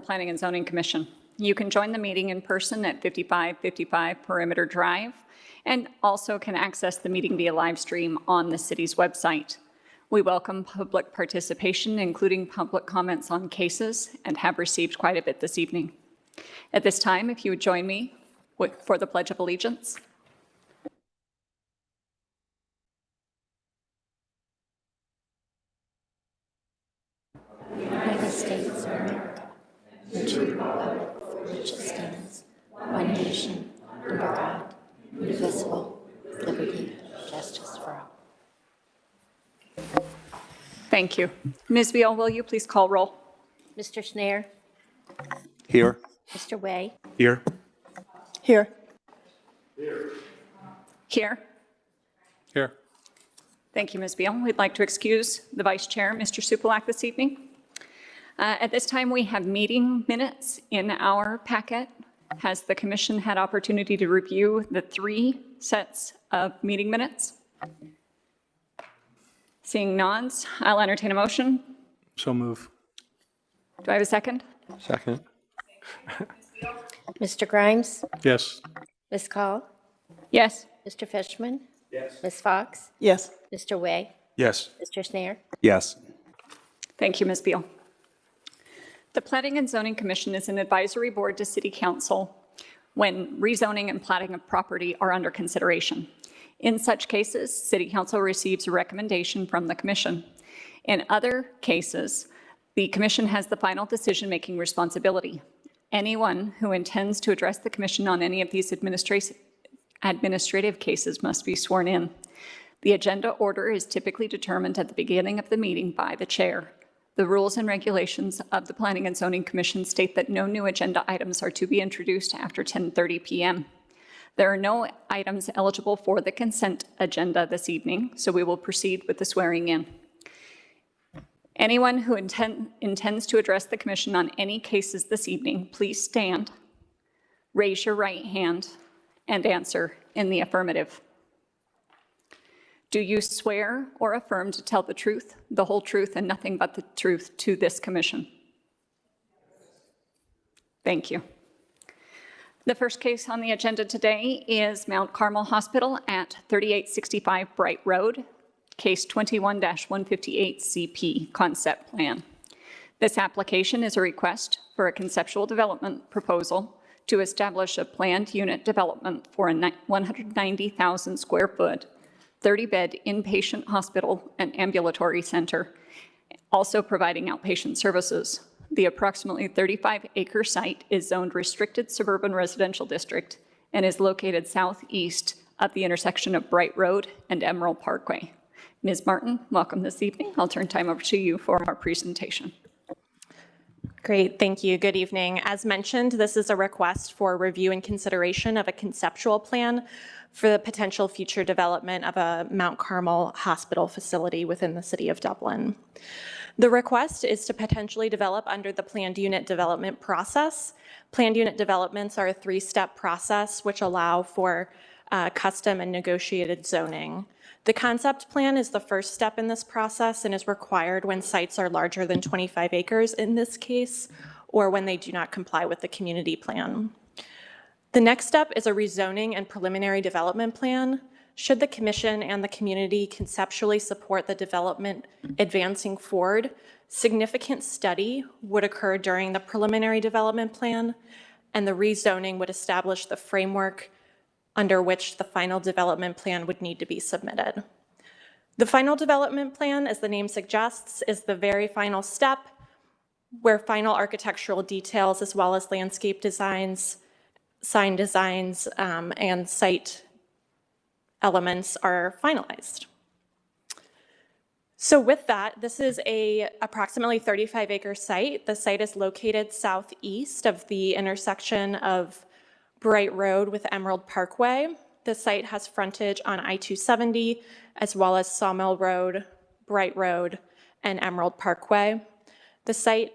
Planning and Zoning Commission. You can join the meeting in person at 5555 Perimeter Drive and also can access the meeting via live stream on the city's website. We welcome public participation, including public comments on cases, and have received quite a bit this evening. At this time, if you would join me for the Pledge of Allegiance. United States of America, and to the republic for which it stands, one nation, under God, indivisible, with liberty and justice for all. Thank you. Ms. Beal, will you please call roll? Mr. Schneier? Here. Mr. Way? Here. Here. Here. Here. Thank you, Ms. Beal. We'd like to excuse the Vice Chair, Mr. Supalak, this evening. At this time, we have meeting minutes in our packet. Has the Commission had opportunity to review the 3 sets of meeting minutes? Seeing nods, I'll entertain a motion. So move. Do I have a second? Second. Mr. Grimes? Yes. Ms. Call? Yes. Mr. Fishman? Yes. Ms. Fox? Yes. Mr. Way? Yes. Mr. Schneier? Yes. Thank you, Ms. Beal. The Planning and Zoning Commission is an advisory board to City Council when rezoning and platting of property are under consideration. In such cases, City Council receives a recommendation from the Commission. In other cases, the Commission has the final decision-making responsibility. Anyone who intends to address the Commission on any of these administrative cases must be sworn in. The agenda order is typically determined at the beginning of the meeting by the chair. The rules and regulations of the Planning and Zoning Commission state that no new agenda items are to be introduced after 10:30 p.m. There are no items eligible for the consent agenda this evening, so we will proceed with the swearing in. Anyone who intends to address the Commission on any cases this evening, please stand, raise your right hand, and answer in the affirmative. Do you swear or affirm to tell the truth, the whole truth, and nothing but the truth to this Commission? Thank you. The first case on the agenda today is Mount Carmel Hospital at 3865 Bright Road, case 21-158CP, Concept Plan. This application is a request for a conceptual development proposal to establish a planned unit development for a 190,000 square foot 30-bed inpatient hospital and ambulatory center, also providing outpatient services. The approximately 35-acre site is zoned restricted suburban residential district and is located southeast of the intersection of Bright Road and Emerald Parkway. Ms. Martin, welcome this evening. I'll turn time over to you for our presentation. Great, thank you. Good evening. As mentioned, this is a request for review and consideration of a conceptual plan for the potential future development of a Mount Carmel hospital facility within the city of Dublin. The request is to potentially develop under the planned unit development process. Planned unit developments are a 3-step process which allow for custom and negotiated zoning. The concept plan is the first step in this process and is required when sites are larger than 25 acres in this case, or when they do not comply with the community plan. The next step is a rezoning and preliminary development plan. Should the Commission and the community conceptually support the development advancing forward, significant study would occur during the preliminary development plan, and the rezoning would establish the framework under which the final development plan would need to be submitted. The final development plan, as the name suggests, is the very final step where final architectural details as well as landscape designs, sign designs, and site elements are finalized. So with that, this is a approximately 35-acre site. The site is located southeast of the intersection of Bright Road with Emerald Parkway. The site has frontage on I-270 as well as Sawmill Road, Bright Road, and Emerald Parkway. The site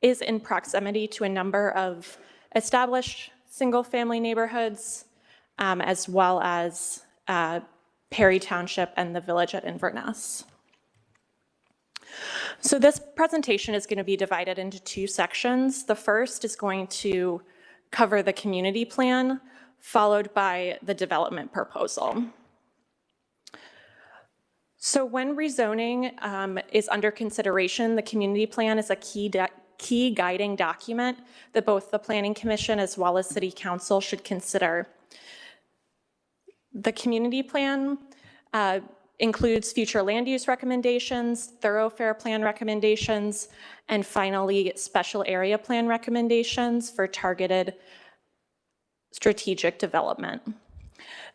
is in proximity to a number of established single-family neighborhoods, as well as Perry Township and the village at Inverness. So this presentation is going to be divided into two sections. The first is going to cover the community plan, followed by the development proposal. So when rezoning is under consideration, the community plan is a key guiding document that both the Planning Commission as well as City Council should consider. The community plan includes future land use recommendations, thoroughfare plan recommendations, and finally, special area plan recommendations for targeted strategic development.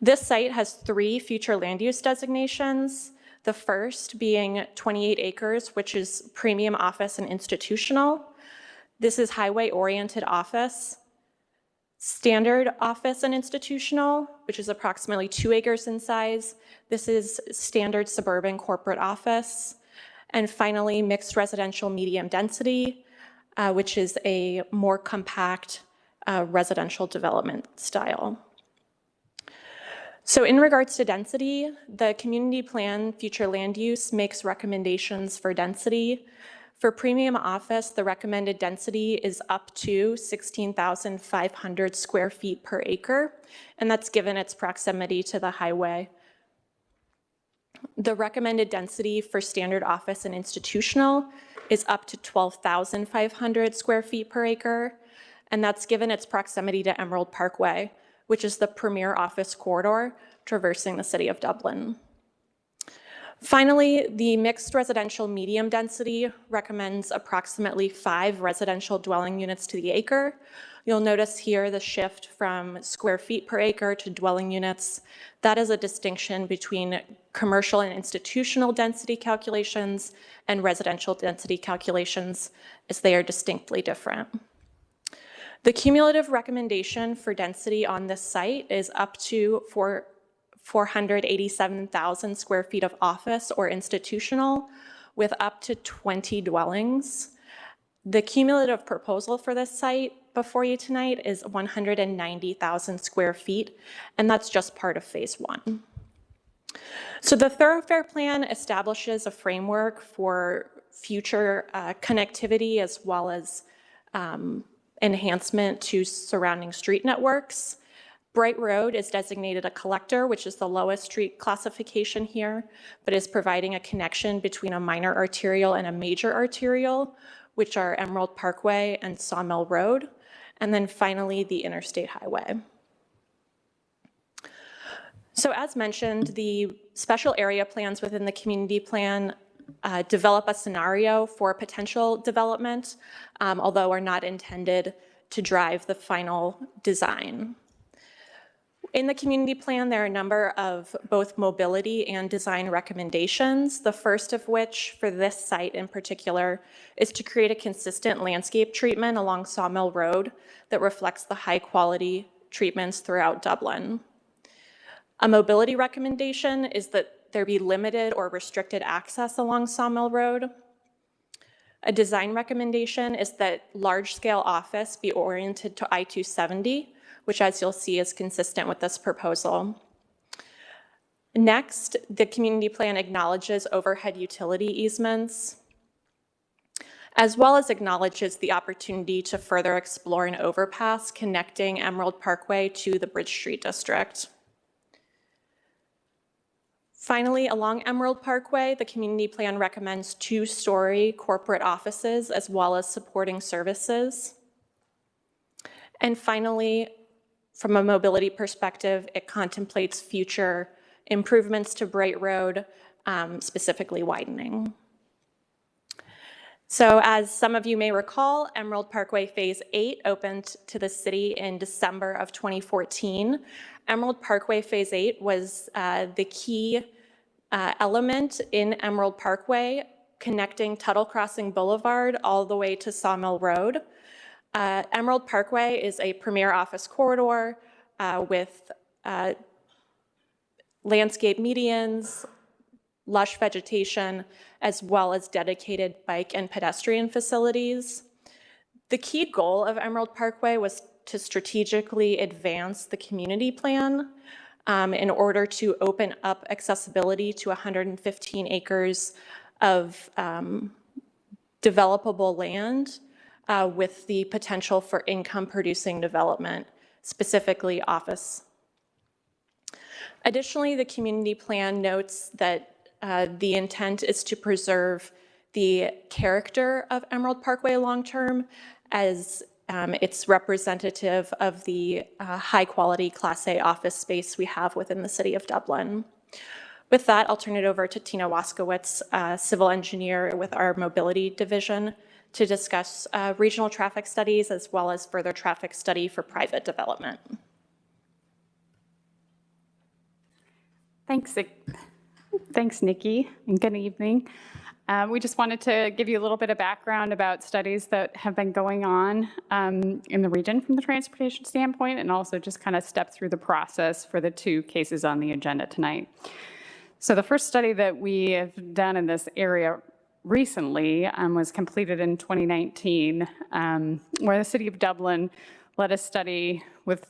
This site has 3 future land use designations, the first being 28 acres, which is premium office and institutional. This is highway-oriented office. Standard office and institutional, which is approximately 2 acres in size. This is standard suburban corporate office. And finally, mixed residential medium density, which is a more compact residential development style. So in regards to density, the community plan future land use makes recommendations for density. For premium office, the recommended density is up to 16,500 square feet per acre, and that's given its proximity to the highway. The recommended density for standard office and institutional is up to 12,500 square feet per acre, and that's given its proximity to Emerald Parkway, which is the premier office corridor traversing the city of Dublin. Finally, the mixed residential medium density recommends approximately 5 residential dwelling units to the acre. You'll notice here the shift from square feet per acre to dwelling units. That is a distinction between commercial and institutional density calculations and residential density calculations, as they are distinctly different. The cumulative recommendation for density on this site is up to 487,000 square feet of office or institutional with up to 20 dwellings. The cumulative proposal for this site before you tonight is 190,000 square feet, and that's just part of phase 1. So the Thoroughfare Plan establishes a framework for future connectivity as well as enhancement to surrounding street networks. Bright Road is designated a collector, which is the lowest street classification here, but is providing a connection between a minor arterial and a major arterial, which are Emerald Parkway and Sawmill Road, and then finally the interstate highway. So as mentioned, the special area plans within the community plan develop a scenario for potential development, although are not intended to drive the final design. In the community plan, there are a number of both mobility and design recommendations, the first of which for this site in particular is to create a consistent landscape treatment along Sawmill Road that reflects the high quality treatments throughout Dublin. A mobility recommendation is that there be limited or restricted access along Sawmill Road. A design recommendation is that large-scale office be oriented to I-270, which as you'll see is consistent with this proposal. Next, the community plan acknowledges overhead utility easements, as well as acknowledges the opportunity to further explore an overpass connecting Emerald Parkway to the Bridge Street district. Finally, along Emerald Parkway, the community plan recommends 2-story corporate offices as well as supporting services. And finally, from a mobility perspective, it contemplates future improvements to Bright Road, specifically widening. So as some of you may recall, Emerald Parkway Phase 8 opened to the city in December of 2014. Emerald Parkway Phase 8 was the key element in Emerald Parkway, connecting Tuttle Crossing Boulevard all the way to Sawmill Road. Emerald Parkway is a premier office corridor with landscape medians, lush vegetation, as well as dedicated bike and pedestrian facilities. The key goal of Emerald Parkway was to strategically advance the community plan in order to open up accessibility to 115 acres of developable land with the potential for income-producing development, specifically office. Additionally, the community plan notes that the intent is to preserve the character of Emerald Parkway long-term as it's representative of the high-quality Class A office space we have within the city of Dublin. With that, I'll turn it over to Tina Waskowitz, civil engineer with our mobility division, to discuss regional traffic studies as well as further traffic study for private development. Thanks, Nikki, and good evening. We just wanted to give you a little bit of background about studies that have been going on in the region from the transportation standpoint, and also just kind of step through the process for the two cases on the agenda tonight. So the first study that we have done in this area recently was completed in 2019, where the city of Dublin led a study with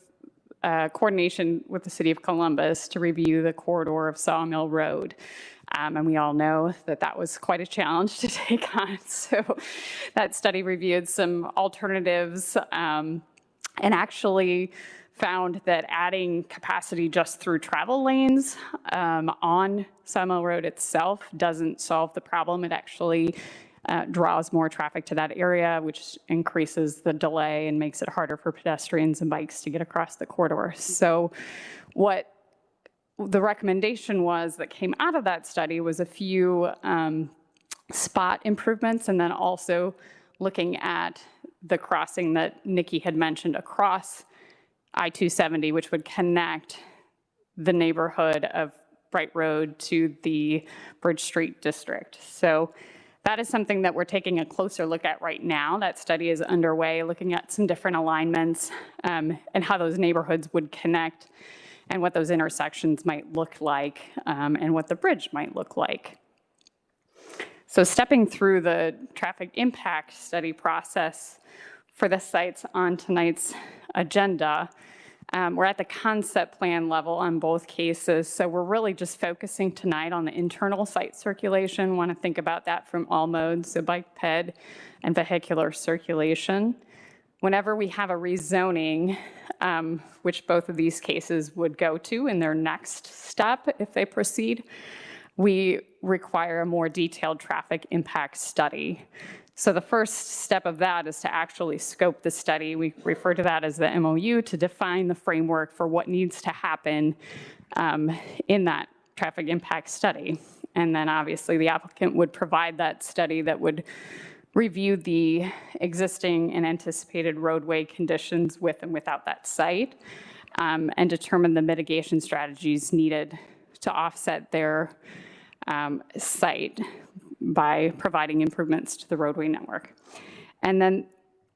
coordination with the city of Columbus to review the corridor of Sawmill Road. And we all know that that was quite a challenge to take on. So that study reviewed some alternatives and actually found that adding capacity just through travel lanes on Sawmill Road itself doesn't solve the problem. It actually draws more traffic to that area, which increases the delay and makes it harder for pedestrians and bikes to get across the corridor. So what the recommendation was that came out of that study was a few spot improvements, and then also looking at the crossing that Nikki had mentioned across I-270, which would connect the neighborhood of Bright Road to the Bridge Street district. So that is something that we're taking a closer look at right now. That study is underway, looking at some different alignments and how those neighborhoods would connect and what those intersections might look like and what the bridge might look like. So stepping through the traffic impact study process for the sites on tonight's agenda, we're at the concept plan level on both cases. So we're really just focusing tonight on the internal site circulation. Want to think about that from all modes, so bike, ped, and vehicular circulation. Whenever we have a rezoning, which both of these cases would go to in their next step if they proceed, we require a more detailed traffic impact study. So the first step of that is to actually scope the study. We refer to that as the MOU, to define the framework for what needs to happen in that traffic impact study. And then obviously the applicant would provide that study that would review the existing and anticipated roadway conditions with and without that site, and determine the mitigation strategies needed to offset their site by providing improvements to the roadway network. And then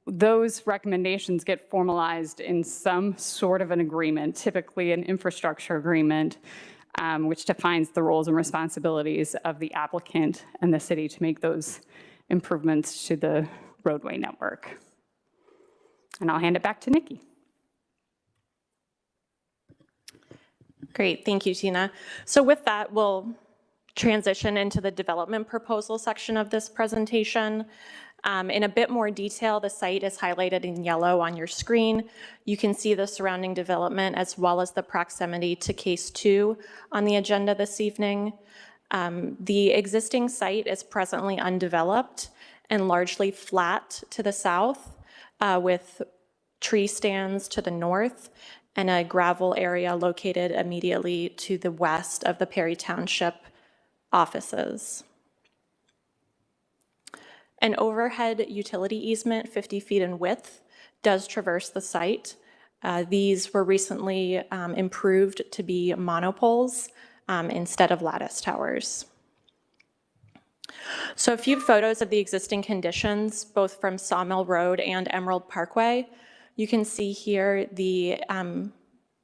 those recommendations get formalized in some sort of an agreement, typically an infrastructure agreement, which defines the roles and responsibilities of the applicant and the city to make those improvements to the roadway network. And I'll hand it back to Nikki. Great, thank you, Tina. So with that, we'll transition into the development proposal section of this presentation. In a bit more detail, the site is highlighted in yellow on your screen. You can see the surrounding development as well as the proximity to case 2 on the agenda this evening. The existing site is presently undeveloped and largely flat to the south, with tree stands to the north and a gravel area located immediately to the west of the Perry Township offices. An overhead utility easement 50 feet in width does traverse the site. These were recently improved to be monopoles instead of lattice towers. So a few photos of the existing conditions, both from Sawmill Road and Emerald Parkway. You can see here the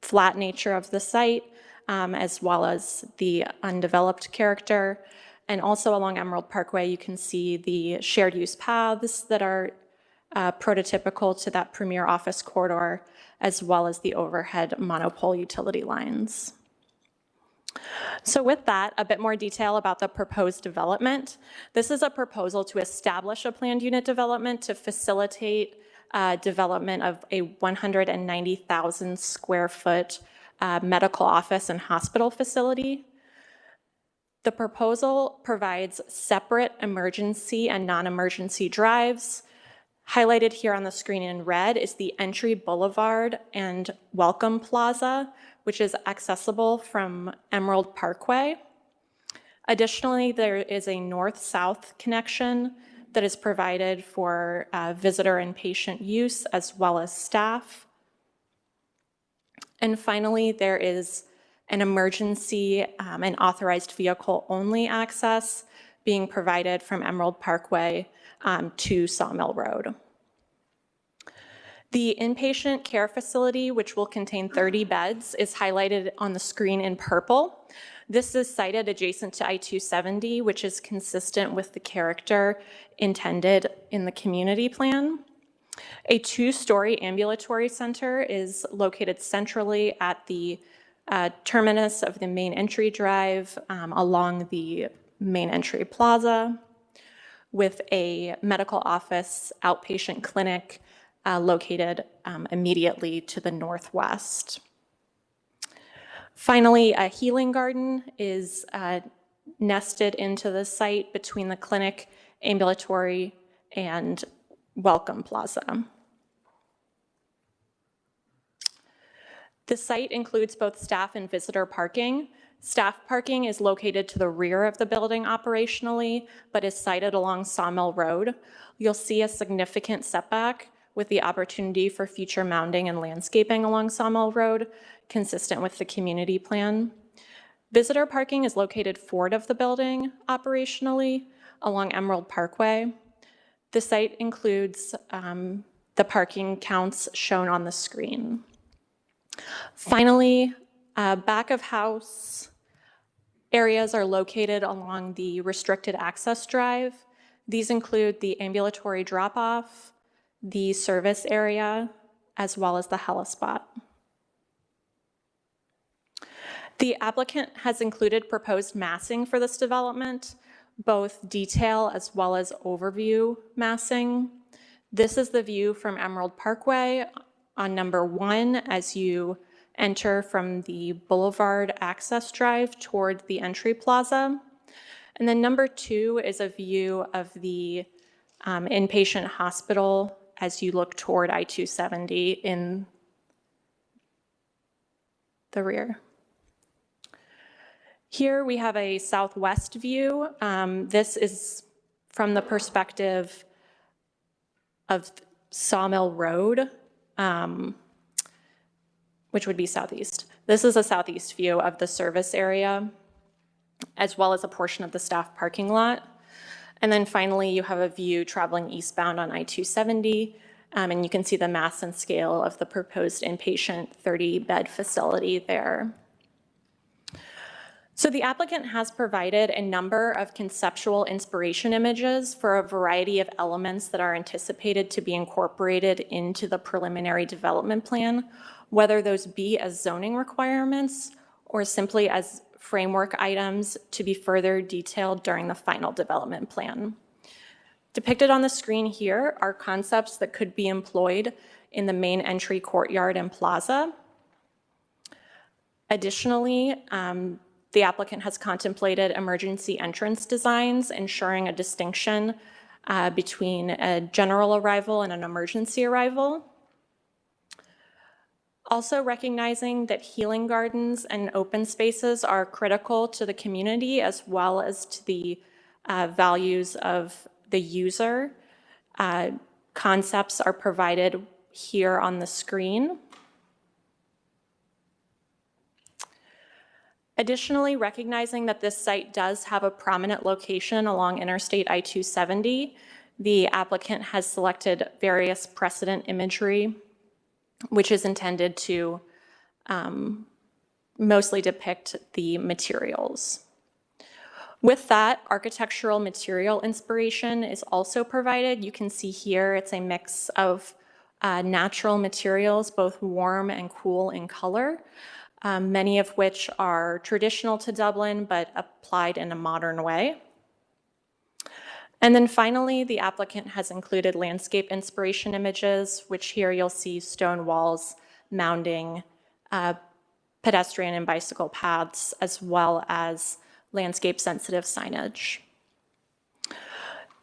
flat nature of the site, as well as the undeveloped character. And also along Emerald Parkway, you can see the shared use paths that are prototypical to that premier office corridor, as well as the overhead monopole utility lines. So with that, a bit more detail about the proposed development. This is a proposal to establish a planned unit development to facilitate development of a 190,000 square foot medical office and hospital facility. The proposal provides separate emergency and non-emergency drives. Highlighted here on the screen in red is the entry boulevard and welcome plaza, which is accessible from Emerald Parkway. Additionally, there is a north-south connection that is provided for visitor and patient use as well as staff. And finally, there is an emergency and authorized vehicle only access being provided from Emerald Parkway to Sawmill Road. The inpatient care facility, which will contain 30 beds, is highlighted on the screen in purple. This is sited adjacent to I-270, which is consistent with the character intended in the community plan. A 2-story ambulatory center is located centrally at the terminus of the main entry drive along the main entry plaza, with a medical office outpatient clinic located immediately to the northwest. Finally, a healing garden is nested into the site between the clinic, ambulatory, and welcome plaza. The site includes both staff and visitor parking. Staff parking is located to the rear of the building operationally, but is sited along Sawmill Road. You'll see a significant setback with the opportunity for future mounding and landscaping along Sawmill Road, consistent with the community plan. Visitor parking is located forward of the building operationally along Emerald Parkway. The site includes the parking counts shown on the screen. Finally, back of house areas are located along the restricted access drive. These include the ambulatory drop-off, the service area, as well as the helispot. The applicant has included proposed massing for this development, both detail as well as overview massing. This is the view from Emerald Parkway on number 1 as you enter from the Boulevard access drive toward the entry plaza. And then number 2 is a view of the inpatient hospital as you look toward I-270 in the rear. Here we have a southwest view. This is from the perspective of Sawmill Road, which would be southeast. This is a southeast view of the service area, as well as a portion of the staff parking lot. And then finally, you have a view traveling eastbound on I-270, and you can see the mass and scale of the proposed inpatient 30-bed facility there. So the applicant has provided a number of conceptual inspiration images for a variety of elements that are anticipated to be incorporated into the preliminary development plan, whether those be as zoning requirements or simply as framework items to be further detailed during the final development plan. Depicted on the screen here are concepts that could be employed in the main entry courtyard and plaza. Additionally, the applicant has contemplated emergency entrance designs, ensuring a distinction between a general arrival and an emergency arrival. Also recognizing that healing gardens and open spaces are critical to the community as well as to the values of the user. Concepts are provided here on the screen. Additionally, recognizing that this site does have a prominent location along Interstate I-270, the applicant has selected various precedent imagery, which is intended to mostly depict the materials. With that, architectural material inspiration is also provided. You can see here it's a mix of natural materials, both warm and cool in color. many of which are traditional to Dublin but applied in a modern way. And then finally, the applicant has included landscape inspiration images, which here you'll see stone walls, mounding, pedestrian and bicycle paths, as well as landscape-sensitive signage.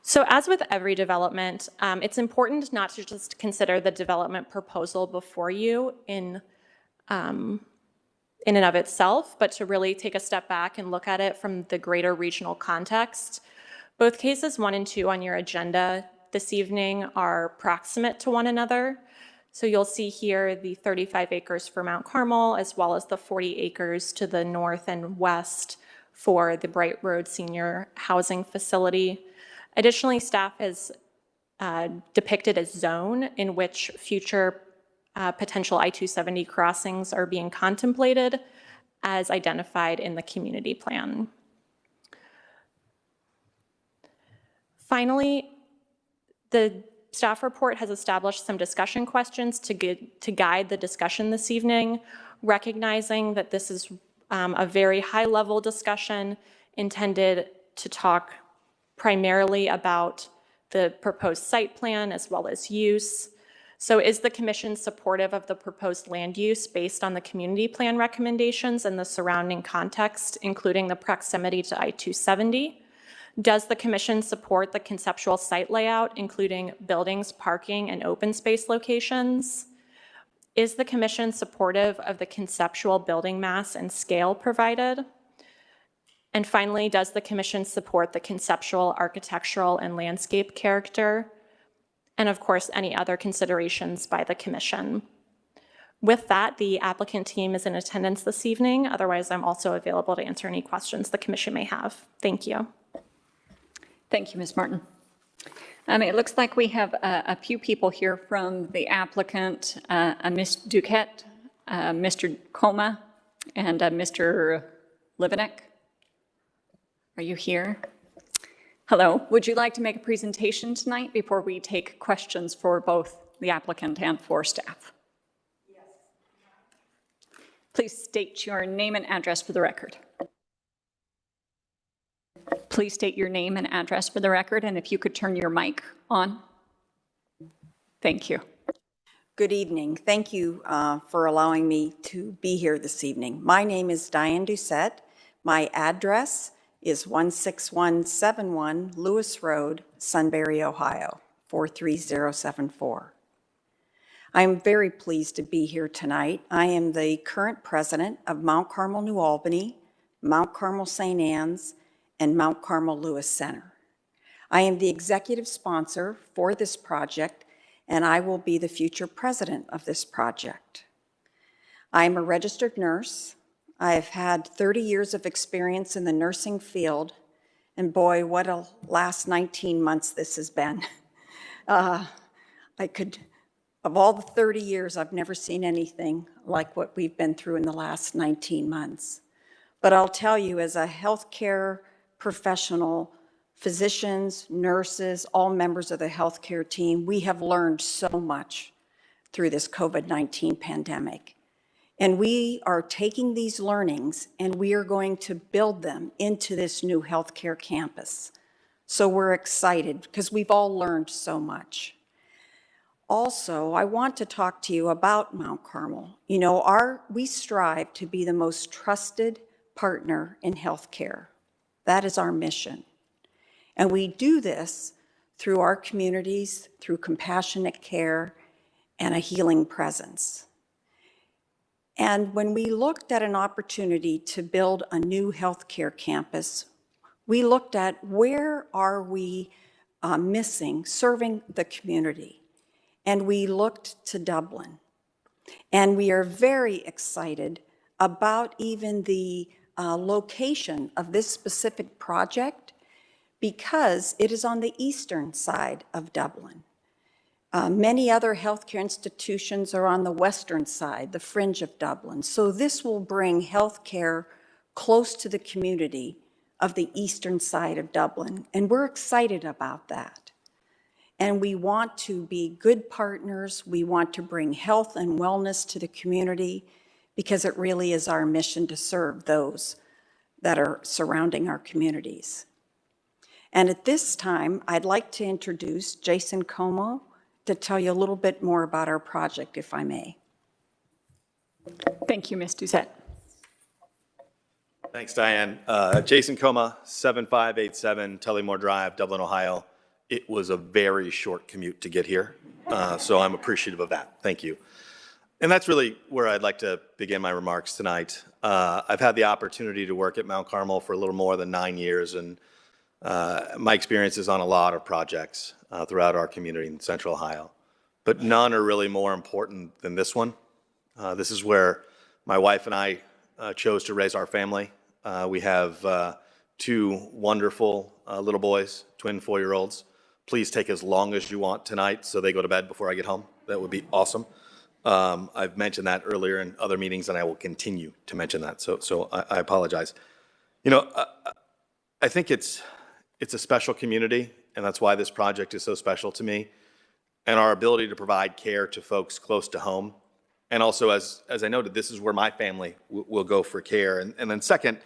So as with every development, it's important not to just consider the development proposal before you in and of itself, but to really take a step back and look at it from the greater regional context. Both cases 1 and 2 on your agenda this evening are proximate to one another. So you'll see here the 35 acres for Mount Carmel, as well as the 40 acres to the north and west for the Bright Road Senior Housing Facility. Additionally, staff has depicted a zone in which future potential I-270 crossings are being contemplated as identified in the community plan. Finally, the staff report has established some discussion questions to guide the discussion this evening, recognizing that this is a very high-level discussion intended to talk primarily about the proposed site plan as well as use. So is the commission supportive of the proposed land use based on the community plan recommendations and the surrounding context, including the proximity to I-270? Does the commission support the conceptual site layout, including buildings, parking, and open space locations? Is the commission supportive of the conceptual building mass and scale provided? And finally, does the commission support the conceptual, architectural, and landscape character? And of course, any other considerations by the commission. With that, the applicant team is in attendance this evening. Otherwise, I'm also available to answer any questions the commission may have. Thank you. Thank you, Ms. Martin. It looks like we have a few people here from the applicant, Ms. Duquette, Mr. Cuomo, and Mr. Livanek. Are you here? Hello. Would you like to make a presentation tonight before we take questions for both the applicant and for staff? Yes. Please state your name and address for the record. Please state your name and address for the record, and if you could turn your mic on. Thank you. Good evening. Thank you for allowing me to be here this evening. My name is Diane Doucette. My address is 16171 Lewis Road, Sunbury, Ohio, 43074. I am very pleased to be here tonight. I am the current president of Mount Carmel, New Albany, Mount Carmel, St. Anne's, and Mount Carmel Lewis Center. I am the executive sponsor for this project, and I will be the future president of this project. I am a registered nurse. I have had 30 years of experience in the nursing field, and boy, what a last 19 months this has been. Of all the 30 years, I've never seen anything like what we've been through in the last 19 months. But I'll tell you, as a healthcare professional, physicians, nurses, all members of the healthcare team, we have learned so much through this COVID-19 pandemic. And we are taking these learnings and we are going to build them into this new healthcare campus. So we're excited because we've all learned so much. Also, I want to talk to you about Mount Carmel. You know, we strive to be the most trusted partner in healthcare. That is our mission. And we do this through our communities, through compassionate care and a healing presence. And when we looked at an opportunity to build a new healthcare campus, we looked at where are we missing serving the community. And we looked to Dublin. And we are very excited about even the location of this specific project because it is on the eastern side of Dublin. Many other healthcare institutions are on the western side, the fringe of Dublin. So this will bring healthcare close to the community of the eastern side of Dublin, and we're excited about that. And we want to be good partners. We want to bring health and wellness to the community because it really is our mission to serve those that are surrounding our communities. And at this time, I'd like to introduce Jason Cuomo to tell you a little bit more about our project, if I may. Thank you, Ms. Doucette. Thanks, Diane. Jason Coma, 7587 Tullymore Drive, Dublin, Ohio. It was a very short commute to get here, so I'm appreciative of that. Thank you. And that's really where I'd like to begin my remarks tonight. I've had the opportunity to work at Mount Carmel for a little more than 9 years, and my experience is on a lot of projects throughout our community in Central Ohio. But none are really more important than this one. This is where my wife and I chose to raise our family. We have 2 wonderful little boys, twin 4-year-olds. Please take as long as you want tonight so they go to bed before I get home. That would be awesome. I've mentioned that earlier in other meetings, and I will continue to mention that. So I apologize. You know, I think it's a special community, and that's why this project is so special to me. And our ability to provide care to folks close to home. And also, as I noted, this is where my family will go for care. And then second,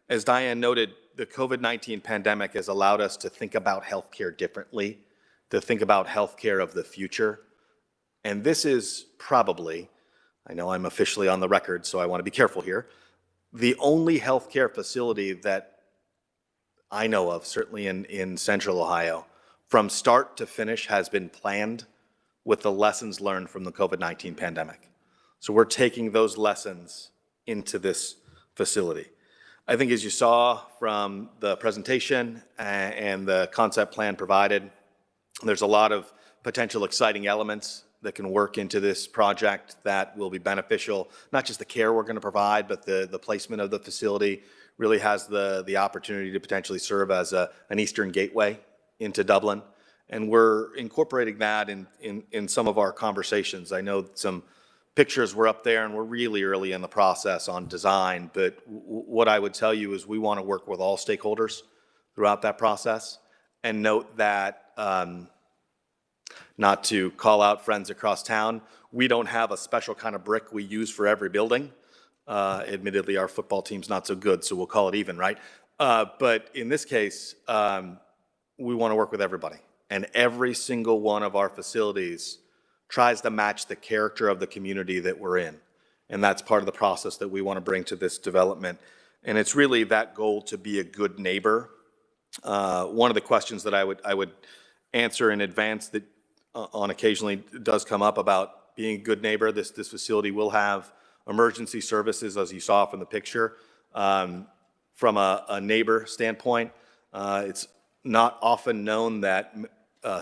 as Diane noted, the COVID-19 pandemic has allowed us to think about healthcare differently, to think about healthcare of the future. And this is probably, I know I'm officially on the record, so I want to be careful here, the only healthcare facility that I know of, certainly in Central Ohio, from start to finish has been planned with the lessons learned from the COVID-19 pandemic. So we're taking those lessons into this facility. I think as you saw from the presentation and the concept plan provided, there's a lot of potential exciting elements that can work into this project that will be beneficial, not just the care we're going to provide, but the placement of the facility really has the opportunity to potentially serve as an eastern gateway into Dublin. And we're incorporating that in some of our conversations. I know some pictures were up there and we're really early in the process on design, but what I would tell you is we want to work with all stakeholders throughout that process and note that, not to call out friends across town, we don't have a special kind of brick we use for every building. Admittedly, our football team's not so good, so we'll call it even, right? But in this case, we want to work with everybody. And every single one of our facilities tries to match the character of the community that we're in. And that's part of the process that we want to bring to this development. And it's really that goal to be a good neighbor. One of the questions that I would answer in advance that on occasionally does come up about being a good neighbor. This facility will have emergency services, as you saw from the picture. From a neighbor standpoint, it's not often known that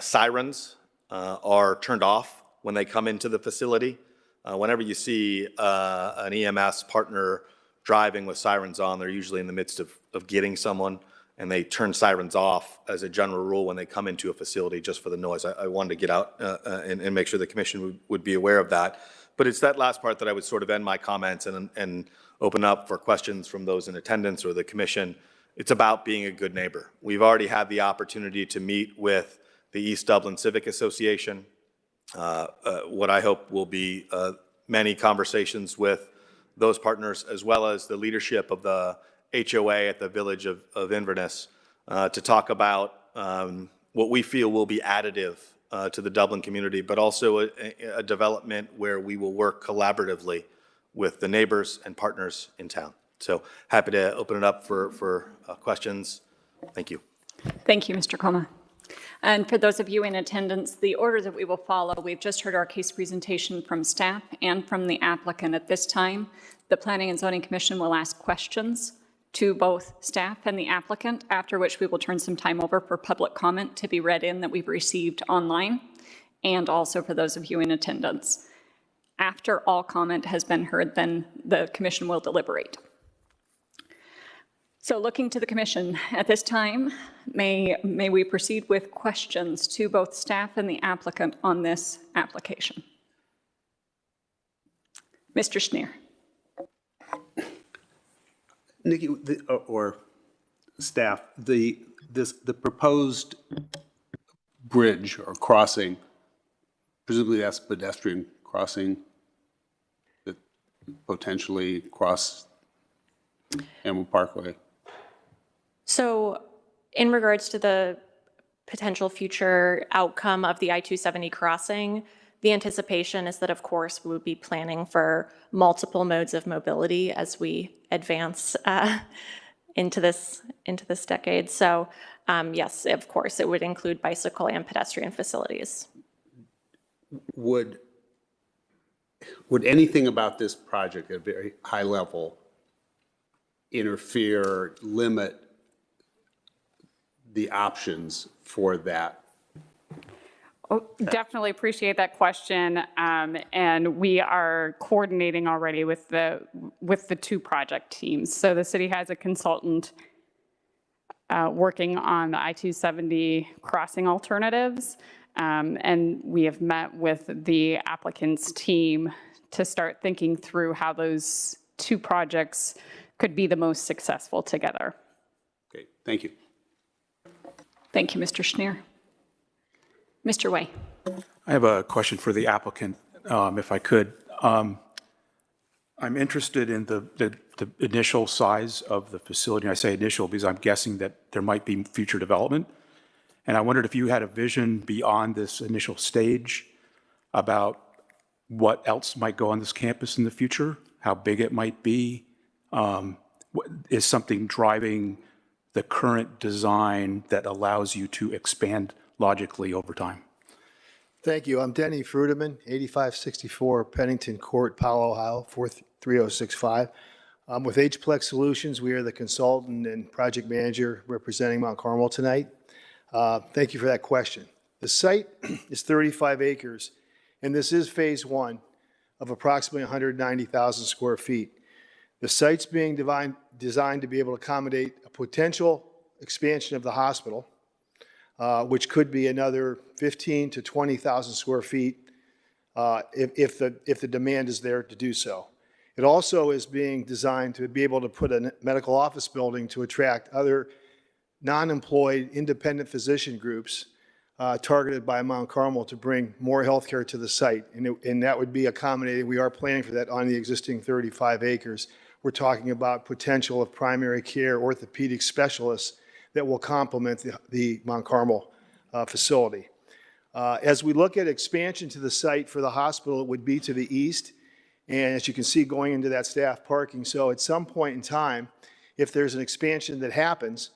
sirens are turned off when they come into the facility. Whenever you see an EMS partner driving with sirens on, they're usually in the midst of getting someone, and they turn sirens off as a general rule when they come into a facility just for the noise. I wanted to get out and make sure the commission would be aware of that. But it's that last part that I would sort of end my comments and open up for questions from those in attendance or the commission. It's about being a good neighbor. We've already had the opportunity to meet with the East Dublin Civic Association. What I hope will be many conversations with those partners, as well as the leadership of the HOA at the Village of Inverness, to talk about what we feel will be additive to the Dublin community, but also a development where we will work collaboratively with the neighbors and partners in town. So happy to open it up for questions. Thank you. Thank you, Mr. Coma. And for those of you in attendance, the order that we will follow, we've just heard our case presentation from staff and from the applicant. At this time, the Planning and Zoning Commission will ask questions to both staff and the applicant, after which we will turn some time over for public comment to be read in that we've received online, and also for those of you in attendance. After all comment has been heard, then the commission will deliberate. So looking to the commission at this time, may we proceed with questions to both staff and the applicant on this application? Mr. Schneer. Nikki, or staff, the proposed bridge or crossing, presumably that's pedestrian crossing. potentially cross Emerald Parkway? So in regards to the potential future outcome of the I-270 crossing, the anticipation is that, of course, we would be planning for multiple modes of mobility as we advance into this decade. So yes, of course, it would include bicycle and pedestrian facilities. Would anything about this project at a very high level interfere, limit the options for that? Oh, definitely appreciate that question, and we are coordinating already with the two project teams. So the city has a consultant working on the I-270 crossing alternatives, and we have met with the applicant's team to start thinking through how those two projects could be the most successful together. Okay, thank you. Thank you, Mr. Schneer. Mr. Way. I have a question for the applicant, if I could. I'm interested in the initial size of the facility. I say initial because I'm guessing that there might be future development. And I wondered if you had a vision beyond this initial stage about what else might go on this campus in the future, how big it might be. Is something driving the current design that allows you to expand logically over time? Thank you. I'm Denny Frudeman, 8564 Pennington Court, Palo, Ohio, 43065. With Hplex Solutions, we are the consultant and project manager representing Mount Carmel tonight. Thank you for that question. The site is 35 acres, and this is phase one of approximately 190,000 square feet. The site's being designed to be able to accommodate a potential expansion of the hospital, which could be another 15 to 20,000 square feet if the demand is there to do so. It also is being designed to be able to put a medical office building to attract other non-employed independent physician groups targeted by Mount Carmel to bring more healthcare to the site. And that would be accommodated. We are planning for that on the existing 35 acres. We're talking about potential of primary care orthopedic specialists that will complement the Mount Carmel facility. As we look at expansion to the site for the hospital, it would be to the east, and as you can see, going into that staff parking. So at some point in time, if there's an expansion that happens,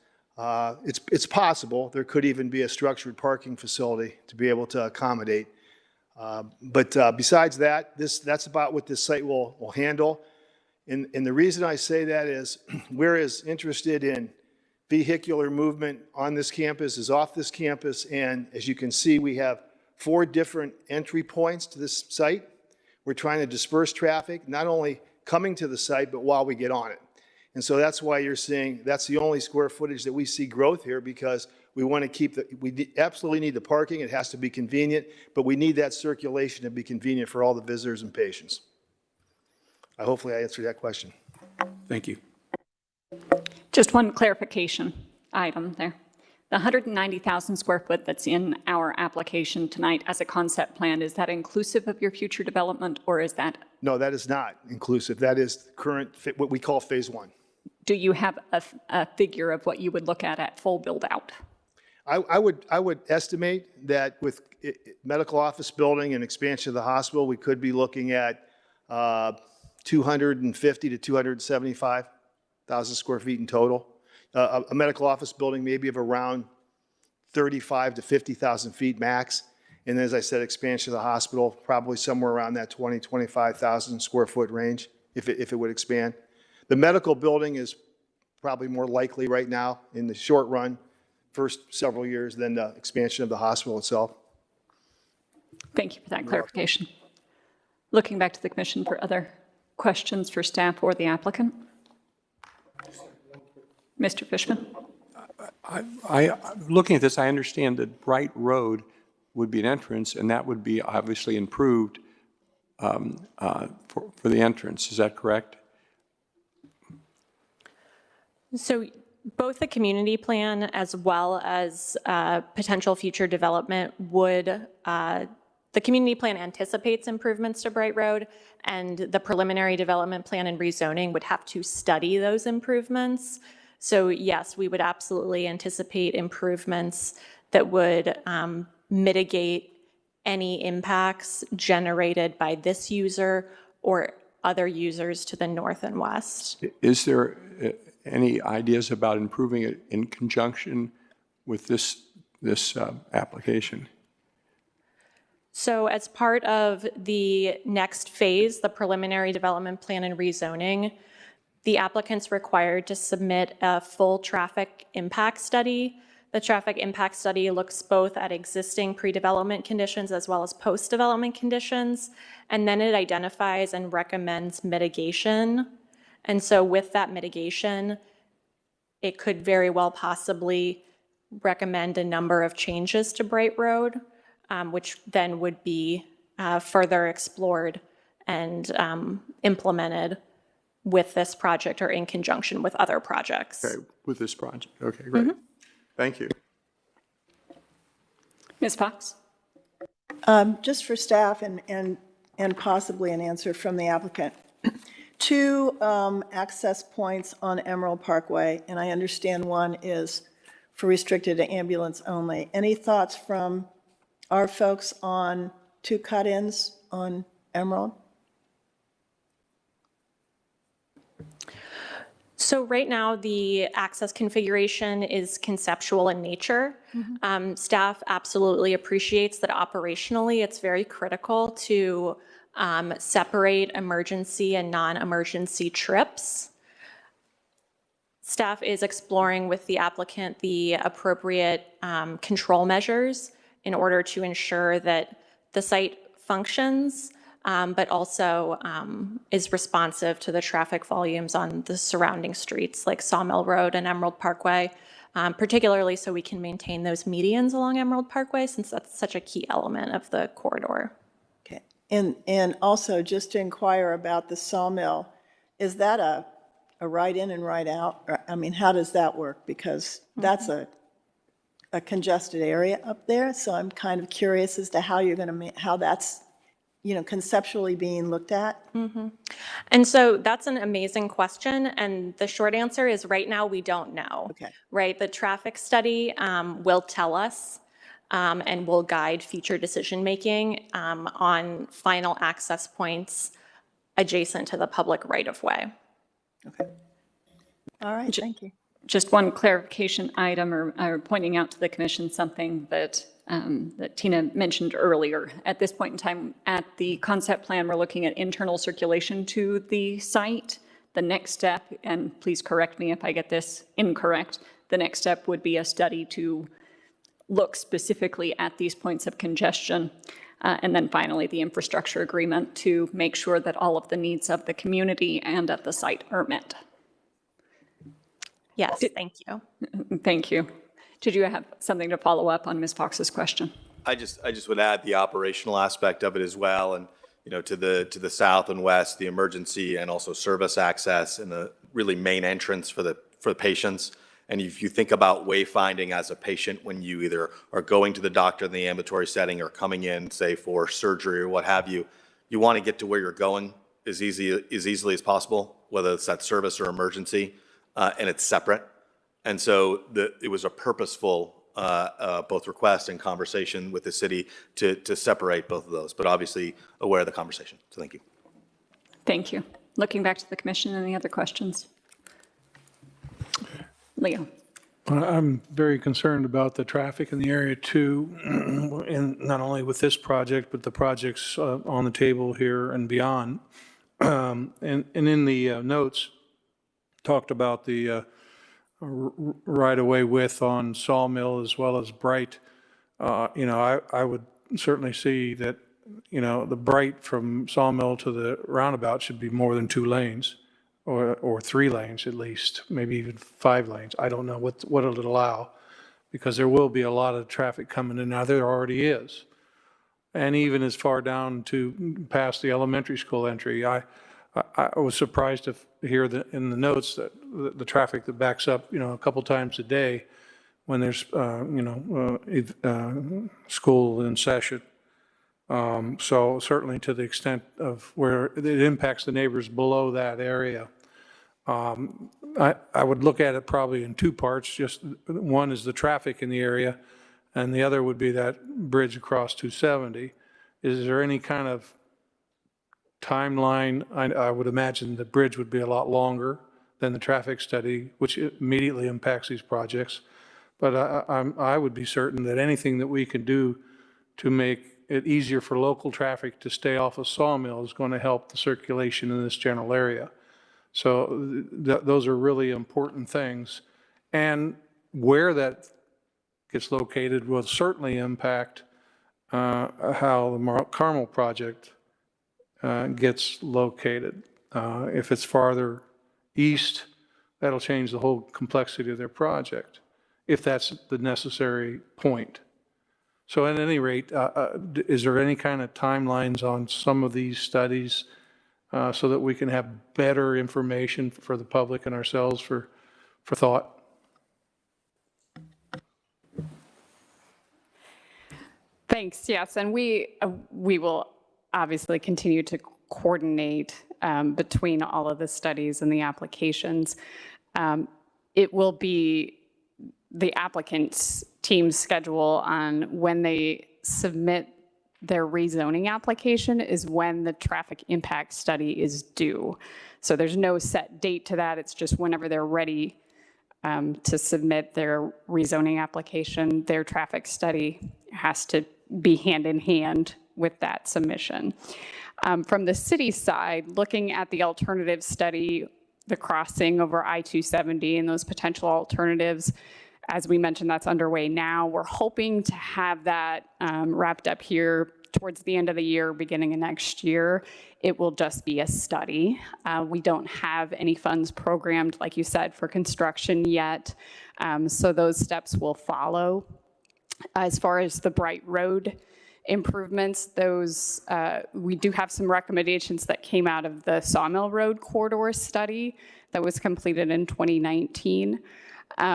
it's possible there could even be a structured parking facility to be able to accommodate. But besides that, that's about what this site will handle. And the reason I say that is we're as interested in vehicular movement on this campus as off this campus. And as you can see, we have 4 different entry points to this site. We're trying to disperse traffic, not only coming to the site, but while we get on it. And so that's why you're seeing that's the only square footage that we see growth here, because we want to keep we absolutely need the parking. It has to be convenient, but we need that circulation to be convenient for all the visitors and patients. Hopefully I answered that question. Thank you. Just one clarification item there. The 190,000 square foot that's in our application tonight as a concept plan, is that inclusive of your future development, or is that? No, that is not inclusive. That is current, what we call phase one. Do you have a figure of what you would look at full build out? I would estimate that with medical office building and expansion of the hospital, we could be looking at 250 to 275,000 square feet in total. A medical office building maybe of around 35 to 50,000 feet max. And as I said, expansion of the hospital, probably somewhere around that 20, 25,000 square foot range if it would expand. The medical building is probably more likely right now in the short run, first several years, than the expansion of the hospital itself. Thank you for that clarification. Looking back to the commission for other questions for staff or the applicant. Mr. Fishman. Looking at this, I understand that Bright Road would be an entrance, and that would be obviously improved for the entrance. Is that correct? So both the community plan as well as potential future development would the community plan anticipates improvements to Bright Road, and the preliminary development plan and rezoning would have to study those improvements. So yes, we would absolutely anticipate improvements that would mitigate any impacts generated by this user or other users to the north and west. Is there any ideas about improving it in conjunction with this application? So as part of the next phase, the preliminary development plan and rezoning, the applicant's required to submit a full traffic impact study. The traffic impact study looks both at existing pre-development conditions as well as post-development conditions, and then it identifies and recommends mitigation. And so with that mitigation, it could very well possibly recommend a number of changes to Bright Road, which then would be further explored and implemented with this project or in conjunction with other projects. Okay, with this project. Okay, great. Thank you. Ms. Fox? Just for staff and possibly an answer from the applicant. Two access points on Emerald Parkway, and I understand one is for restricted to ambulance only. Any thoughts from our folks on two cut-ins on Emerald? So right now, the access configuration is conceptual in nature. Staff absolutely appreciates that operationally, it's very critical to separate emergency and non-emergency trips. Staff is exploring with the applicant the appropriate control measures in order to ensure that the site functions, but also is responsive to the traffic volumes on the surrounding streets like Sawmill Road and Emerald Parkway, particularly so we can maintain those medians along Emerald Parkway, since that's such a key element of the corridor. Okay. And also just to inquire about the Sawmill, is that a right in and right out? Or, I mean, how does that work? Because that's a congested area up there, so I'm kind of curious as to how you're going to how that's conceptually being looked at? And so that's an amazing question. And the short answer is right now we don't know. Okay. Right? The traffic study will tell us and will guide future decision making on final access points adjacent to the public right of way. Okay. All right, thank you. Just one clarification item or pointing out to the commission something that that Tina mentioned earlier. At this point in time, at the concept plan, we're looking at internal circulation to the site. The next step, and please correct me if I get this incorrect, the next step would be a study to look specifically at these points of congestion. And then finally, the infrastructure agreement to make sure that all of the needs of the community and at the site are met. Yes, thank you. Thank you. Did you have something to follow up on Ms. Fox's question? I just would add the operational aspect of it as well, and to the south and west, the emergency and also service access and the really main entrance for the patients. And if you think about wayfinding as a patient when you either are going to the doctor in the ambulatory setting or coming in, say, for surgery or what have you, you want to get to where you're going as easily as possible, whether it's that service or emergency, and it's separate. And so it was a purposeful both request and conversation with the city to separate both of those, but obviously aware of the conversation. So thank you. Thank you. Looking back to the commission, any other questions? Leo. I'm very concerned about the traffic in the area too, and not only with this project, but the projects on the table here and beyond. And in the notes, talked about the right-of-way width on Sawmill as well as Bright. I would certainly see that, the Bright from Sawmill to the roundabout should be more than 2 lanes or 3 lanes at least, maybe even 5 lanes. I don't know what it'll allow, because there will be a lot of traffic coming in. Now, there already is. And even as far down to past the elementary school entry, I was surprised to hear that in the notes that the traffic that backs up, a couple times a day when there's, school in session. So certainly to the extent of where it impacts the neighbors below that area. I would look at it probably in two parts. Just one is the traffic in the area, and the other would be that bridge across 270. Is there any kind of timeline? I would imagine the bridge would be a lot longer than the traffic study, which immediately impacts these projects. But I would be certain that anything that we can do to make it easier for local traffic to stay off of Sawmill is going to help the circulation in this general area. So those are really important things. And where that gets located will certainly impact how the Carmel project gets located. If it's farther east, that'll change the whole complexity of their project, if that's the necessary point. So at any rate, is there any kind of timelines on some of these studies so that we can have better information for the public and ourselves for thought? Thanks, yes, and we will obviously continue to coordinate between all of the studies and the applications. It will be the applicant's team's schedule on when they submit their rezoning application is when the traffic impact study is due. So there's no set date to that. It's just whenever they're ready to submit their rezoning application, their traffic study has to be hand in hand with that submission. From the city side, looking at the alternative study, the crossing over I-270 and those potential alternatives, as we mentioned, that's underway now. We're hoping to have that wrapped up here towards the end of the year, beginning of next year. It will just be a study. We don't have any funds programmed, like you said, for construction yet. So those steps will follow. As far as the Bright Road improvements, those we do have some recommendations that came out of the Sawmill Road corridor study that was completed in 2019.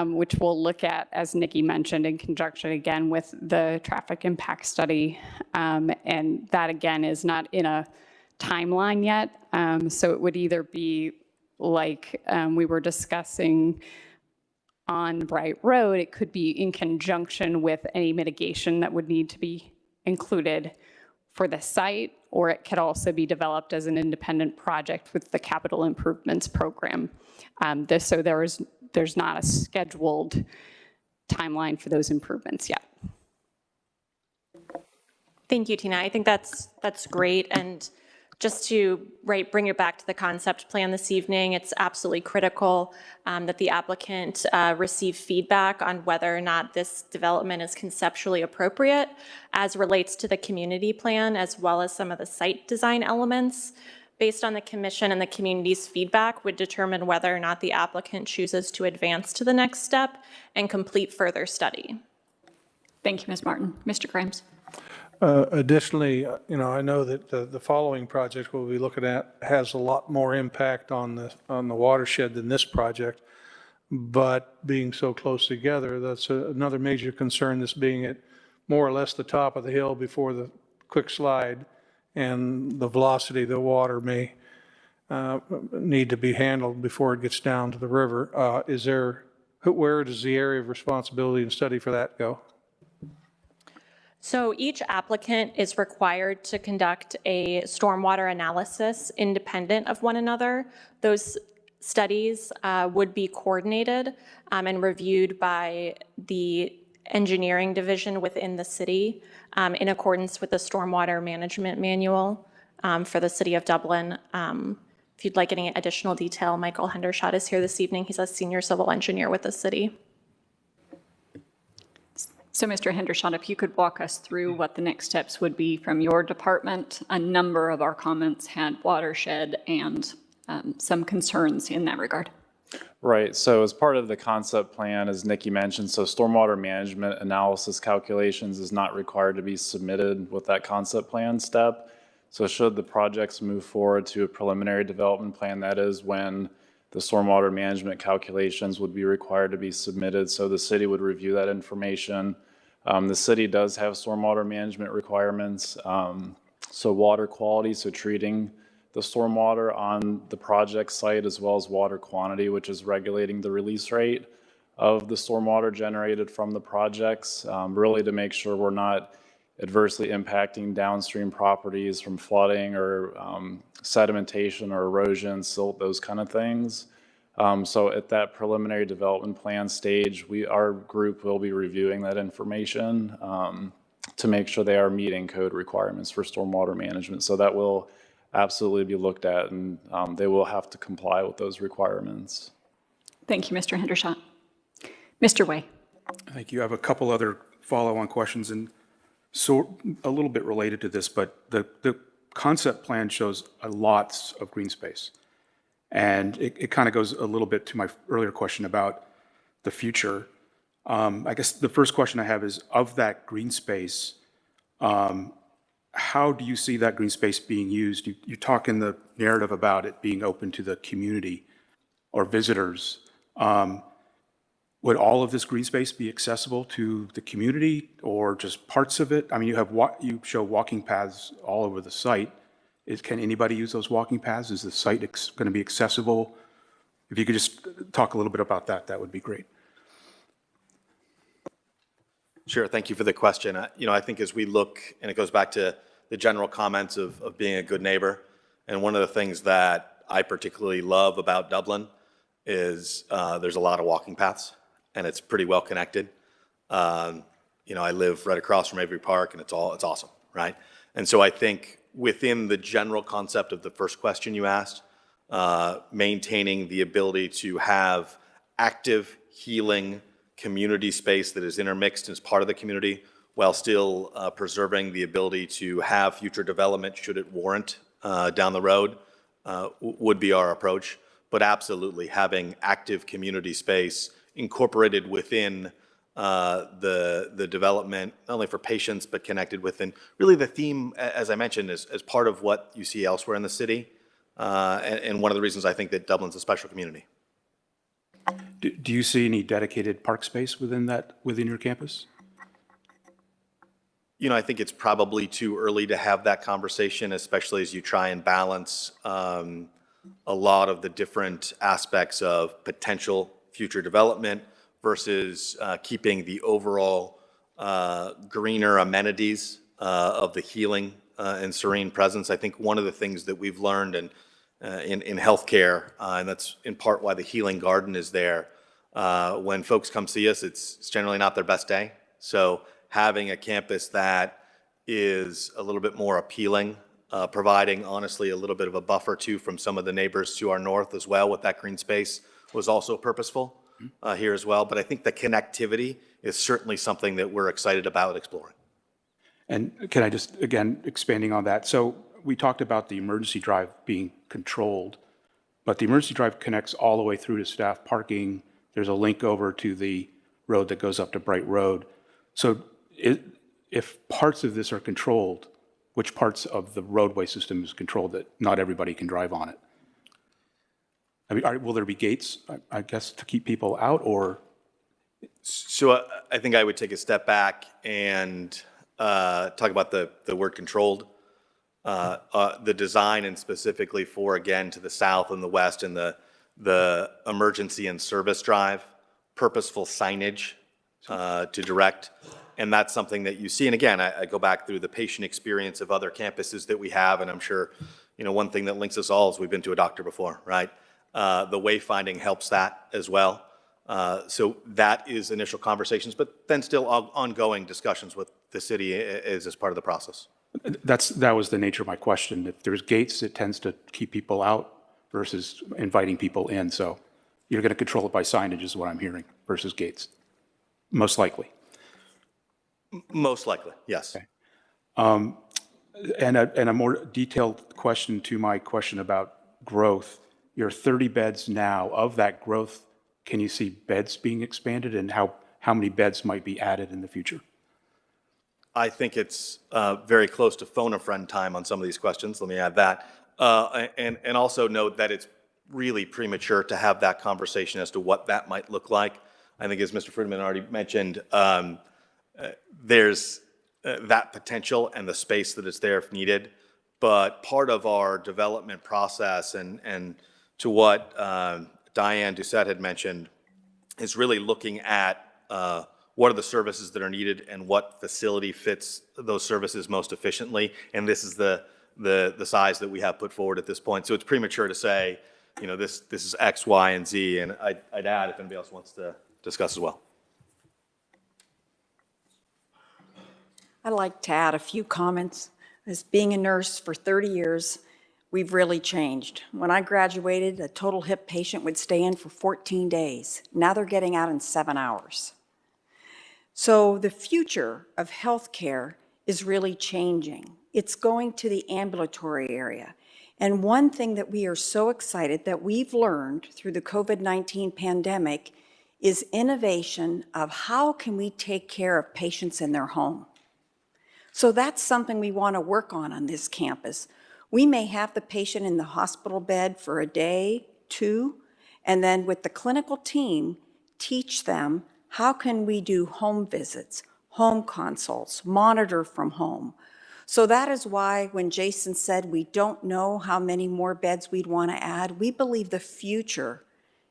Which we'll look at, as Nikki mentioned, in conjunction again with the traffic impact study. And that again is not in a timeline yet. So it would either be like we were discussing on Bright Road, it could be in conjunction with any mitigation that would need to be included for the site, or it could also be developed as an independent project with the capital improvements program. So there's not a scheduled timeline for those improvements yet. Thank you, Tina. I think that's great. And just to bring it back to the concept plan this evening, it's absolutely critical that the applicant receive feedback on whether or not this development is conceptually appropriate as relates to the community plan, as well as some of the site design elements. Based on the commission and the community's feedback, would determine whether or not the applicant chooses to advance to the next step and complete further study. Thank you, Ms. Martin. Mr. Grimes. Additionally, I know that the following project we'll be looking at has a lot more impact on the watershed than this project, but being so close together, that's another major concern, this being at more or less the top of the hill before the quick slide, and the velocity of the water may need to be handled before it gets down to the river. Where does the area of responsibility and study for that go? So each applicant is required to conduct a stormwater analysis independent of one another. Those studies would be coordinated and reviewed by the engineering division within the city in accordance with the stormwater management manual for the city of Dublin. If you'd like any additional detail, Michael Hendershot is here this evening. He's a senior civil engineer with the city. So, Mr. Hendershot, if you could walk us through what the next steps would be from your department. A number of our comments had watershed and some concerns in that regard. Right. So as part of the concept plan, as Nikki mentioned, so stormwater management analysis calculations is not required to be submitted with that concept plan step. So should the projects move forward to a preliminary development plan, that is when the stormwater management calculations would be required to be submitted. So the city would review that information, The city does have stormwater management requirements. So water quality, so treating the stormwater on the project site, as well as water quantity, which is regulating the release rate of the stormwater generated from the projects, really to make sure we're not adversely impacting downstream properties from flooding or sedimentation or erosion, silt, those kind of things. So at that preliminary development plan stage, our group will be reviewing that information to make sure they are meeting code requirements for stormwater management. So that will absolutely be looked at, and they will have to comply with those requirements. Thank you, Mr. Hendershot. Mr. Way. Thank you. I have a couple other follow-on questions, and so a little bit related to this, but the concept plan shows lots of green space. And it kind of goes a little bit to my earlier question about the future. I guess the first question I have is, of that green space, how do you see that green space being used? You talk in the narrative about it being open to the community or visitors. Would all of this green space be accessible to the community or just parts of it? I mean, you show walking paths all over the site. Can anybody use those walking paths? Is the site going to be accessible? If you could just talk a little bit about that, that would be great. Sure, thank you for the question. I think as we look, and it goes back to the general comments of being a good neighbor, and one of the things that I particularly love about Dublin is there's a lot of walking paths, and it's pretty well connected. I live right across from Avery Park, and it's awesome, right? And so I think within the general concept of the first question you asked, maintaining the ability to have active healing community space that is intermixed as part of the community while still preserving the ability to have future development should it warrant down the road would be our approach. But absolutely having active community space incorporated within the development, not only for patients, but connected within. Really the theme, as I mentioned, is as part of what you see elsewhere in the city, and one of the reasons I think that Dublin's a special community. Do you see any dedicated park space within your campus? I think it's probably too early to have that conversation, especially as you try and balance a lot of the different aspects of potential future development versus keeping the overall greener amenities of the healing and serene presence. I think one of the things that we've learned in healthcare, and that's in part why the healing garden is there, when folks come see us, it's generally not their best day. So having a campus that is a little bit more appealing, providing honestly a little bit of a buffer too from some of the neighbors to our north as well with that green space was also purposeful here as well. But I think the connectivity is certainly something that we're excited about exploring. And can I just, again, expanding on that. So we talked about the emergency drive being controlled, but the emergency drive connects all the way through to staff parking. There's a link over to the road that goes up to Bright Road. So if parts of this are controlled, which parts of the roadway system is controlled that not everybody can drive on it? I mean, will there be gates, I guess, to keep people out, or? So I think I would take a step back and talk about the word controlled. The design, and specifically for, again, to the south and the west, and the emergency and service drive, purposeful signage to direct. And that's something that you see. And again, I go back through the patient experience of other campuses that we have, and I'm sure, one thing that links us all is we've been to a doctor before, right? The wayfinding helps that as well. So that is initial conversations, but then still ongoing discussions with the city as part of the process. That was the nature of my question. If there's gates, it tends to keep people out versus inviting people in. So you're going to control it by signage is what I'm hearing versus gates, most likely. Most likely, yes. Okay. And a more detailed question to my question about growth. You're 30 beds now. Of that growth, can you see beds being expanded, and how many beds might be added in the future? I think it's very close to phone a friend time on some of these questions. Let me add that. And also note that it's really premature to have that conversation as to what that might look like. I think as Mr. Fruitman already mentioned, there's that potential and the space that is there if needed. But part of our development process and to what Diane Doucette had mentioned is really looking at what are the services that are needed and what facility fits those services most efficiently. And this is the size that we have put forward at this point. So it's premature to say, you know, this is X, Y, and Z. And I'd add if anybody else wants to discuss as well. I'd like to add a few comments. As being a nurse for 30 years, we've really changed. When I graduated, a total hip patient would stay in for 14 days. Now they're getting out in 7 hours. So the future of healthcare is really changing. It's going to the ambulatory area. And one thing that we are so excited that we've learned through the COVID-19 pandemic is innovation of how can we take care of patients in their home. So that's something we want to work on this campus. We may have the patient in the hospital bed for a day, 2, and then with the clinical team, teach them how can we do home visits, home consults, monitor from home. So that is why when Jason said we don't know how many more beds we'd want to add, we believe the future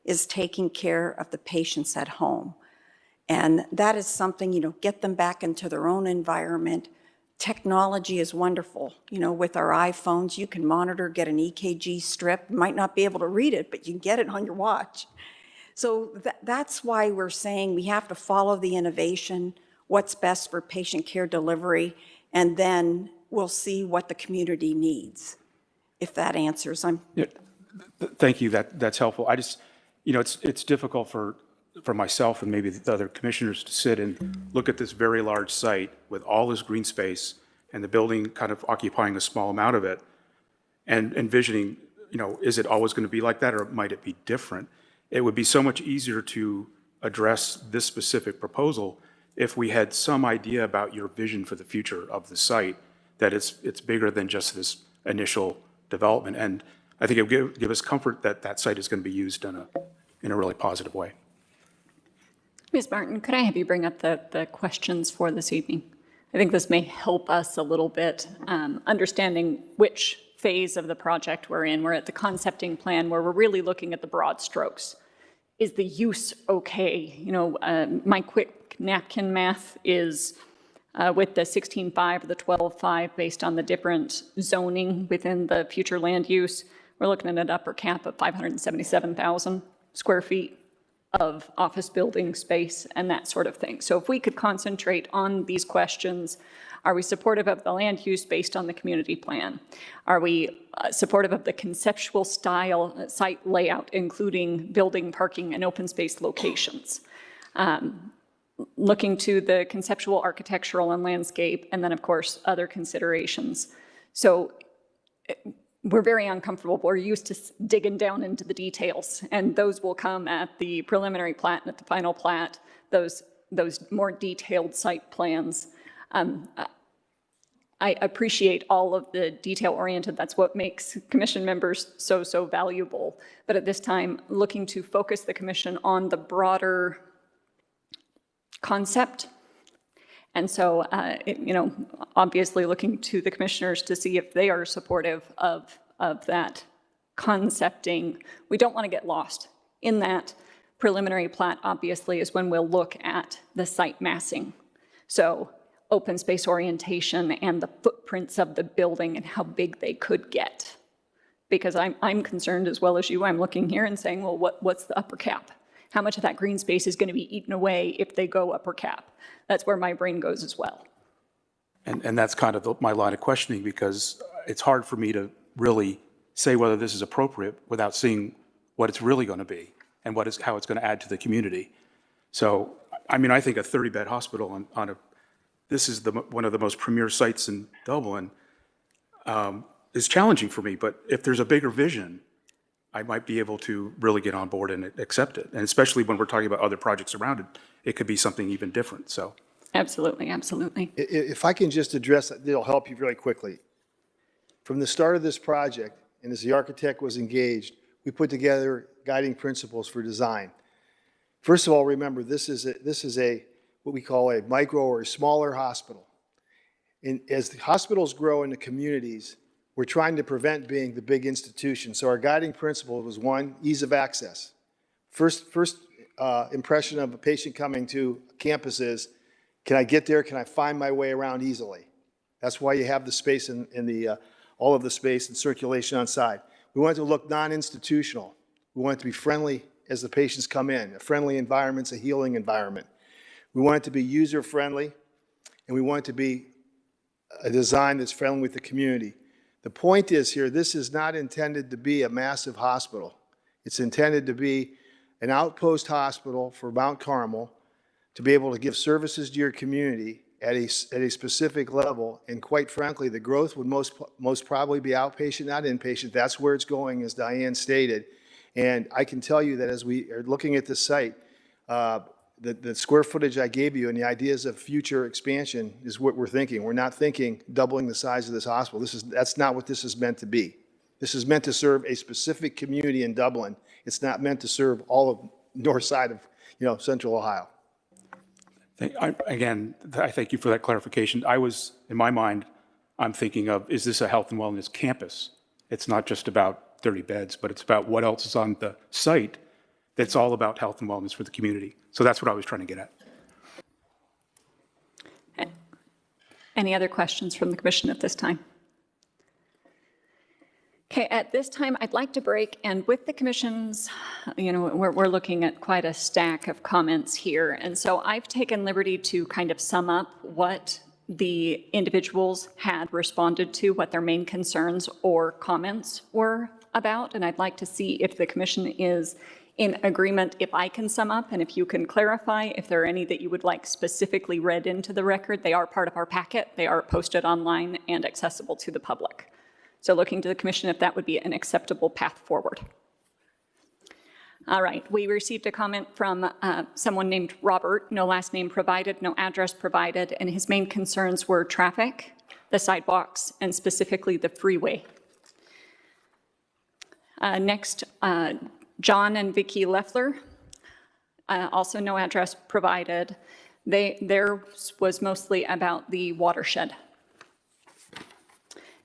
is taking care of the patients at home. And that is something, you know, get them back into their own environment. Technology is wonderful. You know, with our iPhones, you can monitor, get an EKG strip. You might not be able to read it, but you can get it on your watch. So that's why we're saying we have to follow the innovation, what's best for patient care delivery, and then we'll see what the community needs. If that answers, Thank you. That's helpful. I just, you know, it's difficult for myself and maybe the other commissioners to sit and look at this very large site with all this green space and the building kind of occupying a small amount of it and envisioning, you know, is it always going to be like that or might it be different? It would be so much easier to address this specific proposal if we had some idea about your vision for the future of the site, that it's bigger than just this initial development. And I think it would give us comfort that that site is going to be used in a really positive way. Ms. Martin, could I have you bring up the questions for this evening? I think this may help us a little bit understanding which phase of the project we're in. We're at the concepting plan where we're really looking at the broad strokes. Is the use okay? You know, my quick napkin math is with the 16.5 or the 12.5 based on the different zoning within the future land use, we're looking at an upper cap of 577,000 square feet of office building space and that sort of thing. So if we could concentrate on these questions, are we supportive of the land use based on the community plan? Are we supportive of the conceptual style site layout, including building, parking, and open space locations? Looking to the conceptual, architectural, and landscape, and then of course, other considerations. So we're very uncomfortable. We're used to digging down into the details, and those will come at the preliminary plat and at the final plat, those more detailed site plans. I appreciate all of the detail-oriented. That's what makes commission members so valuable. But at this time, looking to focus the commission on the broader concept. And so, you know, obviously looking to the commissioners to see if they are supportive of that concepting. We don't want to get lost in that preliminary plat, obviously, is when we'll look at the site massing. So open space orientation and the footprints of the building and how big they could get. Because I'm concerned as well as you, I'm looking here and saying, well, what's the upper cap? How much of that green space is going to be eaten away if they go upper cap? That's where my brain goes as well. And that's kind of my line of questioning, because it's hard for me to really say whether this is appropriate without seeing what it's really going to be and how it's going to add to the community. So, I mean, I think a 30-bed hospital this is one of the most premier sites in Dublin, is challenging for me. But if there's a bigger vision, I might be able to really get on board and accept it. And especially when we're talking about other projects around it, it could be something even different, so. Absolutely, absolutely. If I can just address that, it'll help you really quickly. From the start of this project, and as the architect was engaged, we put together guiding principles for design. First of all, remember, what we call a micro or a smaller hospital. And as the hospitals grow in the communities, we're trying to prevent being the big institution. So our guiding principle was one, ease of access. First impression of a patient coming to campus is, can I get there? Can I find my way around easily? That's why you have the space in the, all of the space and circulation on site. We want it to look non-institutional. We want it to be friendly as the patients come in. A friendly environment's a healing environment. We want it to be user-friendly, and we want it to be a design that's friendly with the community. The point is here, this is not intended to be a massive hospital. It's intended to be an outpost hospital for Mount Carmel to be able to give services to your community at a specific level. And quite frankly, the growth would most probably be outpatient, not inpatient. That's where it's going, as Diane stated. And I can tell you that as we are looking at the site, the square footage I gave you and the ideas of future expansion is what we're thinking. We're not thinking doubling the size of this hospital. That's not what this is meant to be. This is meant to serve a specific community in Dublin. It's not meant to serve all of north side of, central Ohio. Again, I thank you for that clarification. In my mind, I'm thinking of, is this a health and wellness campus? It's not just about 30 beds, but it's about what else is on the site that's all about health and wellness for the community. So that's what I was trying to get at. Any other questions from the commission at this time? Okay, at this time, I'd like to break, and with the commission's, we're looking at quite a stack of comments here, and so I've taken liberty to kind of sum up what the individuals had responded to, what their main concerns or comments were about, and I'd like to see if the commission is in agreement, if I can sum up, and if you can clarify, if there are any that you would like specifically read into the record. They are part of our packet. They are posted online and accessible to the public. So looking to the commission if that would be an acceptable path forward. All right, we received a comment from someone named Robert, no last name provided, no address provided, and his main concerns were traffic, the sidewalks, and specifically the freeway. Next, John and Vicki Leffler, also no address provided. Theirs was mostly about the watershed.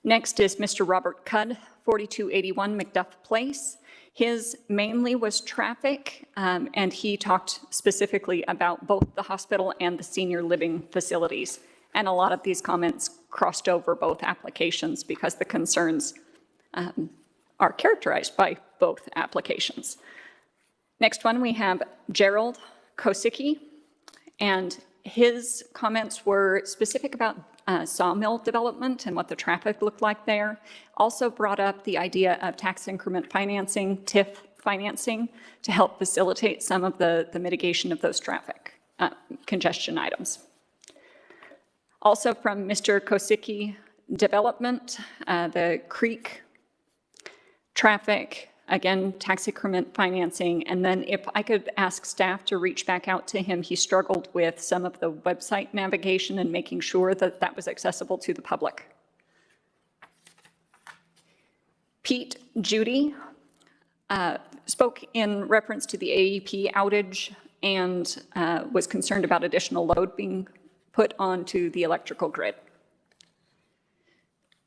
Next is Mr. Robert Cudd, 4281 Macduff Place. His mainly was traffic, and he talked specifically about both the hospital and the senior living facilities. And a lot of these comments crossed over both applications because the concerns are characterized by both applications. Next one, we have Gerald Kosicki, and his comments were specific about sawmill development and what the traffic looked like there. Also brought up the idea of tax increment financing, TIF financing, to help facilitate some of the mitigation of those traffic congestion items. Also from Mr. Kosicki, development, the creek traffic, again, tax increment financing, and then if I could ask staff to reach back out to him, he struggled with some of the website navigation and making sure that that was accessible to the public. Pete Judy spoke in reference to the AEP outage and was concerned about additional load being put onto the electrical grid.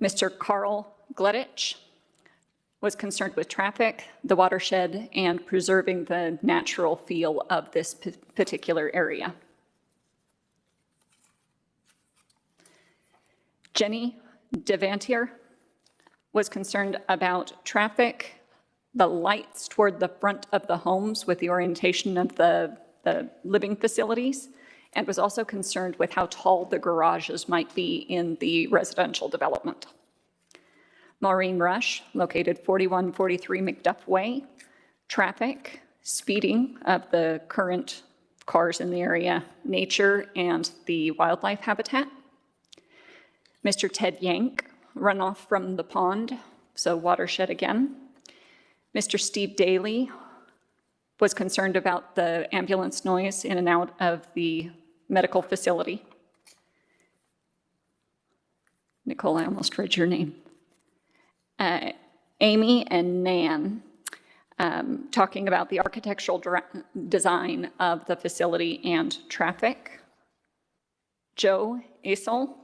Mr. Carl Gleditch was concerned with traffic, the watershed, and preserving the natural feel of this particular area. Jenny Devantier was concerned about traffic, the lights toward the front of the homes with the orientation of the living facilities, and was also concerned with how tall the garages might be in the residential development. Maureen Rush, located 4143 Macduff Way, traffic, speeding of the current cars in the area, nature, and the wildlife habitat. Mr. Ted Yank, runoff from the pond, so watershed again. Mr. Steve Daly was concerned about the ambulance noise in and out of the medical facility. Nicole, I almost read your name. Amy and Nan talking about the architectural design of the facility and traffic. Joe Asel,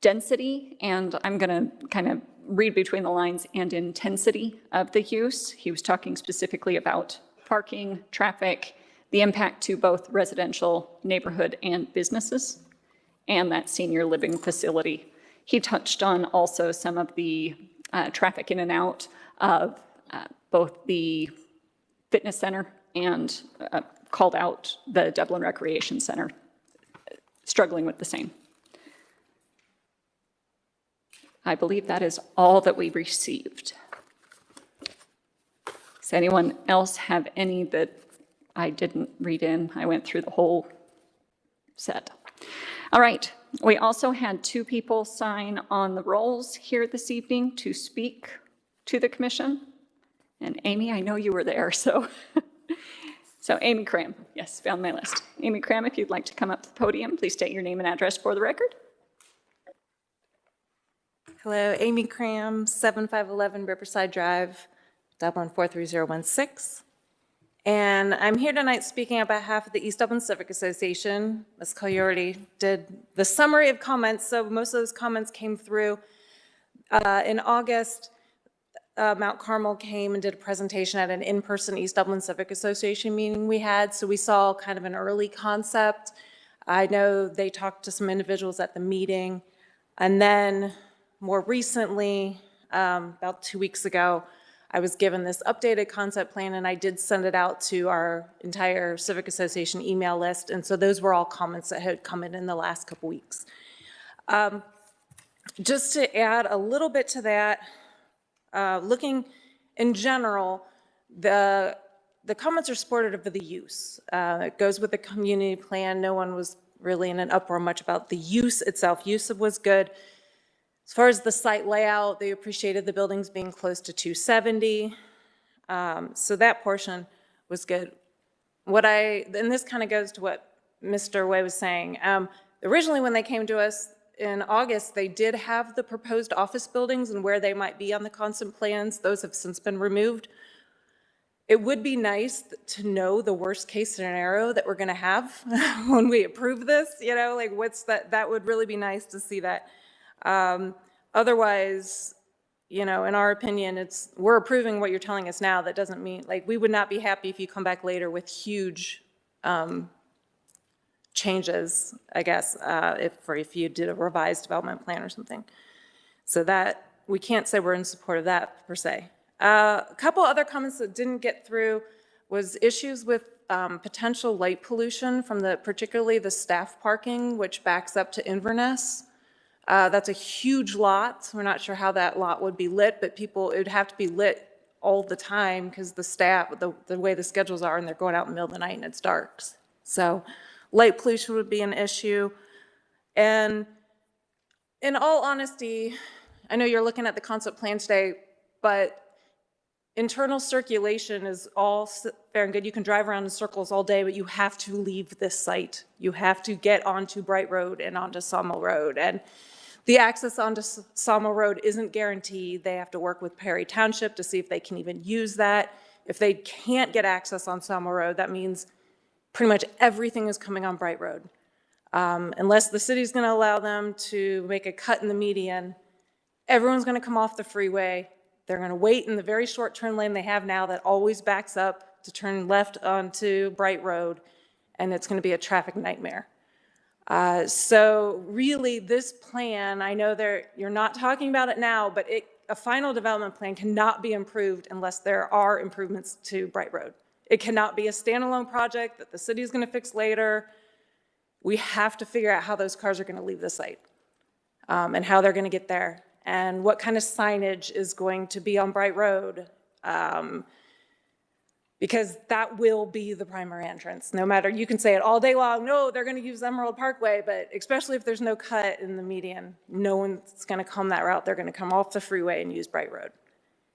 density, and I'm going to kind of read between the lines, and intensity of the use. He was talking specifically about parking, traffic, the impact to both residential, neighborhood, and businesses, and that senior living facility. He touched on also some of the traffic in and out of both the fitness center and called out the Dublin Recreation Center, struggling with the same. I believe that is all that we received. Does anyone else have any that I didn't read in? I went through the whole set. All right, we also had 2 people sign on the rolls here this evening to speak to the commission. And Amy, I know you were there, so. So Amy Cram, yes, found my list. Amy Cram, if you'd like to come up to the podium, please state your name and address for the record. Hello, Amy Cram, 7511 Riverside Drive, Dublin 43016. And I'm here tonight speaking on behalf of the East Dublin Civic Association. Ms. Collier already did the summary of comments, so most of those comments came through. In August, Mount Carmel came and did a presentation at an in-person East Dublin Civic Association meeting we had, so we saw kind of an early concept. I know they talked to some individuals at the meeting, and then more recently, about 2 weeks ago, I was given this updated concept plan, and I did send it out to our entire Civic Association email list, and so those were all comments that had come in the last couple weeks. Just to add a little bit to that, looking in general, the comments are supportive of the use. It goes with the community plan. No one was really in an uproar much about the use itself. Use was good. As far as the site layout, they appreciated the buildings being close to 270. So that portion was good. And this kind of goes to what Mr. Way was saying. Originally, when they came to us in August, they did have the proposed office buildings and where they might be on the concept plans. Those have since been removed. It would be nice to know the worst case scenario that we're going to have when we approve this, you know, like what's that? That would really be nice to see that. Otherwise, you know, in our opinion, we're approving what you're telling us now. That doesn't mean, like, we would not be happy if you come back later with huge changes, I guess, if you did a revised development plan or something. So that, we can't say we're in support of that per se. A couple other comments that didn't get through was issues with potential light pollution from particularly the staff parking, which backs up to Inverness. That's a huge lot. We're not sure how that lot would be lit, but it would have to be lit all the time because the staff, the way the schedules are, and they're going out in the middle of the night and it's dark. So light pollution would be an issue. And in all honesty, I know you're looking at the concept plan today, but internal circulation is all fair and good. You can drive around in circles all day, but you have to leave this site. You have to get onto Bright Road and onto Sawmill Road. And the access onto Sawmill Road isn't guaranteed. They have to work with Perry Township to see if they can even use that. If they can't get access on Sawmill Road, that means pretty much everything is coming on Bright Road. Unless the city's going to allow them to make a cut in the median, everyone's going to come off the freeway. They're going to wait in the very short turn lane they have now that always backs up to turn left onto Bright Road, and it's going to be a traffic nightmare. So really, this plan, I know you're not talking about it now, but a final development plan cannot be improved unless there are improvements to Bright Road. It cannot be a standalone project that the city is going to fix later. We have to figure out how those cars are going to leave the site and how they're going to get there and what kind of signage is going to be on Bright Road. Because that will be the primary entrance. No matter, you can say it all day long, no, they're gonna use Emerald Parkway, but especially if there's no cut in the median, no one's gonna come that route. They're gonna come off the freeway and use Bright Road.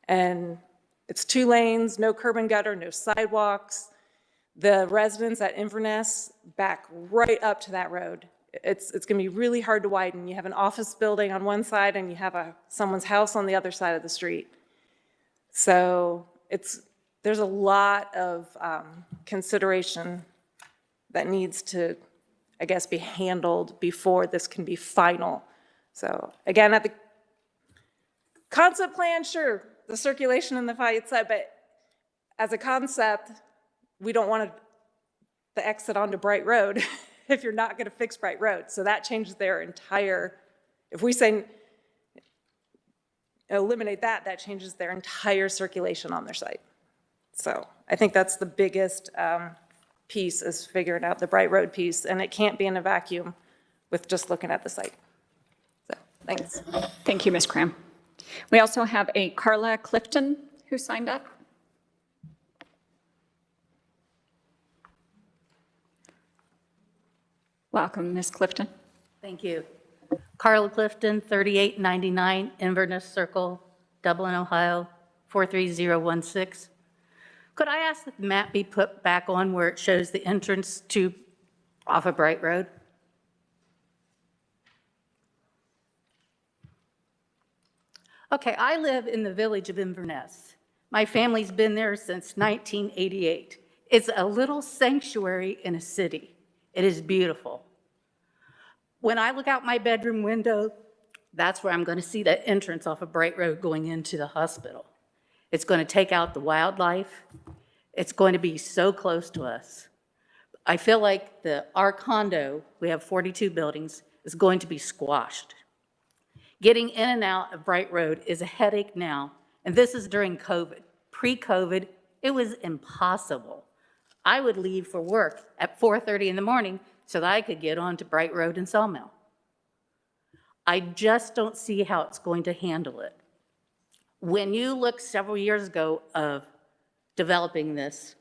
And it's 2 lanes, no curb and gutter, no sidewalks. The residents at Inverness back right up to that road. It's gonna be really hard to widen. You have an office building on one side and you have someone's house on the other side of the street. So there's a lot of consideration that needs to I guess, be handled before this can be final. So again, at the concept plan, sure, the circulation and the fight side, but as a concept, we don't want the exit onto Bright Road if you're not going to fix Bright Road. So that changes their entire, if we say eliminate that, that changes their entire circulation on their site. So I think that's the biggest piece, is figuring out the Bright Road piece, and it can't be in a vacuum with just looking at the site. So, thanks. Thank you, Ms. Cram. We also have a Carla Clifton who signed up. Welcome, Ms. Clifton. Thank you. Carla Clifton, 3899 Inverness Circle, Dublin, Ohio, 43016. Could I ask that the map be put back on where it shows the entrance to off of Bright Road? Okay, I live in the village of Inverness. My family's been there since 1988. It's a little sanctuary in a city. It is beautiful. When I look out my bedroom window, that's where I'm going to see that entrance off of Bright Road going into the hospital. It's going to take out the wildlife. It's going to be so close to us. I feel like our condo, we have 42 buildings, is going to be squashed. Getting in and out of Bright Road is a headache now, and this is during COVID. Pre-COVID, it was impossible. I would leave for work at 4:30 in the morning so that I could get onto Bright Road and Sawmill. I just don't see how it's going to handle it. When you look several years ago of developing this,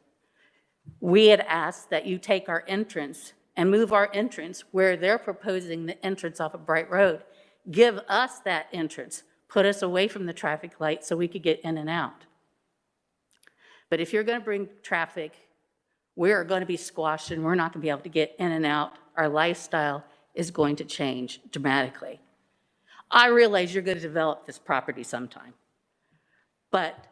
we had asked that you take our entrance and move our entrance where they're proposing the entrance off of Bright Road. Give us that entrance, put us away from the traffic light so we could get in and out. But if you're going to bring traffic, we're going to be squashed and we're not going to be able to get in and out. Our lifestyle is going to change dramatically. I realize you're going to develop this property sometime, but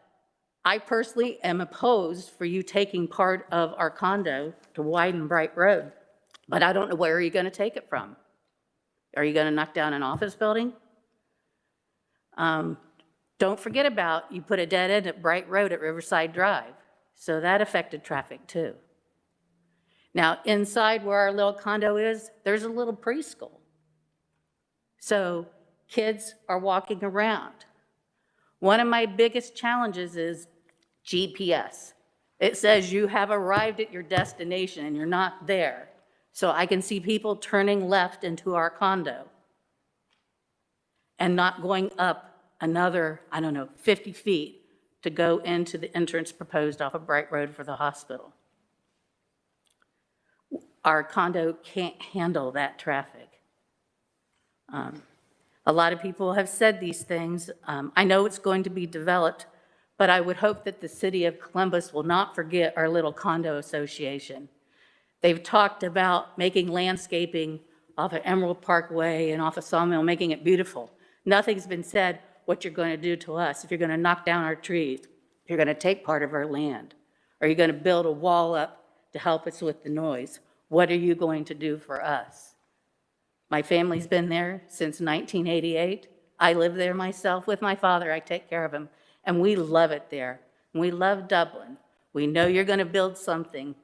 I personally am opposed for you taking part of our condo to widen Bright Road, but I don't know where you're going to take it from. Are you going to knock down an office building? Don't forget about, you put a dead end at Bright Road at Riverside Drive, so that affected traffic too. Now, inside where our little condo is, there's a little preschool. So kids are walking around. One of my biggest challenges is GPS. It says you have arrived at your destination and you're not there. So I can see people turning left into our condo and not going up another, 50 feet to go into the entrance proposed off of Bright Road for the hospital. Our condo can't handle that traffic. A lot of people have said these things. I know it's going to be developed, but I would hope that the city of Columbus will not forget our little condo association. They've talked about making landscaping off of Emerald Parkway and off of Sawmill, making it beautiful. Nothing's been said what you're going to do to us. If you're going to knock down our trees, if you're going to take part of our land, are you going to build a wall up to help us with the noise? What are you going to do for us? My family's been there since 1988. I live there myself with my father. I take care of him. And we love it there. We love Dublin. We know you're going to build something,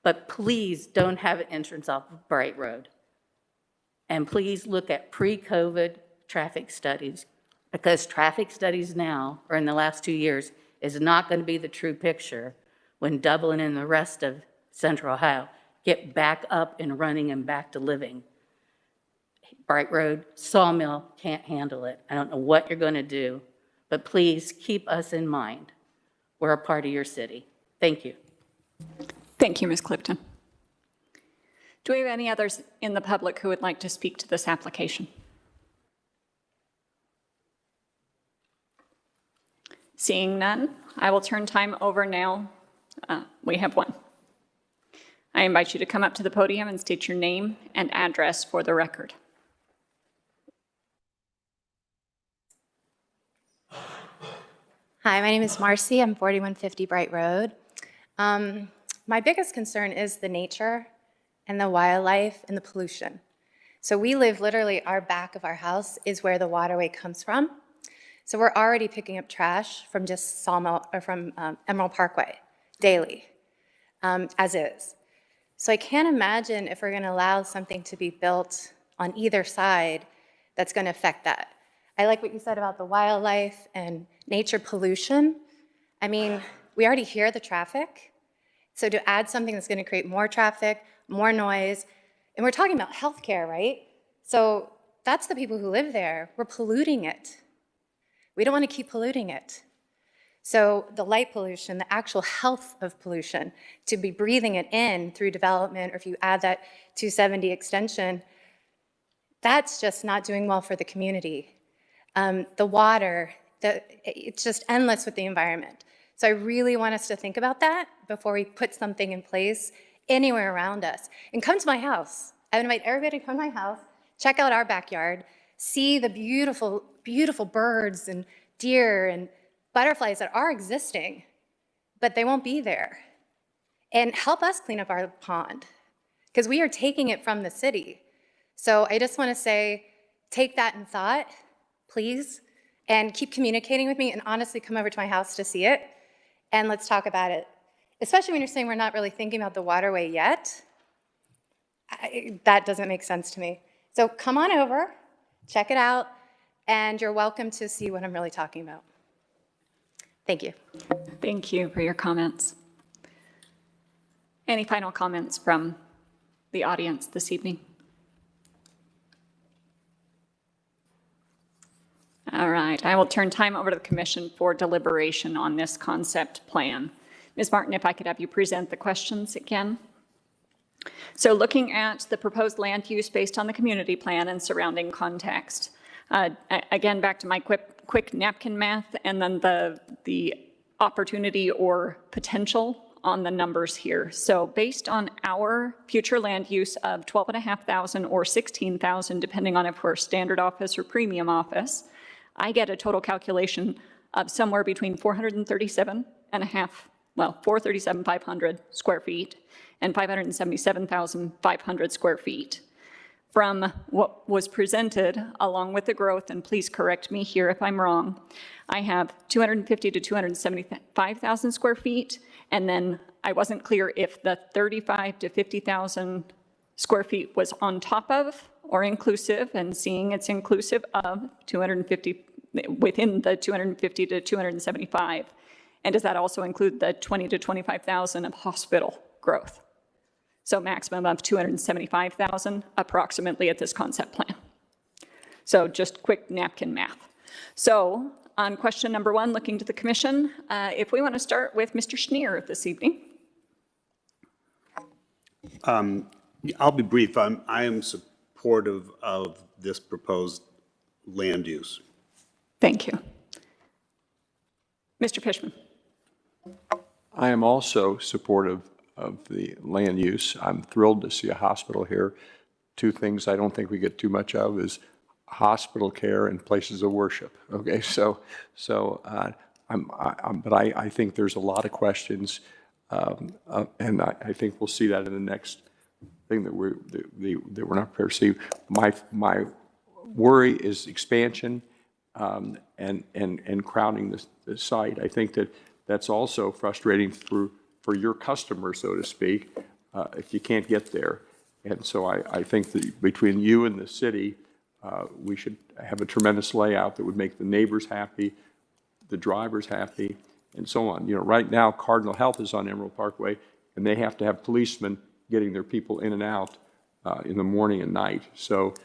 but please don't have an entrance off of Bright Road. And please look at pre-COVID traffic studies, because traffic studies now, or in the last 2 years, is not going to be the true picture when Dublin and the rest of Central Ohio get back up and running and back to living. Bright Road, Sawmill can't handle it. I don't know what you're going to do, but please keep us in mind. We're a part of your city. Thank you. Thank you, Ms. Clifton. Do we have any others in the public who would like to speak to this application? Seeing none, I will turn time over now. We have one. I invite you to come up to the podium and state your name and address for the record. Hi, my name is Marcy. I'm 4150 Bright Road. My biggest concern is the nature and the wildlife and the pollution. So we live literally, our back of our house is where the waterway comes from. So we're already picking up trash from just Emerald Parkway daily, as is. So I can't imagine if we're going to allow something to be built on either side that's going to affect that. I like what you said about the wildlife and nature pollution. I mean, we already hear the traffic. So to add something that's going to create more traffic, more noise, and we're talking about healthcare, right? So that's the people who live there. We're polluting it. We don't want to keep polluting it. So the light pollution, the actual health of pollution, to be breathing it in through development, or if you add that 270 extension, that's just not doing well for the community. The water, it's just endless with the environment. So I really want us to think about that before we put something in place anywhere around us. And come to my house. I would invite everybody to come to my house, check out our backyard, see the beautiful, beautiful birds and deer and butterflies that are existing, but they won't be there. And help us clean up our pond, because we are taking it from the city. So I just want to say, take that in thought, please, and keep communicating with me, and honestly come over to my house to see it, and let's talk about it. Especially when you're saying we're not really thinking about the waterway yet. That doesn't make sense to me. So come on over, check it out, and you're welcome to see what I'm really talking about. Thank you. Thank you for your comments. Any final comments from the audience this evening? All right, I will turn time over to the Commission for deliberation on this concept plan. Ms. Martin, if I could have you present the questions again. So looking at the proposed land use based on the community plan and surrounding context. Again, back to my quick napkin math, and then the opportunity or potential on the numbers here. So based on our future land use of 12,500 or 16,000, depending on if we're standard office or premium office, I get a total calculation of somewhere between 437,500 square feet and 577,500 square feet. From what was presented, along with the growth, and please correct me here if I'm wrong, I have 250 to 275,000 square feet, and then I wasn't clear if the 35 to 50,000 square feet was on top of or inclusive, and seeing it's inclusive of 250, within the 250 to 275. And does that also include the 20 to 25,000 of hospital growth? So maximum of 275,000 approximately at this concept plan. So just quick napkin math. So on question number one, looking to the Commission, if we want to start with Mr. Schneer this evening. I'll be brief. I am supportive of this proposed land use. Thank you. Mr. Fishman. I am also supportive of the land use. I'm thrilled to see a hospital here. Two things I don't think we get too much of is hospital care and places of worship. Okay, but I think there's a lot of questions, and I think we'll see that in the next thing that we're not prepared to see. My worry is expansion and crowding the site. I think that's also frustrating for your customer, so to speak, if you can't get there. And so I think that between you and the city, we should have a tremendous layout that would make the neighbors happy, the drivers happy, and so on. You know, right now, Cardinal Health is on Emerald Parkway, and they have to have policemen getting their people in and out in the morning and night. So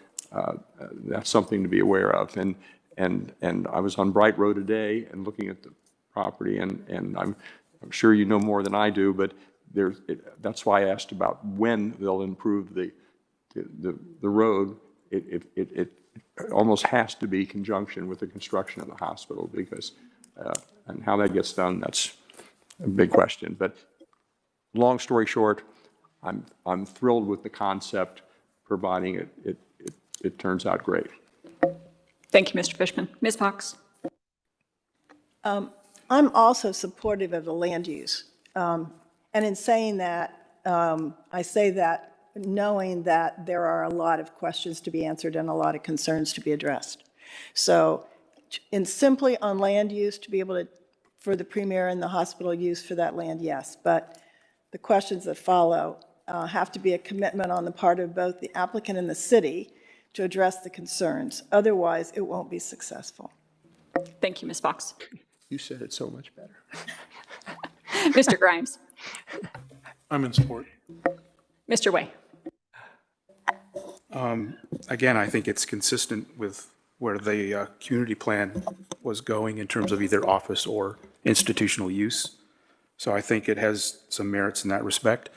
that's something to be aware of. And I was on Bright Road today and looking at the property, and I'm sure you know more than I do, but that's why I asked about when they'll improve the road. It almost has to be conjunction with the construction of the hospital, because and how that gets done, that's a big question. But long story short, I'm thrilled with the concept, providing it turns out great. Thank you, Mr. Fishman. Ms. Fox. I'm also supportive of the land use. And in saying that, I say that knowing that there are a lot of questions to be answered and a lot of concerns to be addressed. So simply on land use, to be able to, for the premier and the hospital use for that land, yes. But the questions that follow have to be a commitment on the part of both the applicant and the city to address the concerns. Otherwise, it won't be successful. Thank you, Ms. Fox. You said it so much better. Mr. Grimes. I'm in support. Mr. Way. Again, I think it's consistent with where the community plan was going in terms of either office or institutional use. So I think it has some merits in that respect.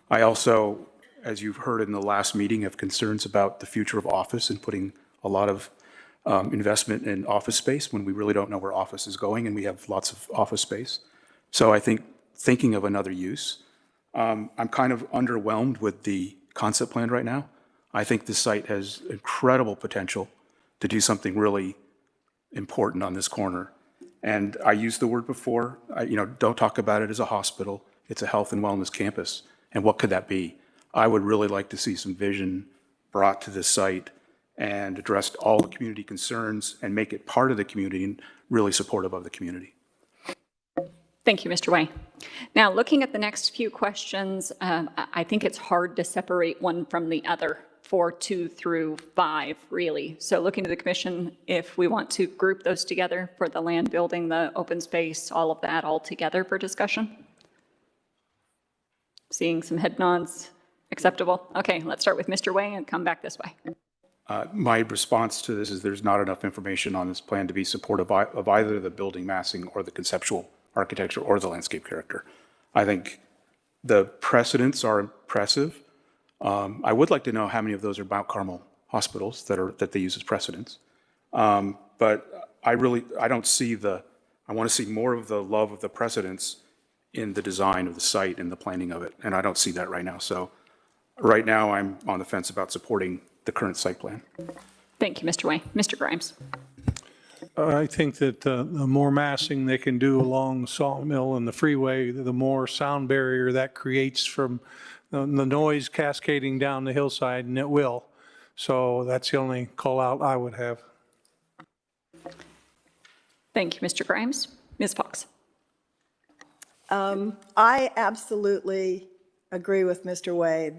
I also, as you've heard in the last meeting, have concerns about the future of office and putting a lot of investment in office space when we really don't know where office is going and we have lots of office space. So I think thinking of another use, I'm kind of underwhelmed with the concept plan right now. I think this site has incredible potential to do something really important on this corner. And I used the word before, don't talk about it as a hospital. It's a health and wellness campus. And what could that be? I would really like to see some vision brought to this site and address all the community concerns and make it part of the community and really supportive of the community. Thank you, Mr. Way. Now, looking at the next few questions, I think it's hard to separate one from the other for 2 through 5, really. So looking to the commission, if we want to group those together for the land building, the open space, all of that all together for discussion. Seeing some head nods, acceptable. Okay, let's start with Mr. Way and come back this way. My response to this is there's not enough information on this plan to be supportive of either the building massing or the conceptual architecture or the landscape character. I think the precedents are impressive. I would like to know how many of those are Mount Carmel hospitals that they use as precedents. But I don't see I want to see more of the love of the precedents in the design of the site and the planning of it. And I don't see that right now. So right now I'm on the fence about supporting the current site plan. Thank you, Mr. Way. Mr. Grimes. I think that the more massing they can do along Sawmill and the freeway, the more sound barrier that creates from the noise cascading down the hillside, and it will. So that's the only call out I would have. Thank you, Mr. Grimes. Ms. Fox. I absolutely agree with Mr. Way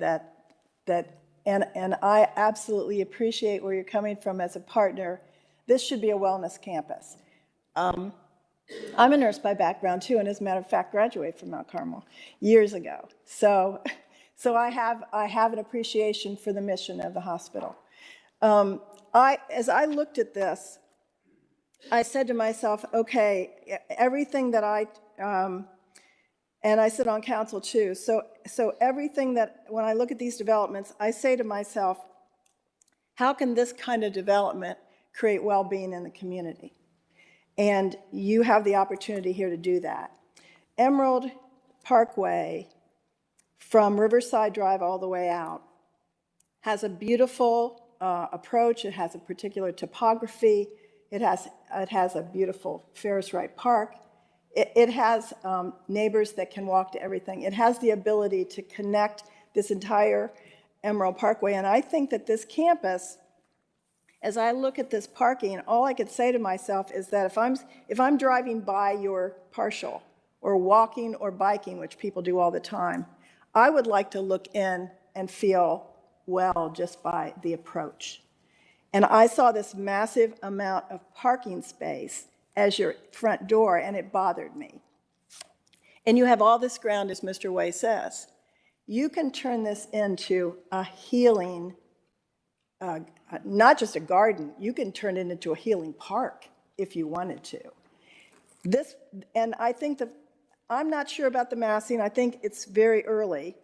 and I absolutely appreciate where you're coming from as a partner. This should be a wellness campus. I'm a nurse by background too, and as a matter of fact, graduated from Mount Carmel years ago. So I have an appreciation for the mission of the hospital. As I looked at this, I said to myself, okay, everything that and I sit on council too, so everything that, when I look at these developments, I say to myself, how can this kind of development create well-being in the community? And you have the opportunity here to do that. Emerald Parkway, from Riverside Drive all the way out, has a beautiful approach. It has a particular topography. It has a beautiful Ferris Wright Park. It has neighbors that can walk to everything. It has the ability to connect this entire Emerald Parkway. And I think that this campus, as I look at this parking, all I could say to myself is that if I'm driving by your partial or walking or biking, which people do all the time, I would like to look in and feel well just by the approach. And I saw this massive amount of parking space as your front door, and it bothered me. And you have all this ground, as Mr. Way says. You can turn this into a healing, not just a garden, you can turn it into a healing park if you wanted to. And I think I'm not sure about the massing. I think it's very early.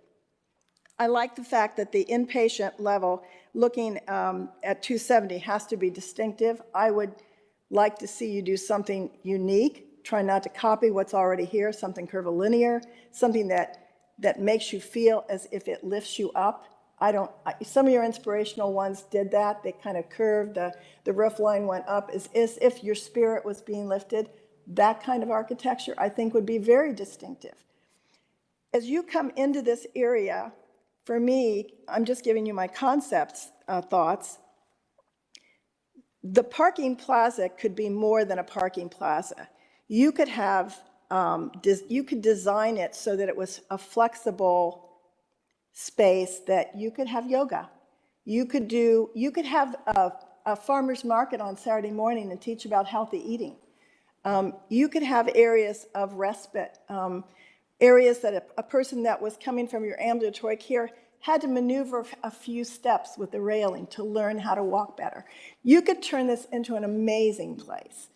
I like the fact that the inpatient level, looking at 270, has to be distinctive. I would like to see you do something unique. Try not to copy what's already here, something curvilinear, something that makes you feel as if it lifts you up. Some of your inspirational ones did that. They kind of curved, the roof line went up as if your spirit was being lifted. That kind of architecture, I think, would be very distinctive. As you come into this area, for me, I'm just giving you my concepts, thoughts. The parking plaza could be more than a parking plaza. You could have, you could design it so that it was a flexible space that you could have yoga. You could have a farmer's market on Saturday morning and teach about healthy eating. You could have areas of respite, areas that a person that was coming from your ambulatory care had to maneuver a few steps with the railing to learn how to walk better. You could turn this into an amazing place.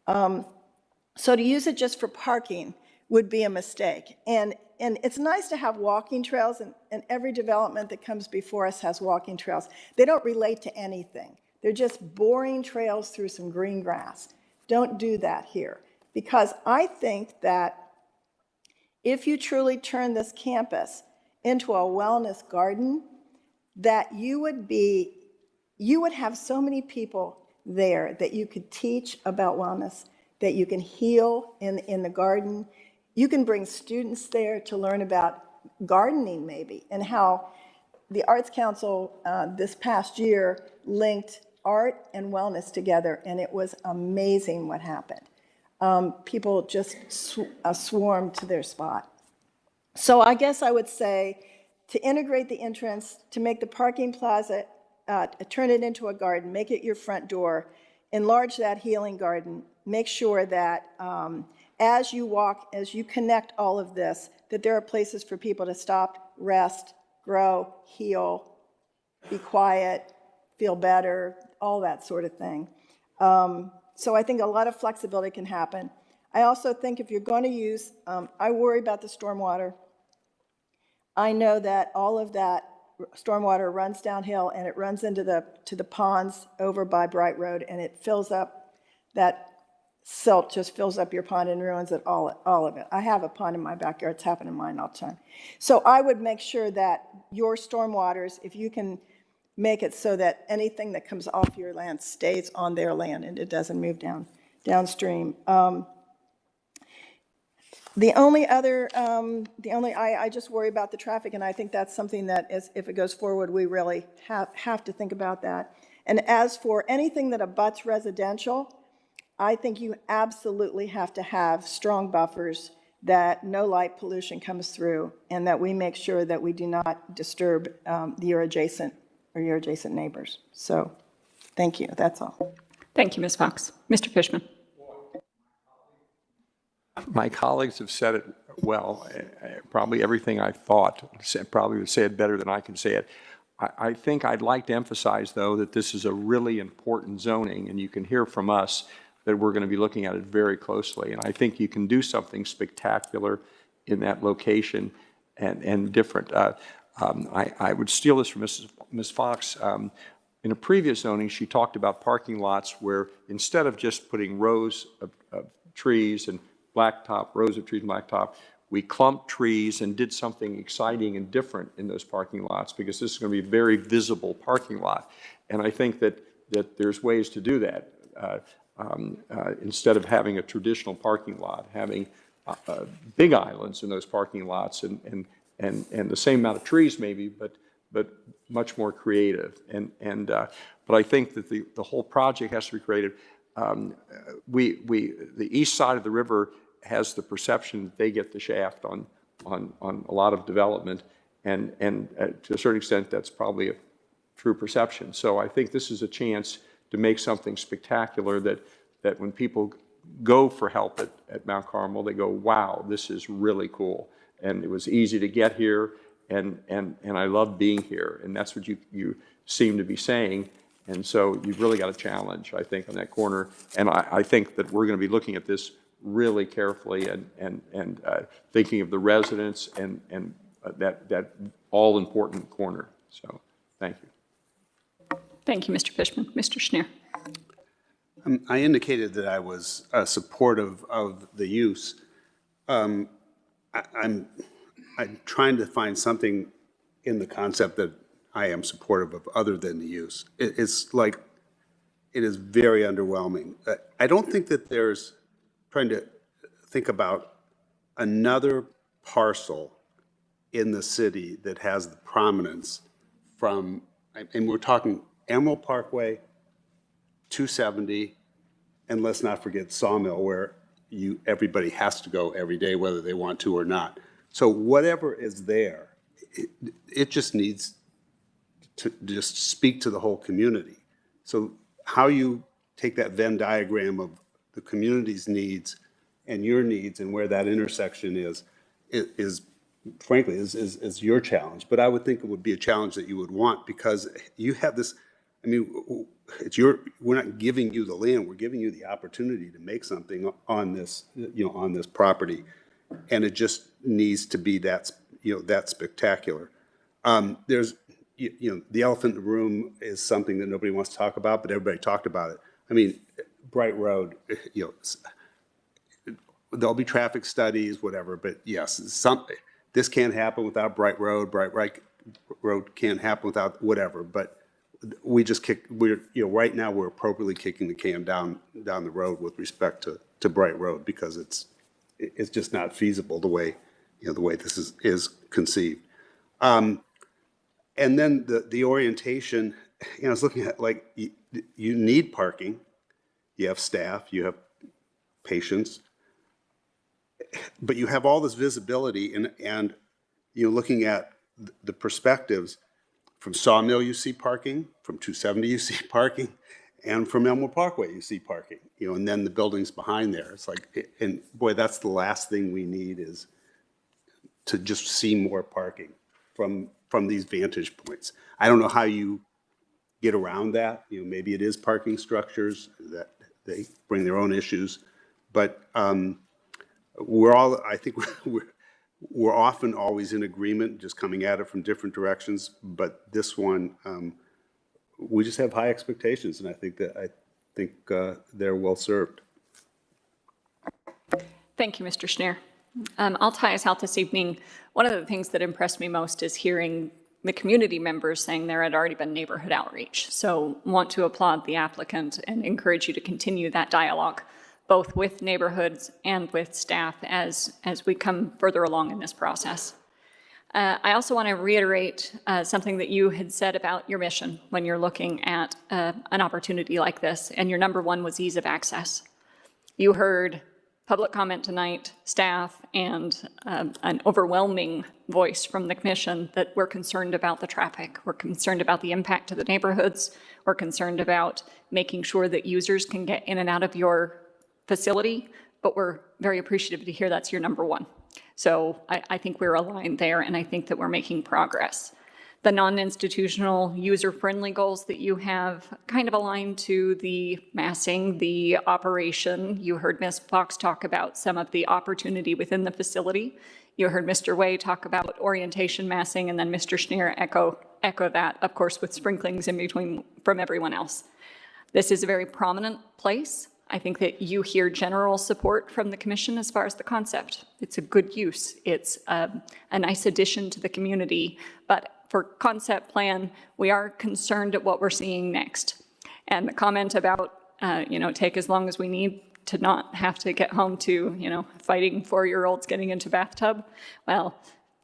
So to use it just for parking would be a mistake. And it's nice to have walking trails, and every development that comes before us has walking trails. They don't relate to anything. They're just boring trails through some green grass. Don't do that here, because I think that if you truly turn this campus into a wellness garden, that you would have so many people there that you could teach about wellness, that you can heal in the garden. You can bring students there to learn about gardening maybe, and how the Arts Council this past year linked art and wellness together, and it was amazing what happened. People just swarmed to their spot. So I guess I would say to integrate the entrance, to make the parking plaza, turn it into a garden, make it your front door, enlarge that healing garden, make sure that as you walk, as you connect all of this, that there are places for people to stop, rest, grow, heal, be quiet, feel better, all that sort of thing. So I think a lot of flexibility can happen. I also think if you're going to use, I worry about the stormwater. I know that all of that stormwater runs downhill and it runs into the ponds over by Bright Road, and it fills up, that silt just fills up your pond and ruins it, all of it. I have a pond in my backyard. It's happened in mine all the time. So I would make sure that your stormwaters, if you can make it so that anything that comes off your land stays on their land and it doesn't move downstream. I just worry about the traffic, and I think that's something that if it goes forward, we really have to think about that. And as for anything that abuts residential, I think you absolutely have to have strong buffers, that no light pollution comes through, and that we make sure that we do not disturb your adjacent neighbors. So thank you, that's all. Thank you, Ms. Fox. Mr. Fishman. My colleagues have said it well. Probably everything I thought, probably would say it better than I can say it. I think I'd like to emphasize, though, that this is a really important zoning, and you can hear from us that we're going to be looking at it very closely. And I think you can do something spectacular in that location and different. I would steal this from Ms. Fox. In a previous zoning, she talked about parking lots where instead of just putting rows of trees and rows of trees and blacktop, we clumped trees and did something exciting and different in those parking lots, because this is going to be a very visible parking lot. And I think that there's ways to do that. Instead of having a traditional parking lot, having big islands in those parking lots, and the same amount of trees maybe, but much more creative. But I think that the whole project has to be creative. The east side of the river has the perception that they get the shaft on a lot of development, and to a certain extent that's probably a true perception. So I think this is a chance to make something spectacular that when people go for help at Mount Carmel, they go, wow, this is really cool. And it was easy to get here, and I love being here. And that's what you seem to be saying. And so you've really got a challenge, I think, on that corner. And I think that we're going to be looking at this really carefully and thinking of the residents and that all-important corner. So thank you. Thank you, Mr. Fishman. Mr. Schneer. I indicated that I was supportive of the use. I'm trying to find something in the concept that I am supportive of other than the use. It's like, it is very underwhelming. I don't think that there's, trying to think about another parcel in the city that has the prominence from, and we're talking Emerald Parkway, 270, and let's not forget Sawmill, where everybody has to go every day, whether they want to or not. So whatever is there, it just needs to just speak to the whole community. So how you take that Venn diagram of the community's needs and your needs and where that intersection is frankly is your challenge. But I would think it would be a challenge that you would want, because you have this, I mean, we're not giving you the land, we're giving you the opportunity to make something on this, on this property. And it just needs to be that spectacular. There's, the elephant in the room is something that nobody wants to talk about, but everybody talked about it. I mean, Bright Road, there'll be traffic studies, whatever, but yes, this can't happen without Bright Road. Bright Road can't happen without whatever, but we just right now we're appropriately kicking the can down the road with respect to Bright Road, because it's just not feasible the way this is conceived. And then the orientation, I was looking at, like, you need parking, you have staff, you have patients, but you have all this visibility, and looking at the perspectives. From Sawmill you see parking, from 270 you see parking, and from Emerald Parkway you see parking, and then the buildings behind there. It's like, and boy, that's the last thing we need, is to just see more parking from these vantage points. I don't know how you get around that. Maybe it is parking structures that they bring their own issues, but I think we're often always in agreement, just coming at it from different directions. But this one, we just have high expectations, and I think they're well served. Thank you, Mr. Schneer. I'll tie us out this evening. One of the things that impressed me most is hearing the community members saying there had already been neighborhood outreach. So want to applaud the applicant and encourage you to continue that dialogue, both with neighborhoods and with staff as we come further along in this process. I also want to reiterate something that you had said about your mission when you're looking at an opportunity like this, and your number one was ease of access. You heard public comment tonight, staff, and an overwhelming voice from the commission that we're concerned about the traffic, we're concerned about the impact to the neighborhoods, we're concerned about making sure that users can get in and out of your facility, but we're very appreciative to hear that's your number one. So I think we're aligned there, and I think that we're making progress. The non-institutional user-friendly goals that you have kind of aligned to the massing, the operation. You heard Ms. Fox talk about some of the opportunity within the facility. You heard Mr. Way talk about orientation massing, and then Mr. Schneer echo that, of course, with sprinklings in between from everyone else. This is a very prominent place. I think that you hear general support from the commission as far as the concept. It's a good use. It's a nice addition to the community. But for concept plan, we are concerned at what we're seeing next. And the comment about, take as long as we need to not have to get home to, fighting 4-year-olds getting into bathtub. Well,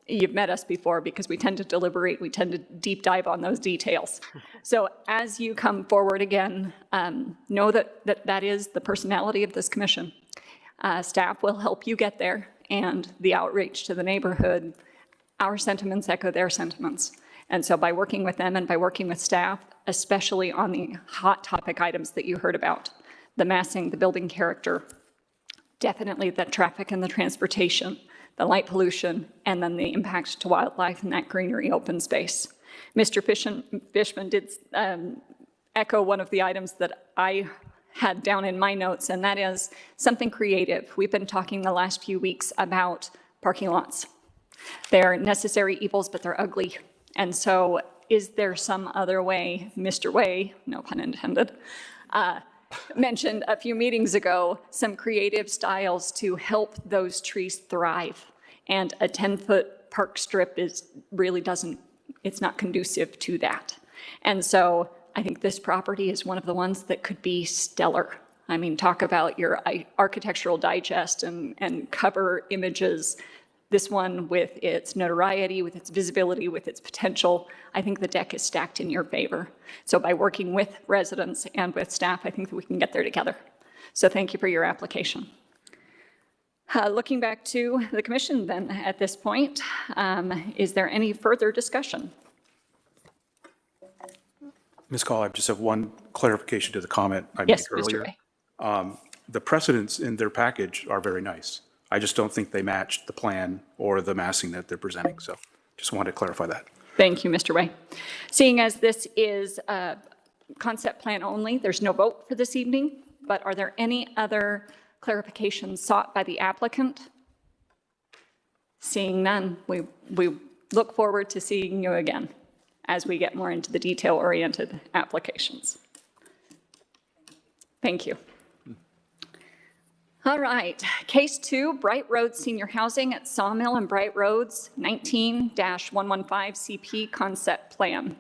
you've met us before, because we tend to deliberate, we tend to deep dive on those details. So as you come forward again, know that is the personality of this commission. Staff will help you get there, and the outreach to the neighborhood, our sentiments echo their sentiments. And so by working with them and by working with staff, especially on the hot topic items that you heard about, the massing, the building character, definitely the traffic and the transportation, the light pollution, and then the impact to wildlife and that greenery open space. Mr. Fishman did echo one of the items that I had down in my notes, and that is something creative. We've been talking the last few weeks about parking lots. They're necessary evils, but they're ugly. And so is there some other way? Mr. Way, no pun intended, mentioned a few meetings ago some creative styles to help those trees thrive. And a 10-foot park strip it's not conducive to that. And so I think this property is one of the ones that could be stellar. I mean, talk about your architectural digest and cover images. This one, with its notoriety, with its visibility, with its potential, I think the deck is stacked in your favor. So by working with residents and with staff, I think that we can get there together. So thank you for your application. Looking back to the commission then at this point, is there any further discussion? Ms. Call, I just have one clarification to the comment I made earlier. Yes, Mr. Ray. The precedents in their package are very nice. I just don't think they match the plan or the massing that they're presenting. So just wanted to clarify that. Thank you, Mr. Ray. Seeing as this is a concept plan only, there's no vote for this evening, but are there any other clarifications sought by the applicant? Seeing none, we look forward to seeing you again as we get more into the detail-oriented applications. Thank you. All right, case 2, Bright Road Senior Housing at Sawmill and Bright Roads, 19-115 CP Concept Plan.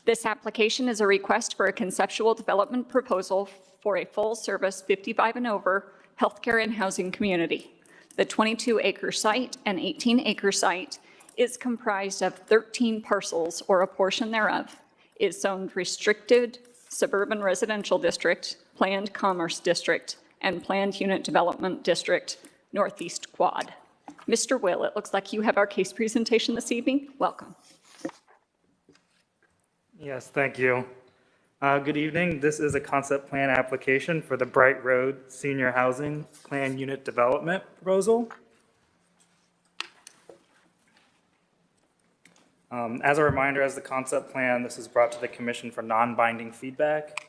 This application is a request for a conceptual development proposal for a full-service 55 and over healthcare and housing community. The 22-acre site and 18-acre site is comprised of 13 parcels, or a portion thereof, is zoned restricted suburban residential district, planned commerce district, and planned unit development district, Northeast Quad. Mr. Will, it looks like you have our case presentation this evening. Welcome. Yes, thank you. Good evening. This is a concept plan application for the Bright Road Senior Housing Plan Unit Development Proposal. As a reminder, as the concept plan, this is brought to the commission for non-binding feedback.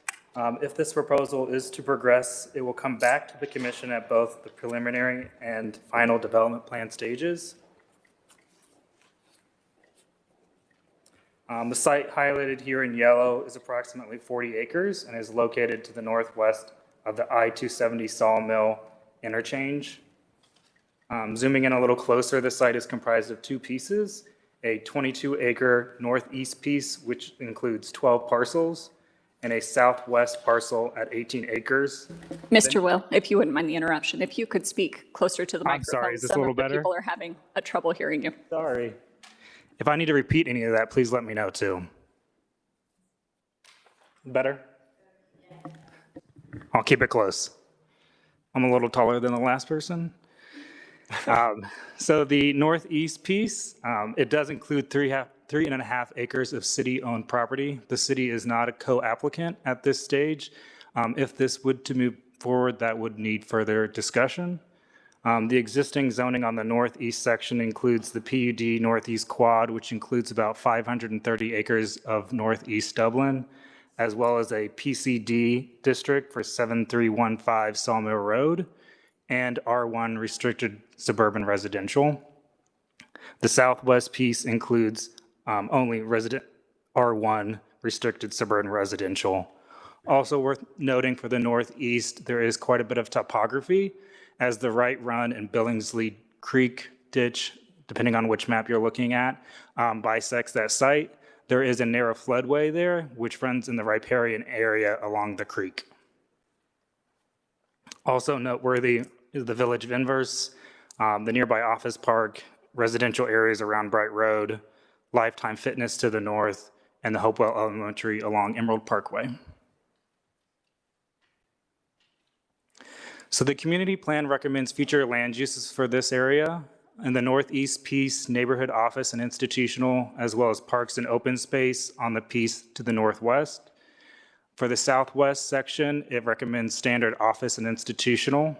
If this proposal is to progress, it will come back to the commission at both the preliminary and final development plan stages. The site highlighted here in yellow is approximately 40 acres and is located to the northwest of the I-270 Sawmill interchange. Zooming in a little closer, the site is comprised of 2 pieces, a 22-acre northeast piece, which includes 12 parcels, and a southwest parcel at 18 acres. Mr. Will, if you wouldn't mind the interruption, if you could speak closer to the microphone. I'm sorry, is this a Some little of the better? people are having a trouble hearing you. Sorry. If I need to repeat any of that, please let me know too. Better? I'll keep it close. I'm a little taller than the last person. So the northeast piece, it does include 3.5 acres of city-owned property. The city is not a co-applicant at this stage. If this would to move forward, that would need further discussion. The existing zoning on the northeast section includes the PUD Northeast Quad, which includes about 530 acres of northeast Dublin, as well as a PCD district for 7315 Sawmill Road, and R1 restricted suburban residential. The southwest piece includes only R1 restricted suburban residential. Also worth noting for the northeast, there is quite a bit of topography as the Wright Run and Billingsley Creek ditch, depending on which map you're looking at, bisects that site. There is a narrow floodway there, which runs in the riparian area along the creek. Also noteworthy is the village of Inverse, the nearby office park, residential areas around Bright Road, Lifetime Fitness to the north, and the Hopewell Elementary along Emerald Parkway. So the community plan recommends future land uses for this area. In the northeast piece, neighborhood office and institutional, as well as parks and open space on the piece to the northwest. For the southwest section, it recommends standard office and institutional.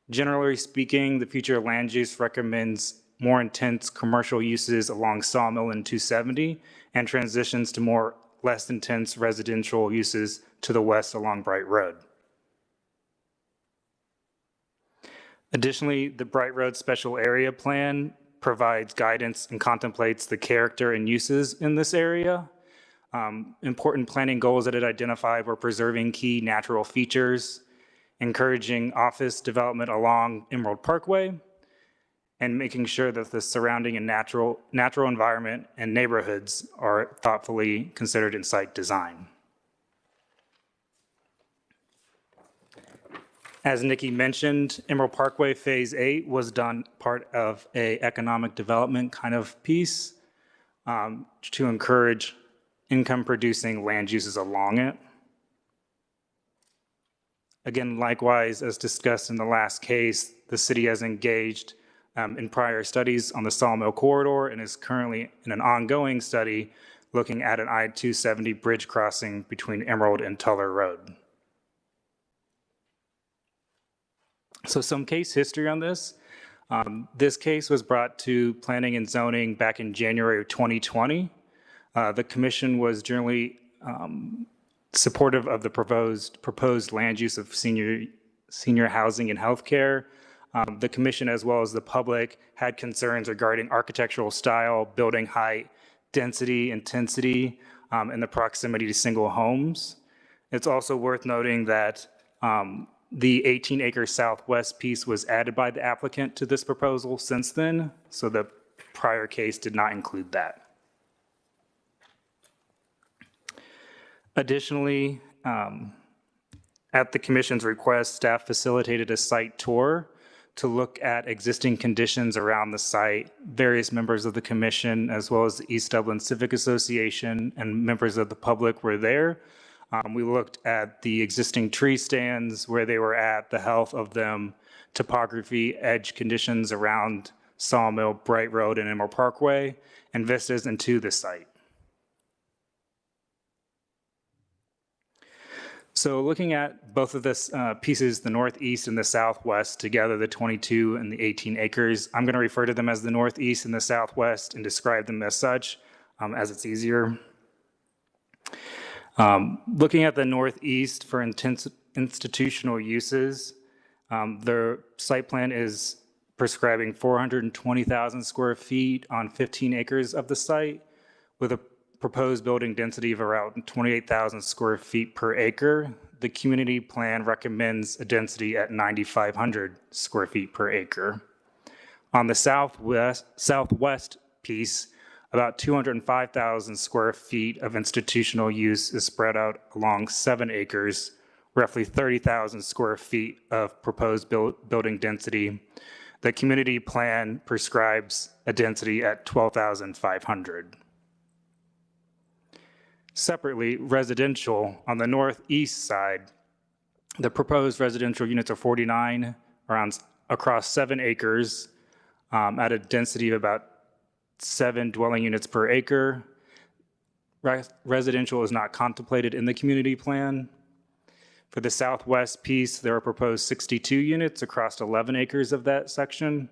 Generally speaking, the future land use recommends more intense commercial uses along Sawmill and 270 and transitions to less intense residential uses to the west along Bright Road. Additionally, the Bright Road Special Area Plan provides guidance and contemplates the character and uses in this area. Important planning goals that it identified were preserving key natural features, encouraging office development along Emerald Parkway, and making sure that the surrounding and natural environment and neighborhoods are thoughtfully considered in site design. As Nikki mentioned, Emerald Parkway Phase 8 was done part of a economic development kind of piece to encourage income-producing land uses along it. Again, likewise, as discussed in the last case, the city has engaged in prior studies on the Sawmill Corridor and is currently in an ongoing study looking at an I-270 bridge crossing between Emerald and Tuller Road. So some case history on this. This case was brought to Planning and Zoning back in January of 2020. The commission was generally supportive of the proposed land use of senior housing and healthcare. The commission, as well as the public, had concerns regarding architectural style, building height, density, intensity, and the proximity to single homes. It's also worth noting that the 18-acre southwest piece was added by the applicant to this proposal since then, so the prior case did not include that. Additionally, at the commission's request, staff facilitated a site tour to look at existing conditions around the site. Various members of the commission, as well as the East Dublin Civic Association and members of the public were there. We looked at the existing tree stands, where they were at, the health of them, topography, edge conditions around Sawmill, Bright Road, and Emerald Parkway, and vistas into the site. So looking at both of this pieces, the northeast and the southwest together, the 22 and the 18 acres, I'm going to refer to them as the northeast and the southwest and describe them as such, as it's easier. Looking at the northeast for institutional uses, the site plan is prescribing 420,000 square feet on 15 acres of the site with a proposed building density of around 28,000 square feet per acre. The community plan recommends a density at 9,500 square feet per acre. On the southwest piece, about 205,000 square feet of institutional use is spread out along 7 acres, roughly 30,000 square feet of proposed building density. The community plan prescribes a density at 12,500. Separately, residential on the northeast side, the proposed residential units are 49 across 7 acres at a density of about 7 dwelling units per acre. Residential is not contemplated in the community plan. For the southwest piece, there are proposed 62 units across 11 acres of that section,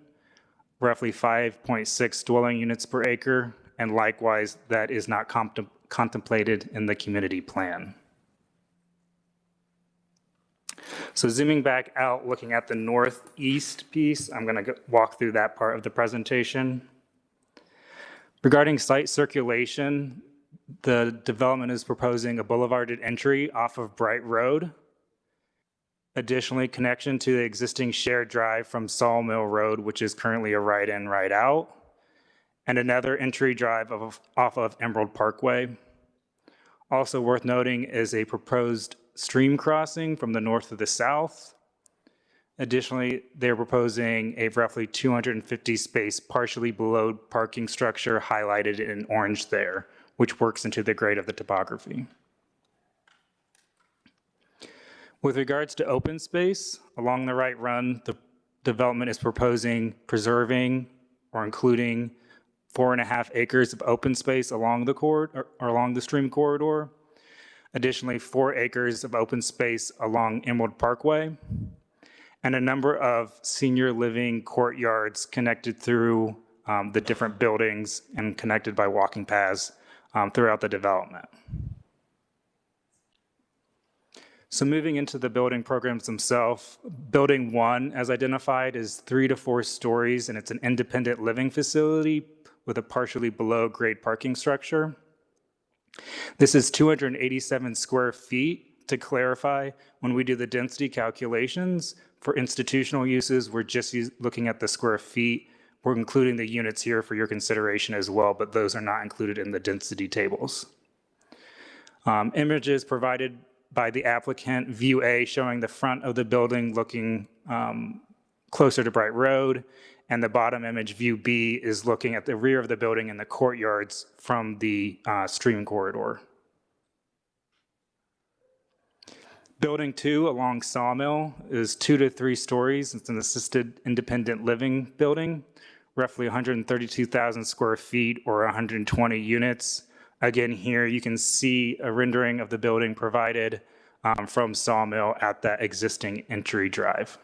roughly 5.6 dwelling units per acre, and likewise, that is not contemplated in the community plan. So zooming back out, looking at the northeast piece, I'm going to walk through that part of the presentation. Regarding site circulation, the development is proposing a boulevarded entry off of Bright Road. Additionally, connection to the existing shared drive from Sawmill Road, which is currently a right-in, right-out, and another entry drive off of Emerald Parkway. Also worth noting is a proposed stream crossing from the north to the south. Additionally, they're proposing a roughly 250 space partially below parking structure highlighted in orange there, which works into the grade of the topography. With regards to open space, along the right run, the development is proposing preserving or including 4.5 acres of open space along the corridor or along the stream corridor. Additionally, 4 acres of open space along Emerald Parkway, and a number of senior living courtyards connected through the different buildings and connected by walking paths throughout the development. So moving into the building programs themselves, Building 1, as identified, is 3 to 4 stories, and it's an independent living facility with a partially below grade parking structure. This is 287 square feet. To clarify, when we do the density calculations for institutional uses, we're just looking at the square feet. We're including the units here for your consideration as well, but those are not included in the density tables. Images provided by the applicant, View A showing the front of the building looking closer to Bright Road, and the bottom image, View B, is looking at the rear of the building and the courtyards from the stream corridor. Building 2 along Sawmill is 2 to 3 stories. It's an assisted independent living building, roughly 132,000 square feet or 120 units. Again, here you can see a rendering of the building provided from Sawmill at that existing entry drive.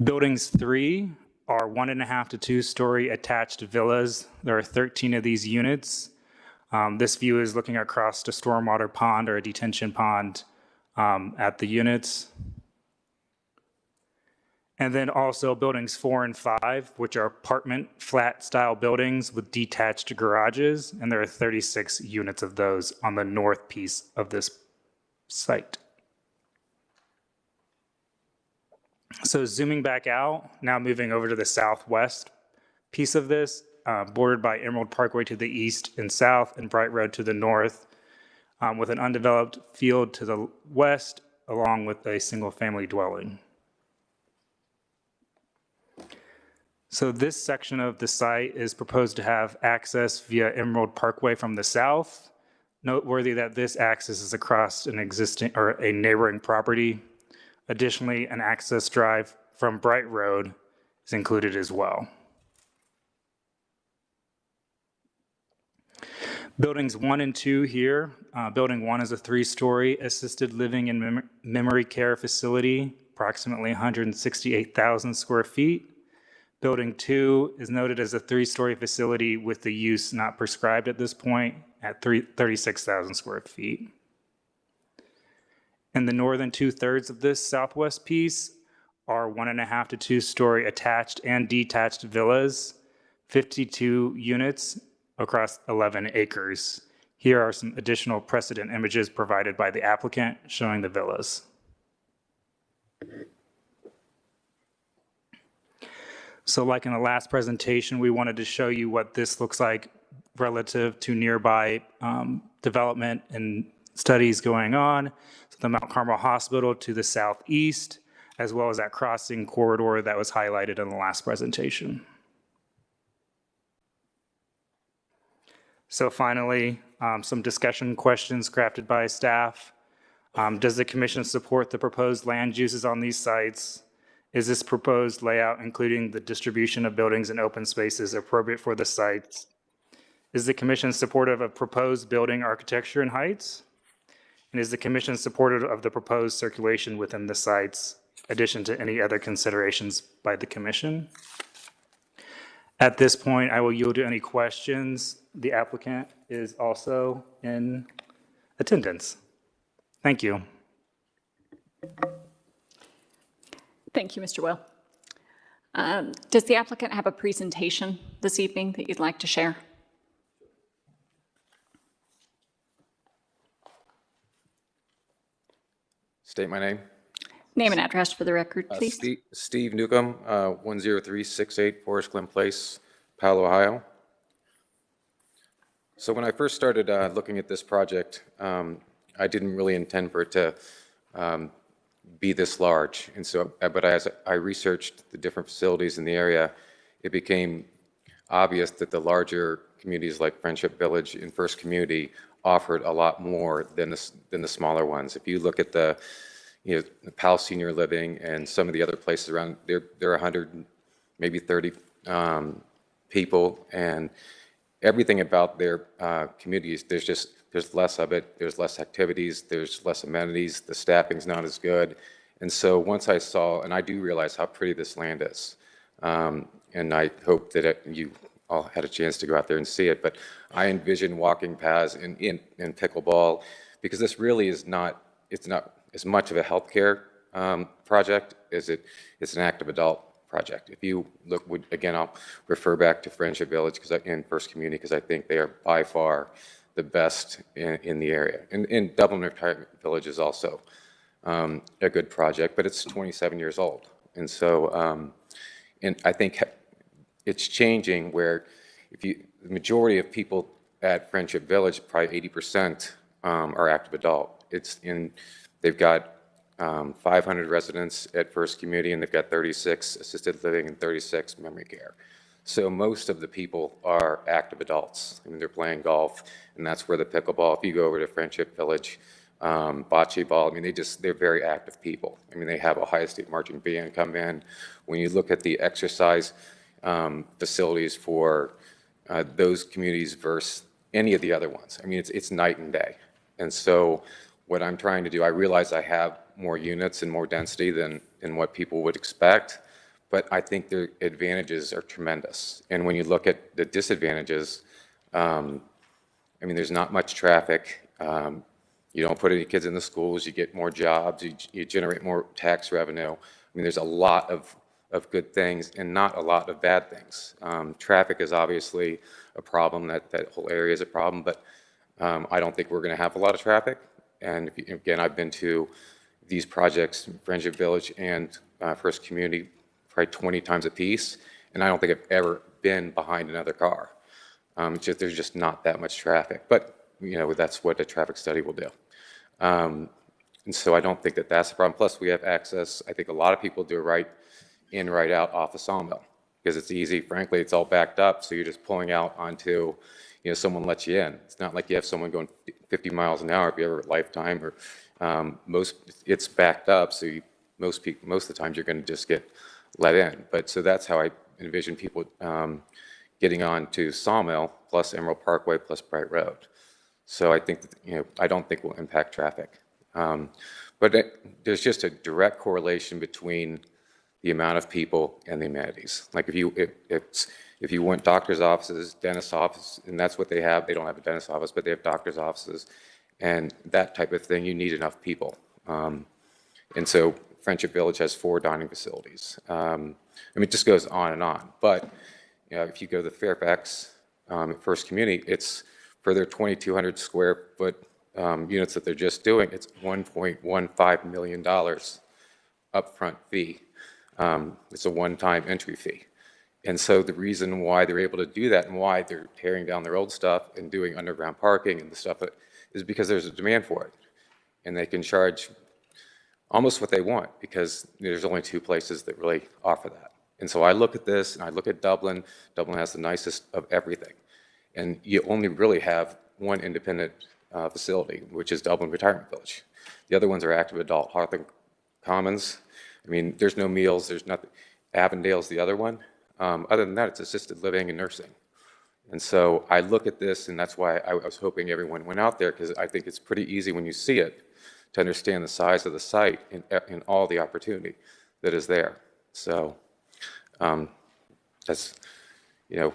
Buildings 3 are 1.5 to 2 story attached villas. There are 13 of these units. This view is looking across a stormwater pond or a detention pond at the units. And then also buildings 4 and 5, which are apartment flat style buildings with detached garages. And there are 36 units of those on the north piece of this site. So zooming back out, now moving over to the southwest piece of this, bordered by Emerald Parkway to the east and south and Bright Road to the north, with an undeveloped field to the west, along with a single family dwelling. So this section of the site is proposed to have access via Emerald Parkway from the south. Noteworthy that this access is across an existing or a neighboring property. Additionally, an access drive from Bright Road is included as well. Buildings 1 and 2 here. Building 1 is a 3-story assisted living and memory care facility, approximately 168,000 square feet. Building 2 is noted as a 3-story facility with the use not prescribed at this point at 36,000 square feet. In the northern 2/3 of this southwest piece are 1.5 to 2-story attached and detached villas, 52 units across 11 acres. Here are some additional precedent images provided by the applicant showing the villas. So like in the last presentation, we wanted to show you what this looks like relative to nearby development and studies going on. So the Mount Carmel Hospital to the southeast, as well as that crossing corridor that was highlighted in the last presentation. So finally, some discussion questions crafted by staff. Does the commission support the proposed land uses on these sites? Is this proposed layout, including the distribution of buildings and open spaces, appropriate for the sites? Is the commission supportive of proposed building architecture and heights? And is the commission supportive of the proposed circulation within the sites, in addition to any other considerations by the commission? At this point, I will yield to any questions. The applicant is also in attendance. Thank you. Thank you, Mr. Will. Does the applicant have a presentation this evening that you'd like to share? State my name. Name and address for the record, please. Steve Newcomb, 10368 Forest Glen Place, Palo, Ohio. So when I first started looking at this project, I didn't really intend for it to be this large. And so, but as I researched the different facilities in the area, it became obvious that the larger communities like Friendship Village and First Community offered a lot more than the smaller ones. If you look at the the Powell Senior Living and some of the other places around, there are 100, maybe 30 people, and everything about their communities, there's less of it, there's less activities, there's less amenities, the staffing's not as good. And so once I saw, and I do realize how pretty this land is, and I hope that you all had a chance to go out there and see it, but I envision walking paths in pickleball, because this really is not, it's not as much of a healthcare project as it's an active adult project. If you look, again, I'll refer back to Friendship Village and First Community, because I think they are by far the best in the area. And Dublin Retirement Village is also a good project, but it's 27 years old. And so, and I think it's changing where the majority of people at Friendship Village, probably 80% are active adult. They've got 500 residents at First Community, and they've got 36 assisted living and 36 memory care. So most of the people are active adults. I mean, they're playing golf, and that's where the pickleball, if you go over to Friendship Village, bocce ball, I mean, they're very active people. I mean, they have Ohio State marching band come in. When you look at the exercise facilities for those communities versus any of the other ones, I mean, it's night and day. And so what I'm trying to do, I realize I have more units and more density than what people would expect, but I think the advantages are tremendous. And when you look at the disadvantages, I mean, there's not much traffic. You don't put any kids in the schools, you get more jobs, you generate more tax revenue. I mean, there's a lot of good things and not a lot of bad things. Traffic is obviously a problem, that whole area is a problem, but I don't think we're gonna have a lot of traffic. And again, I've been to these projects, Friendship Village and First Community, probably 20 times a piece, and I don't think I've ever been behind another car. There's just not that much traffic, but you know, that's what a traffic study will do. And so I don't think that that's a problem. Plus, we have access. I think a lot of people do right in, right out off of Sawmill because it's easy. Frankly, it's all backed up, so you're just pulling out onto, you know, someone lets you in. It's not like you have someone going 50 miles an hour if you ever at Lifetime or it's backed up, so most of the times you're going to just get let in. But so that's how I envision people getting on to Sawmill plus Emerald Parkway plus Bright Road. So I think that, you know, I don't think we'll impact traffic. But there's just a direct correlation between the amount of people and the amenities. Like if you want doctor's offices, dentist offices, and that's what they have. They don't have a dentist office, but they have doctor's offices and that type of thing. You need enough people. And so Friendship Village has 4 dining facilities. I mean, it just goes on and on. But you know, if you go to the Fairfax First Community, it's for their 2,200 square foot units that they're just doing, it's $1.15 million upfront fee. It's a one-time entry fee. And so the reason why they're able to do that and why they're tearing down their old stuff and doing underground parking and the stuff is because there's a demand for it. And they can charge almost what they want because there's only 2 places that really offer that. And so I look at this and I look at Dublin. Dublin has the nicest of everything. And you only really have one independent facility, which is Dublin Retirement Village. The other ones are active adult. Hawthorne Commons, I mean, there's no meals, there's nothing. Avondale's the other one. Other than that, it's assisted living and nursing. And so I look at this, and that's why I was hoping everyone went out there, because I think it's pretty easy when you see it to understand the size of the site and all the opportunity that is there. So that's, you know,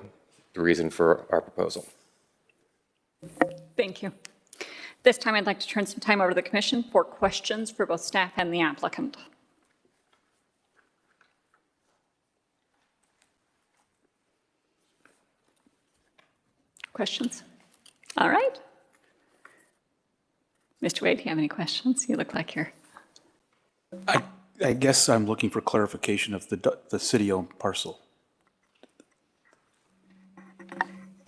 the reason for our proposal. Thank you. This time, I'd like to turn some time over to the Commission for questions for both staff and the applicant. Questions? All right. Mr. Wade, do you have any questions? You look like you're... I guess I'm looking for clarification of the city-owned parcel.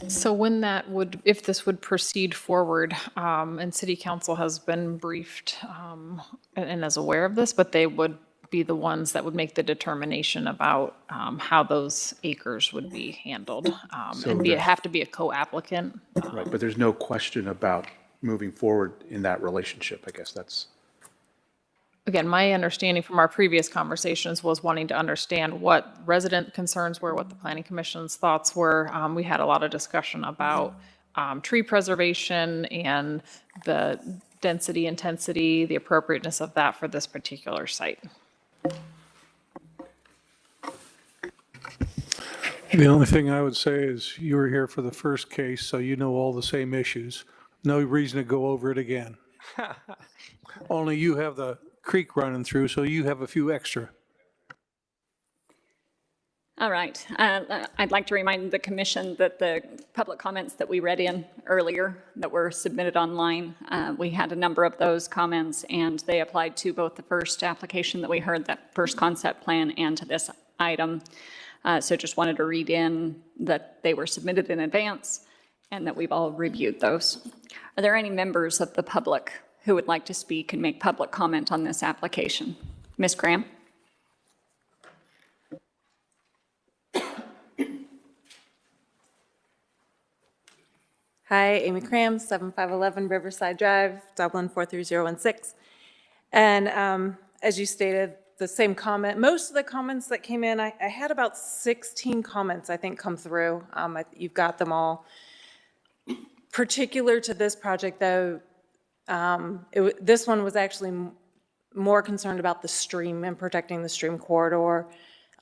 So when that would, if this would proceed forward, and City Council has been briefed and is aware of this, but they would be the ones that would make the determination about how those acres would be handled. And have to be a co-applicant. Right, but there's no question about moving forward in that relationship. I guess that's... Again, my understanding from our previous conversations was wanting to understand what resident concerns were, what the Planning Commission's thoughts were. We had a lot of discussion about tree preservation and the density, intensity, the appropriateness of that for this particular site. The only thing I would say is you were here for the first case, so you know all the same issues. No reason to go over it again. Only you have the creek running through, so you have a few extra. All right. I'd like to remind the Commission that the public comments that we read in earlier that were submitted online, we had a number of those comments, and they applied to both the first application that we heard, that first concept plan, and to this item. So just wanted to read in that they were submitted in advance and that we've all reviewed those. Are there any members of the public who would like to speak and make public comment on this application? Ms. Graham? Hi, Amy Cram, 7511 Riverside Drive, Dublin 43016. And as you stated, the same comment, most of the comments that came in, I had about 16 comments, I think, come through. You've got them all. Particular to this project, though, this one was actually more concerned about the stream and protecting the stream corridor,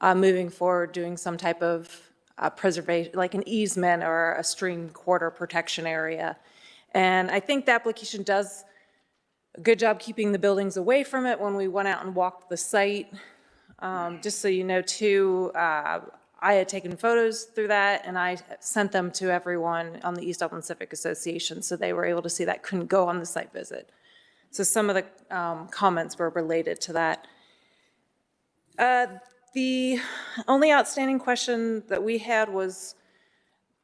moving forward, doing some type of preservation, like an easement or a stream corridor protection area. And I think the application does a good job keeping the buildings away from it. When we went out and walked the site, just so you know too, I had taken photos through that and I sent them to everyone on the East Dublin Civic Association, so they were able to see that, couldn't go on the site visit. So some of the comments were related to that. The only outstanding question that we had was,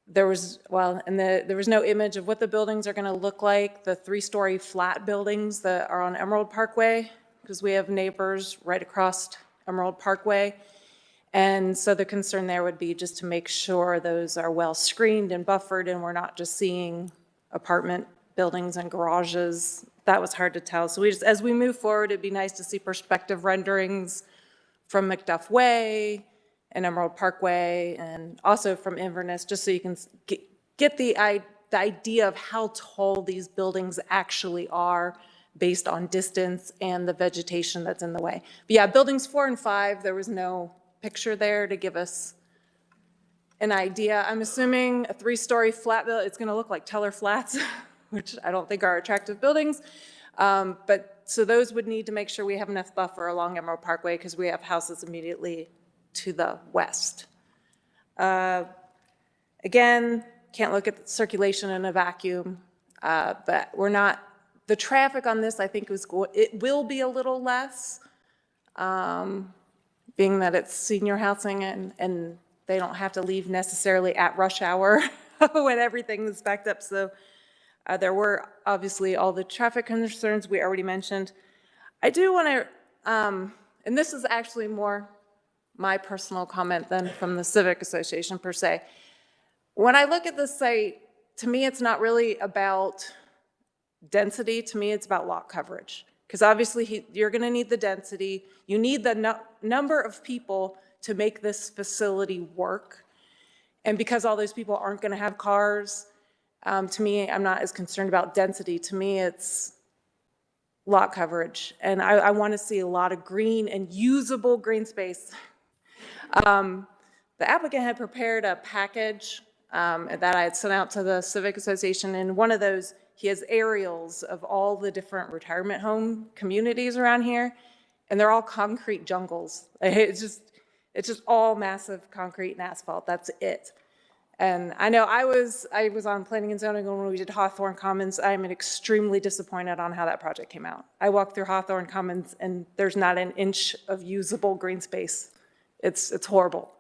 there was no image of what the buildings are going to look like, the 3-story flat buildings that are on Emerald Parkway, because we have neighbors right across Emerald Parkway. And so the concern there would be just to make sure those are well screened and buffered and we're not just seeing apartment buildings and garages. That was hard to tell. So as we move forward, it'd be nice to see perspective renderings from McDuff Way and Emerald Parkway, and also from Inverness, just so you can get the idea of how tall these buildings actually are based on distance and the vegetation that's in the way. But yeah, buildings 4 and 5, there was no picture there to give us an idea. I'm assuming a 3-story flat building, it's gonna look like Teller Flats, which I don't think are attractive buildings. But so those would need to make sure we have enough buffer along Emerald Parkway because we have houses immediately to the west. Again, can't look at the circulation in a vacuum, but we're not, the traffic on this I think it will be a little less, being that it's senior housing and they don't have to leave necessarily at rush hour when everything is backed up. So there were obviously all the traffic concerns we already mentioned. I do want to, and this is actually more my personal comment than from the Civic Association per se. When I look at this site, to me it's not really about density, to me it's about lot coverage. Because obviously you're going to need the density, you need the number of people to make this facility work. And because all those people aren't going to have cars, to me, I'm not as concerned about density. To me, it's lot coverage. And I want to see a lot of green and usable green space. The applicant had prepared a package that I had sent out to the Civic Association. And one of those, he has aerials of all the different retirement home communities around here. And they're all concrete jungles. It's just all massive concrete and asphalt. That's it. And I know I was on Planning and Zoning when we did Hawthorne Commons. I'm extremely disappointed on how that project came out. I walked through Hawthorne Commons and there's not an inch of usable green space. It's horrible.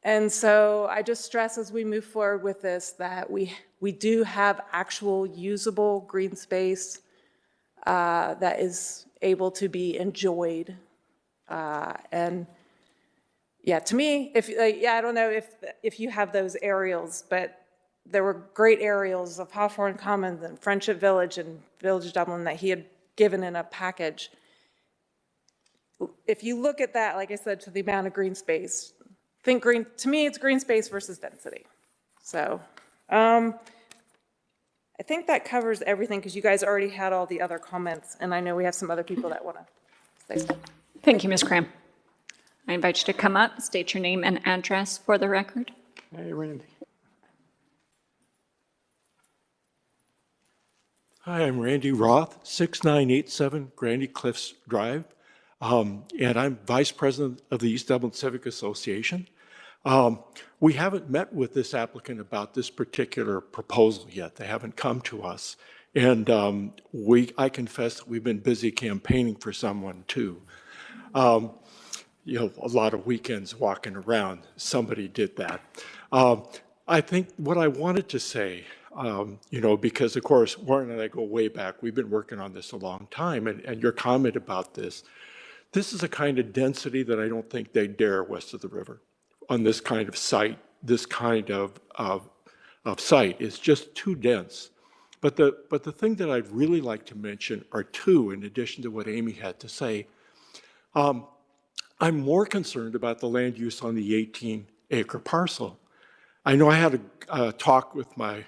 And so I just stress as we move forward with this that we do have actual usable green space that is able to be enjoyed. And yeah, to me, I don't know if you have those aerials, but there were great aerials of Hawthorne Commons and Friendship Village and Village of Dublin that he had given in a package. If you look at that, like I said, to the amount of green space, think green, to me it's green space versus density. So I think that covers everything because you guys already had all the other comments and I know we have some other people that want to say something. Thank you, Ms. Cram. I invite you to come up, state your name and address for the record. Hey, Randy. Hi, I'm Randy Roth, 6987 Grandy Cliffs Drive, and I'm Vice President of the East Dublin Civic Association. We haven't met with this applicant about this particular proposal yet. They haven't come to us. And I confess that we've been busy campaigning for someone too. You know, a lot of weekends walking around, somebody did that. I think what I wanted to say You know, because of course, Warren and I go way back. We've been working on this a long time, and your comment about this is a kind of density that I don't think they dare west of the river on this kind of site. This kind of site is just too dense. But the thing that I'd really like to mention are two, in addition to what Amy had to say. I'm more concerned about the land use on the 18-acre parcel. I know I had a talk with my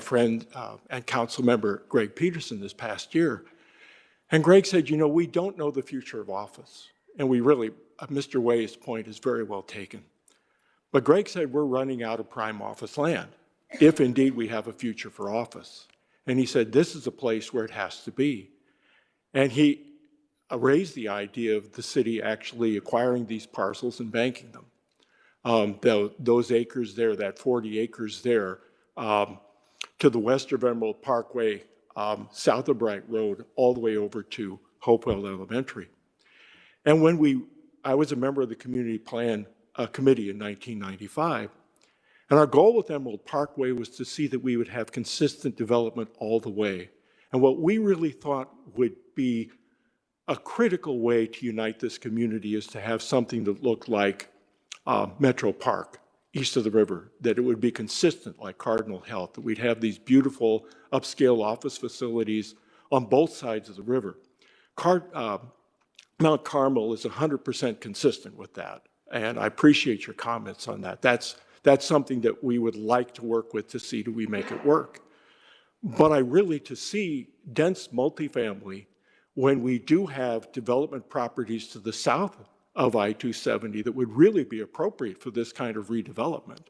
friend and council member Greg Peterson this past year, and Greg said, you know, we don't know the future of office, and we really, Mr. Way's point is very well taken. But Greg said we're running out of prime office land, if indeed we have a future for office. And he said this is a place where it has to be. And he raised the idea of the city actually acquiring these parcels and banking them. Those acres there, that 40 acres there, to the west of Emerald Parkway, south of Bright Road, all the way over to Hopewell Elementary. And when I was a member of the Community Plan Committee in 1995, and our goal with Emerald Parkway was to see that we would have consistent development all the way. And what we really thought would be a critical way to unite this community is to have something that looked like Metro Park, east of the river, that it would be consistent like Cardinal Health, that we'd have these beautiful upscale office facilities on both sides of the river. Mount Carmel is 100% consistent with that, and I appreciate your comments on that. That's something that we would like to work with to see do we make it work. But I really, to see dense multifamily when we do have development properties to the south of I-270 that would really be appropriate for this kind of redevelopment.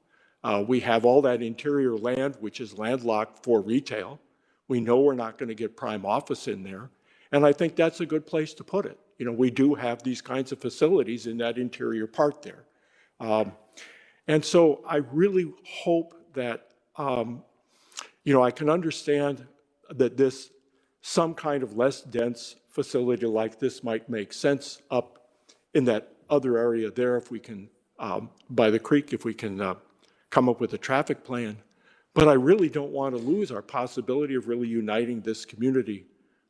We have all that interior land, which is landlocked for retail. We know we're not going to get prime office in there. And I think that's a good place to put it. You know, we do have these kinds of facilities in that interior part there. And so I really hope that, you know, I can understand that some kind of less dense facility like this might make sense up in that other area there, if we can, by the creek, if we can come up with a traffic plan. But I really don't want to lose our possibility of really uniting this community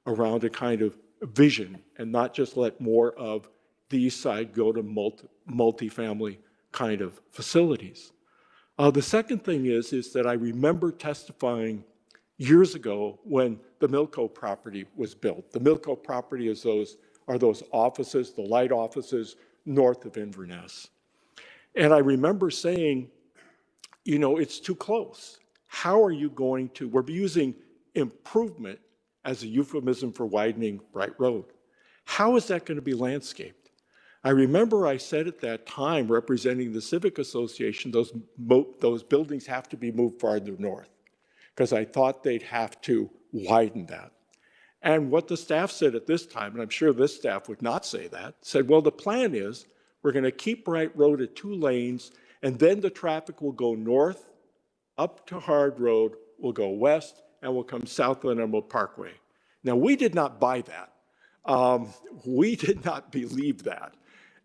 around a kind of vision and not just let more of the east side go to multifamily kind of facilities. The second thing is that I remember testifying years ago when the Milco property was built. The Milco property are those offices, the light offices north of Inverness. And I remember saying, you know, it's too close. How are you going to, we're using improvement as a euphemism for widening Bright Road. How is that going to be landscaped? I remember I said at that time, representing the Civic Association, those buildings have to be moved farther north, because I thought they'd have to widen that. And what the staff said at this time, and I'm sure this staff would not say that, said, well, the plan is we're going to keep Bright Road at 2 lanes, and then the traffic will go north, up to Hard Road, will go west, and will come south on Emerald Parkway. Now, we did not buy that. We did not believe that.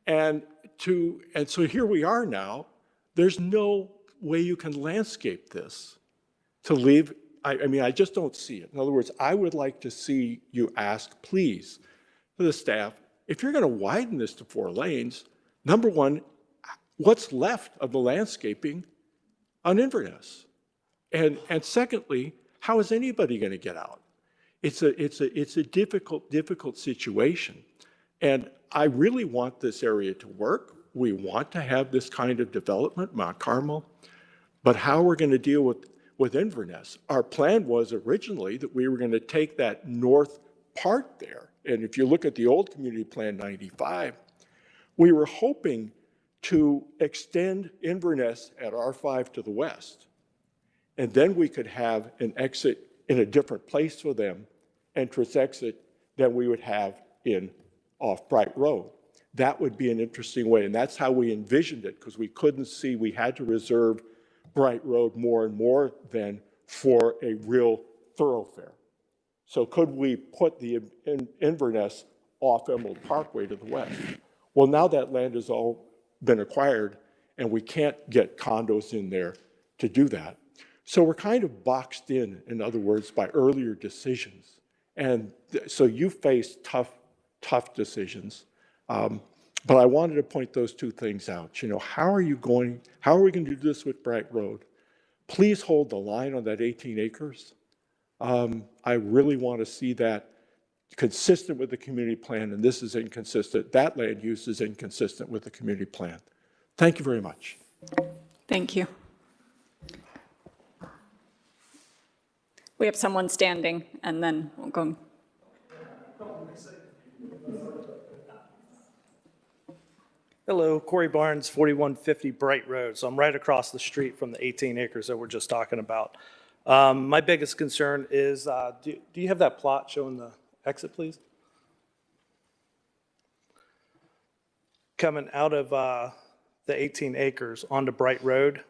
And so here we are now. There's no way you can landscape this to leave. I mean, I just don't see it. In other words, I would like to see you ask, please, to the staff, if you're going to widen this to 4 lanes, number one, what's left of the landscaping on Inverness? And secondly, how is anybody going to get out? It's a difficult situation. And I really want this area to work. We want to have this kind of development, Mount Carmel. But how we're going to deal with Inverness? Our plan was originally that we were going to take that north part there. And if you look at the old Community Plan 95, we were hoping to extend Inverness at R5 to the west. And then we could have an exit in a different place for them, entrance exit, than we would have off Bright Road. That would be an interesting way. And that's how we envisioned it, because we couldn't see, we had to reserve Bright Road more and more than for a real thoroughfare. So could we put the Inverness off Emerald Parkway to the west? Well, now that land has all been acquired, and we can't get condos in there to do that. So we're kind of boxed in other words, by earlier decisions. And so you face tough decisions. But I wanted to point those two things out. You know, how are we going to do this with Bright Road? Please hold the line on that 18 acres. I really want to see that consistent with the community plan, and this is inconsistent. That land use is inconsistent with the community plan. Thank you very much. Thank you. We have someone standing, and then we'll go. Hello, Corey Barnes, 4150 Bright Road. So I'm right across the street from the 18 acres that we're just talking about. My biggest concern is, do you have that plot showing the exit, please? Coming out of the 18 acres onto Bright Road.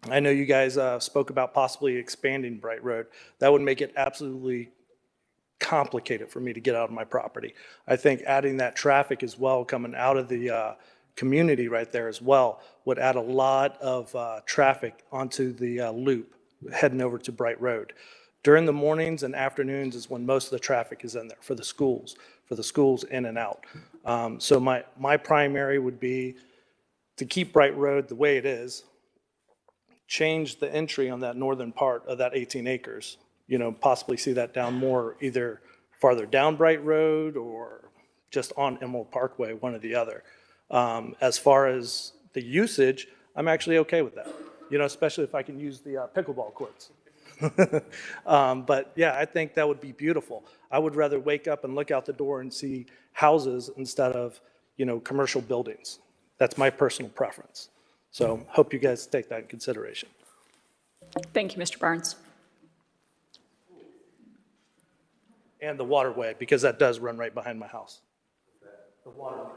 I know you guys spoke about possibly expanding Bright Road. That would make it absolutely complicated for me to get out of my property. I think adding that traffic as well, coming out of the community right there as well, would add a lot of traffic onto the loop heading over to Bright Road. During the mornings and afternoons is when most of the traffic is in there for the schools in and out. So my primary would be to keep Bright Road the way it is, change the entry on that northern part of that 18 acres, you know, possibly see that down more, either farther down Bright Road or just on Emerald Parkway, one or the other. As far as the usage, I'm actually okay with that, you know, especially if I can use the pickleball courts. But yeah, I think that would be beautiful. I would rather wake up and look out the door and see houses instead of, you know, commercial buildings. That's my personal preference. So hope you guys take that in consideration. Thank you, Mr. Barnes. And the waterway, because that does run right behind my house. The waterway.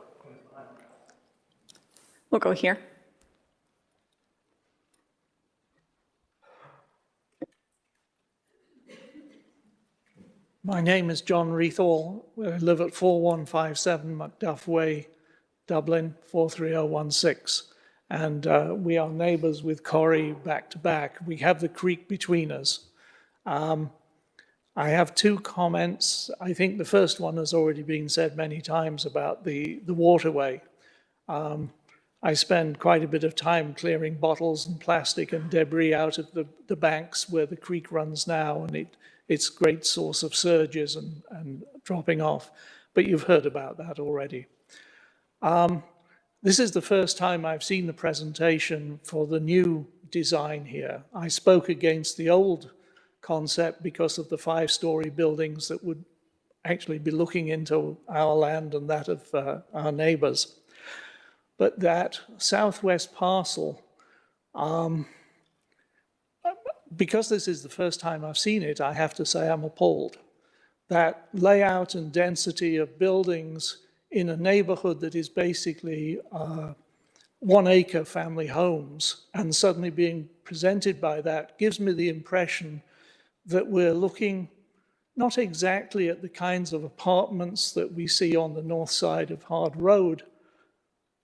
We'll go here. My name is John Reethall. I live at 4157 Macduff Way, Dublin, 43016. And we are neighbors with Corrie back to back. We have the creek between us. I have two comments. I think the first one has already been said many times about the waterway. I spend quite a bit of time clearing bottles and plastic and debris out of the banks where the creek runs now, and it's a great source of surges and dropping off. But you've heard about that already. This is the first time I've seen the presentation for the new design here. I spoke against the old concept because of the 5-story buildings that would actually be looking into our land and that of our neighbors. But that southwest parcel, because this is the first time I've seen it, I have to say I'm appalled. That layout and density of buildings in a neighborhood that is basically 1-acre family homes, and suddenly being presented by that gives me the impression that we're looking not exactly at the kinds of apartments that we see on the north side of Hard Road,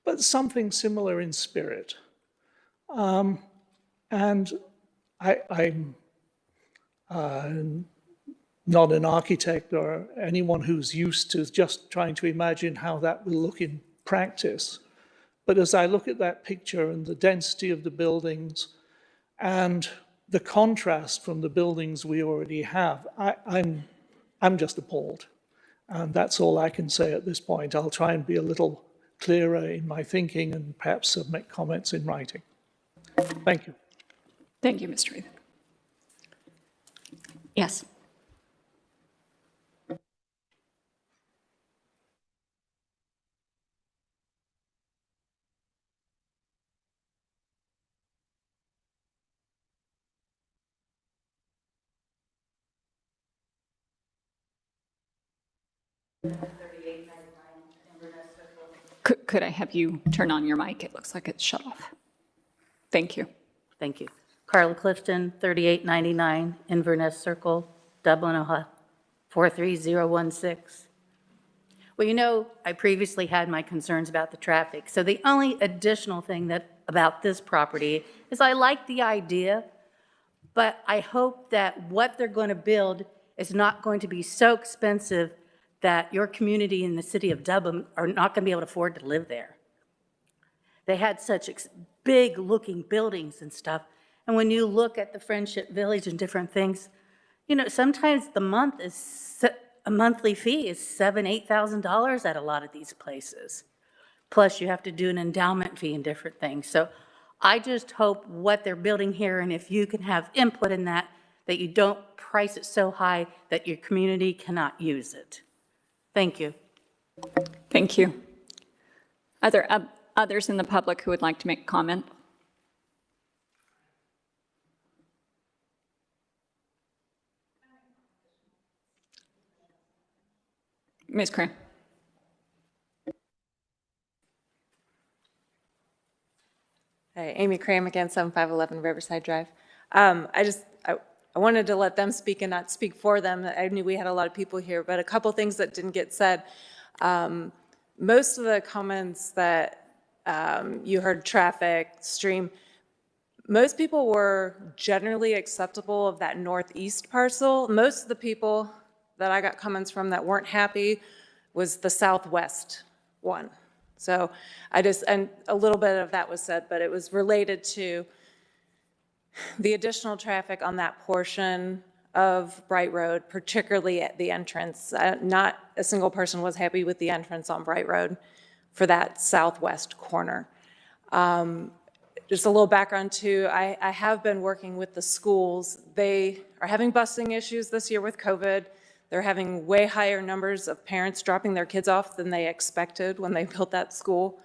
but something similar in spirit. And I'm not an architect or anyone who's used to just trying to imagine how that will look in practice. But as I look at that picture and the density of the buildings and the contrast from the buildings we already have, I'm just appalled. And that's all I can say at this point. I'll try and be a little clearer in my thinking and perhaps submit comments in writing. Thank you. Thank you, Mr. Reed. Yes. Could I have you turn on your mic? It looks like it's shut off. Thank you. Thank you. Carla Clifton, 3899 Inverness Circle, Dublin, Ohio, 43016. Well, you know, I previously had my concerns about the traffic. So the only additional thing about this property is I like the idea but I hope that what they're going to build is not going to be so expensive that your community in the city of Dublin are not going to be able to afford to live there. They had such big-looking buildings and stuff, and when you look at the Friendship Village and different things, you know, sometimes a monthly fee is $7,000–8,000 at a lot of these places. Plus, you have to do an endowment fee and different things. So I just hope what they're building here, and if you can have input in that, that you don't price it so high that your community cannot use it. Thank you. Thank you. Are there others in the public who would like to make comment? Ms. Cram. Hey, Amy Cram again, 7511 Riverside Drive. I wanted to let them speak and not speak for them. I knew we had a lot of people here, but a couple things that didn't get said. Most of the comments that you heard, traffic, stream, most people were generally acceptable of that northeast parcel. Most of the people that I got comments from that weren't happy was the southwest one. So and a little bit of that was said, but it was related to the additional traffic on that portion of Bright Road, particularly at the entrance. Not a single person was happy with the entrance on Bright Road for that southwest corner. Just a little background too, I have been working with the schools. They are having busing issues this year with COVID. They're having way higher numbers of parents dropping their kids off than they expected when they built that school.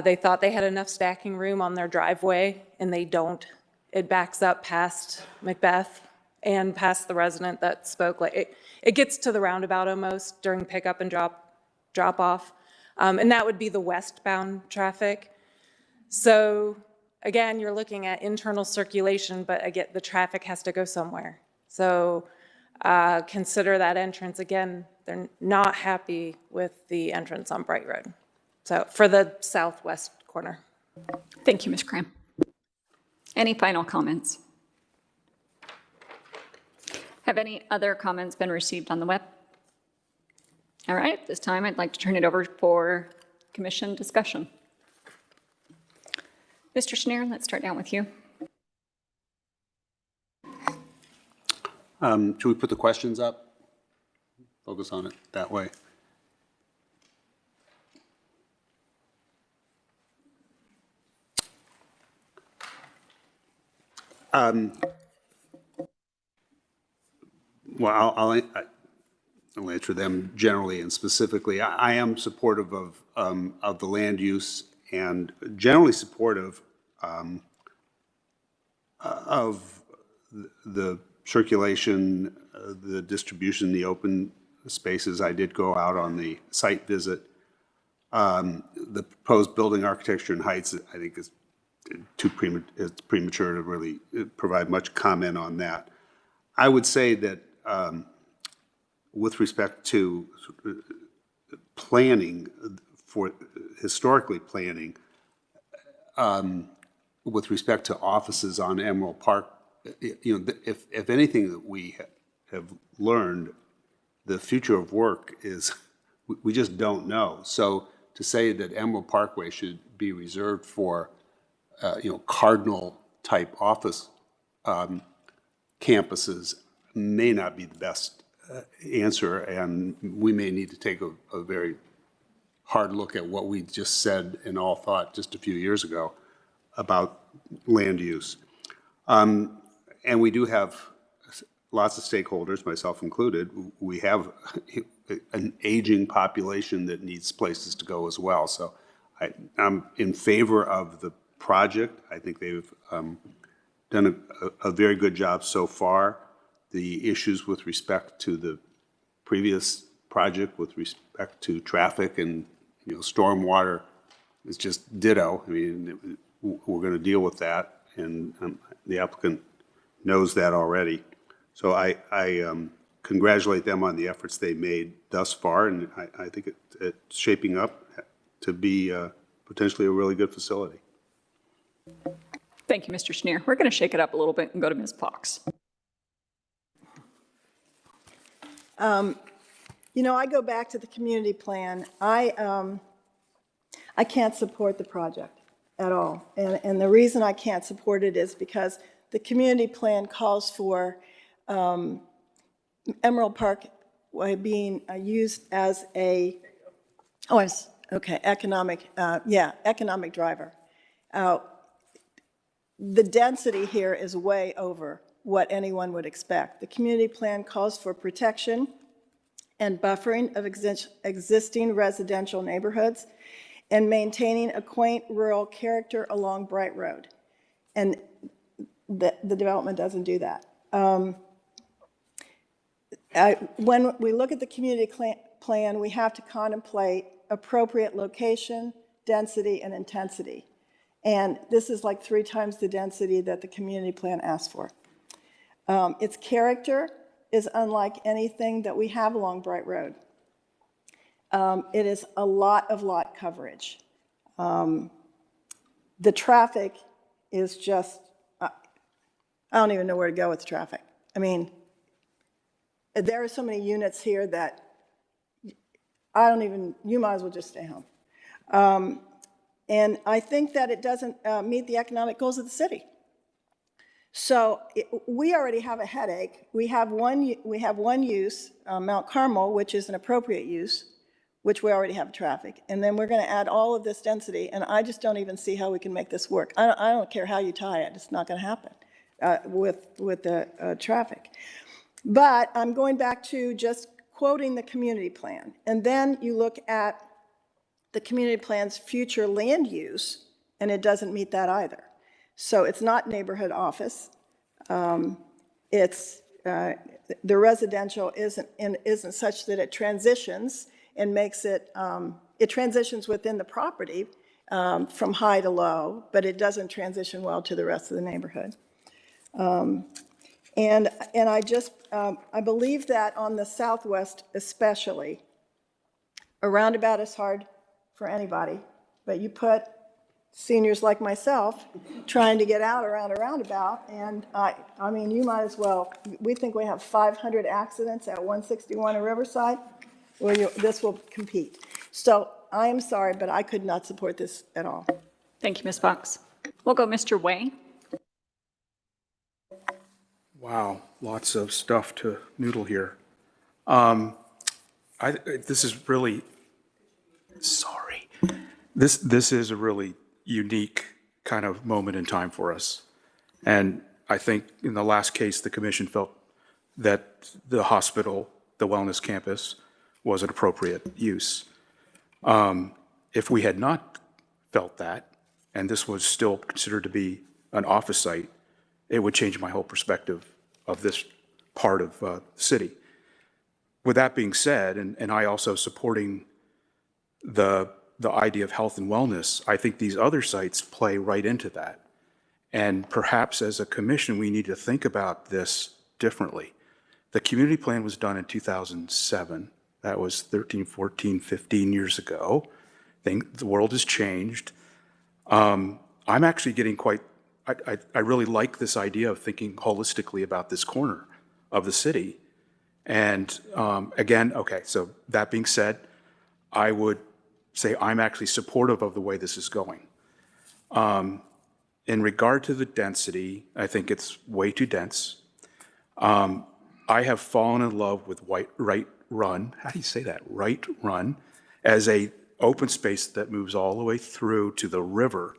They thought they had enough stacking room on their driveway, and they don't. It backs up past Macbeth and past the resident that spoke. Like it gets to the roundabout almost during pickup and drop off. And that would be the westbound traffic. So again, you're looking at internal circulation, but again, the traffic has to go somewhere. So consider that entrance. Again, they're not happy with the entrance on Bright Road. So for the southwest corner. Thank you, Ms. Cram. Any final comments? Have any other comments been received on the web? All right, at this time, I'd like to turn it over for commission discussion. Mr. Schneer, let's start down with you. Should we put the questions up? Focus on it that way. Well, I'll answer them generally and specifically. I am supportive of the land use and generally supportive of the circulation, the distribution, the open spaces. I did go out on the site visit. The proposed building architecture and heights, I think, is it's premature to really provide much comment on that. I would say that with respect to planning, historically planning, with respect to offices on Emerald Park, you know, if anything that we have learned, the future of work is we just don't know. So to say that Emerald Parkway should be reserved for you know, cardinal type office campuses may not be the best answer, and we may need to take a very hard look at what we just said and all thought just a few years ago about land use. And we do have lots of stakeholders, myself included. We have an aging population that needs places to go as well. So I'm in favor of the project. I think they've done a very good job so far. The issues with respect to the previous project with respect to traffic and, you know, stormwater is just ditto. I mean, we're going to deal with that, and the applicant knows that already. So I congratulate them on the efforts they made thus far, and I think it's shaping up to be potentially a really good facility. Thank you, Mr. Schneer. We're going to shake it up a little bit and go to Ms. Fox. You know, I go back to the community plan. I can't support the project at all. And the reason I can't support it is because the community plan calls for Emerald Parkway being used as a, economic driver. The density here is way over what anyone would expect. The community plan calls for protection and buffering of existing residential neighborhoods and maintaining a quaint rural character along Bright Road. And the development doesn't do that. When we look at the community plan, we have to contemplate appropriate location, density, and intensity. And this is like 3 times the density that the community plan asks for. Its character is unlike anything that we have along Bright Road. It is a lot of lot coverage. The traffic is just, I don't even know where to go with the traffic. I mean, there are so many units here that you might as well just stay home. And I think that it doesn't meet the economic goals of the city. So we already have a headache. We have one use, Mount Carmel, which is an appropriate use, which we already have traffic. And then we're going to add all of this density, and I just don't even see how we can make this work. I don't care how you tie it. It's not going to happen with the traffic. But I'm going back to just quoting the community plan. And then you look at the community plan's future land use, and it doesn't meet that either. So it's not neighborhood office. It's the residential isn't such that it transitions and makes it, it transitions within the property from high to low, but it doesn't transition well to the rest of the neighborhood. And I believe that on the Southwest especially, a roundabout is hard for anybody, but you put seniors like myself trying to get out around a roundabout, and I mean, you might as well, we think we have 500 accidents at 161 in Riverside, where this will compete. So I am sorry, but I could not support this at all. Thank you, Ms. Fox. We'll go Mr. Way. Wow, lots of stuff to noodle here. This is really, sorry. This is a really unique kind of moment in time for us. And I think in the last case, the commission felt that the hospital, the wellness campus, was an appropriate use. If we had not felt that, and this was still considered to be an office site, it would change my whole perspective of this part of the city. With that being said, and I also supporting the idea of health and wellness, I think these other sites play right into that. And perhaps as a commission, we need to think about this differently. The community plan was done in 2007. That was 13, 14, 15 years ago. The world has changed. I'm actually getting I really like this idea of thinking holistically about this corner of the city. And again, okay, so that being said, I would say I'm actually supportive of the way this is going. In regard to the density, I think it's way too dense. I have fallen in love with Right Run, how do you say that? Right Run, as a open space that moves all the way through to the river.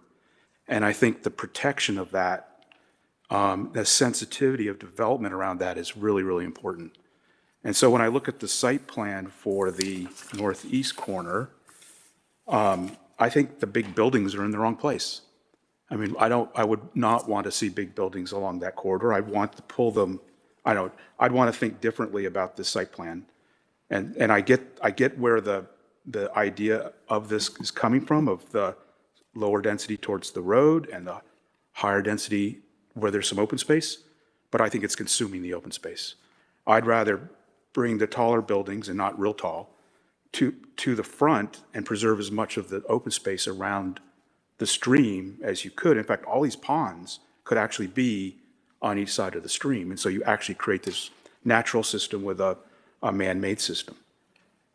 And I think the protection of that, the sensitivity of development around that is really, really important. And so when I look at the site plan for the northeast corner, I think the big buildings are in the wrong place. I mean, I would not want to see big buildings along that corridor. I'd want to pull them, I'd want to think differently about this site plan. And I get where the idea of this is coming from, of the lower density towards the road and the higher density where there's some open space, but I think it's consuming the open space. I'd rather bring the taller buildings, and not real tall, to the front and preserve as much of the open space around the stream as you could. In fact, all these ponds could actually be on each side of the stream. And so you actually create this natural system with a man-made system.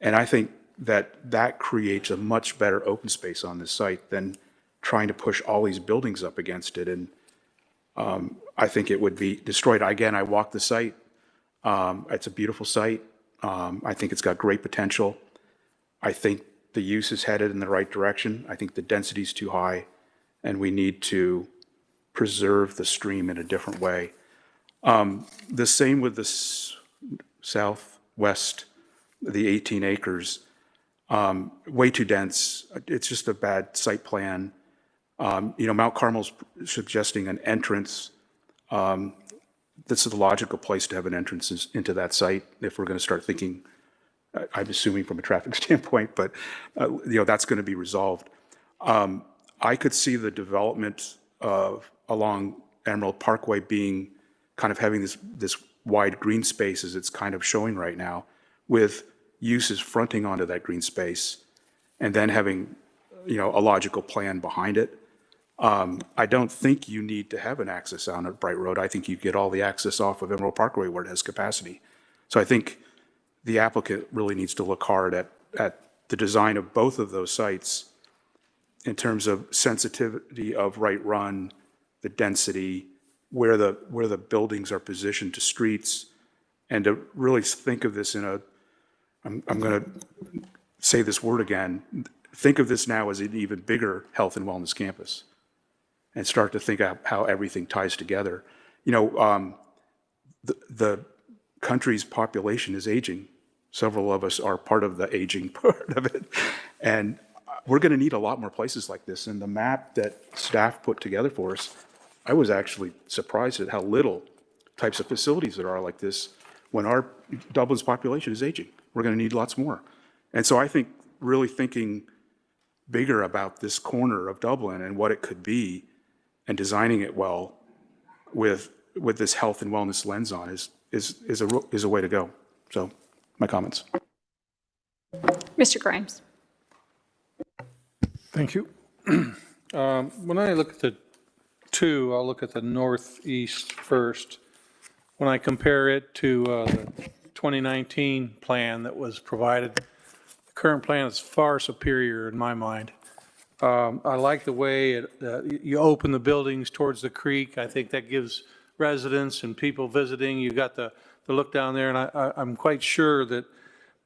And I think that creates a much better open space on this site than trying to push all these buildings up against it. And I think it would be destroyed. Again, I walked the site. It's a beautiful site. I think it's got great potential. I think the use is headed in the right direction. I think the density is too high, and we need to preserve the stream in a different way. The same with the southwest, the 18 acres. Way too dense. It's just a bad site plan. Mount Carmel's suggesting an entrance. This is the logical place to have an entrance into that site if we're going to start thinking, I'm assuming from a traffic standpoint, but that's going to be resolved. I could see the development along Emerald Parkway being kind of having this wide green space as it's kind of showing right now, with uses fronting onto that green space, and then having a logical plan behind it. I don't think you need to have an access on a Bright Road. I think you get all the access off of Emerald Parkway where it has capacity. So I think the applicant really needs to look hard at the design of both of those sites in terms of sensitivity of right run, the density, where the buildings are positioned to streets, and to really think of this in a, I'm going to say this word again, think of this now as an even bigger health and wellness campus, and start to think of how everything ties together. The country's population is aging. Several of us are part of the aging part of it. And we're going to need a lot more places like this. And the map that staff put together for us, I was actually surprised at how little types of facilities there are like this when Dublin's population is aging. We're going to need lots more. And so I think really thinking bigger about this corner of Dublin and what it could be, and designing it well with this health and wellness lens on is a way to go. So my comments. Mr. Grimes. Thank you. When I look at the two, I'll look at the northeast first. When I compare it to the 2019 plan that was provided, the current plan is far superior in my mind. I like the way you open the buildings towards the creek. I think that gives residents and people visiting, you got the look down there, and I'm quite sure that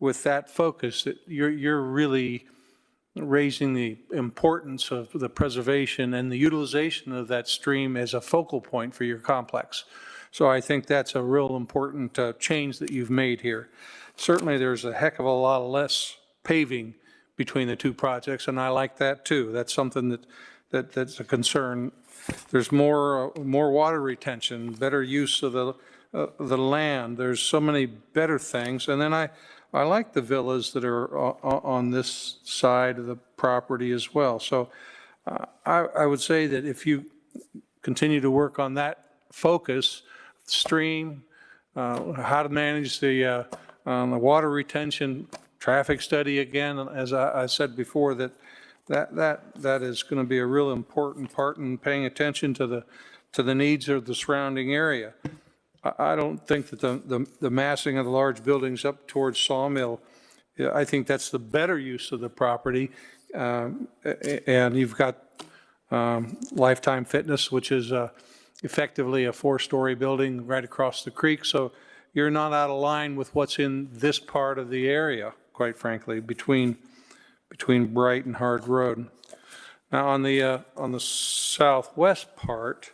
with that focus, that you're really raising the importance of the preservation and the utilization of that stream as a focal point for your complex. So I think that's a real important change that you've made here. Certainly there's a heck of a lot less paving between the two projects, and I like that too. That's something that's a concern. There's more water retention, better use of the land. There's so many better things. And then I like the villas that are on this side of the property as well. So I would say that if you continue to work on that focus, stream, how to manage the water retention, traffic study, again, as I said before, that is going to be a real important part in paying attention to the needs of the surrounding area. I don't think that the massing of the large buildings up towards Sawmill, I think that's the better use of the property. And you've got Lifetime Fitness, which is effectively a 4-story building right across the creek. So you're not out of line with what's in this part of the area, quite frankly, between Bright and Hard Road. Now on the southwest part,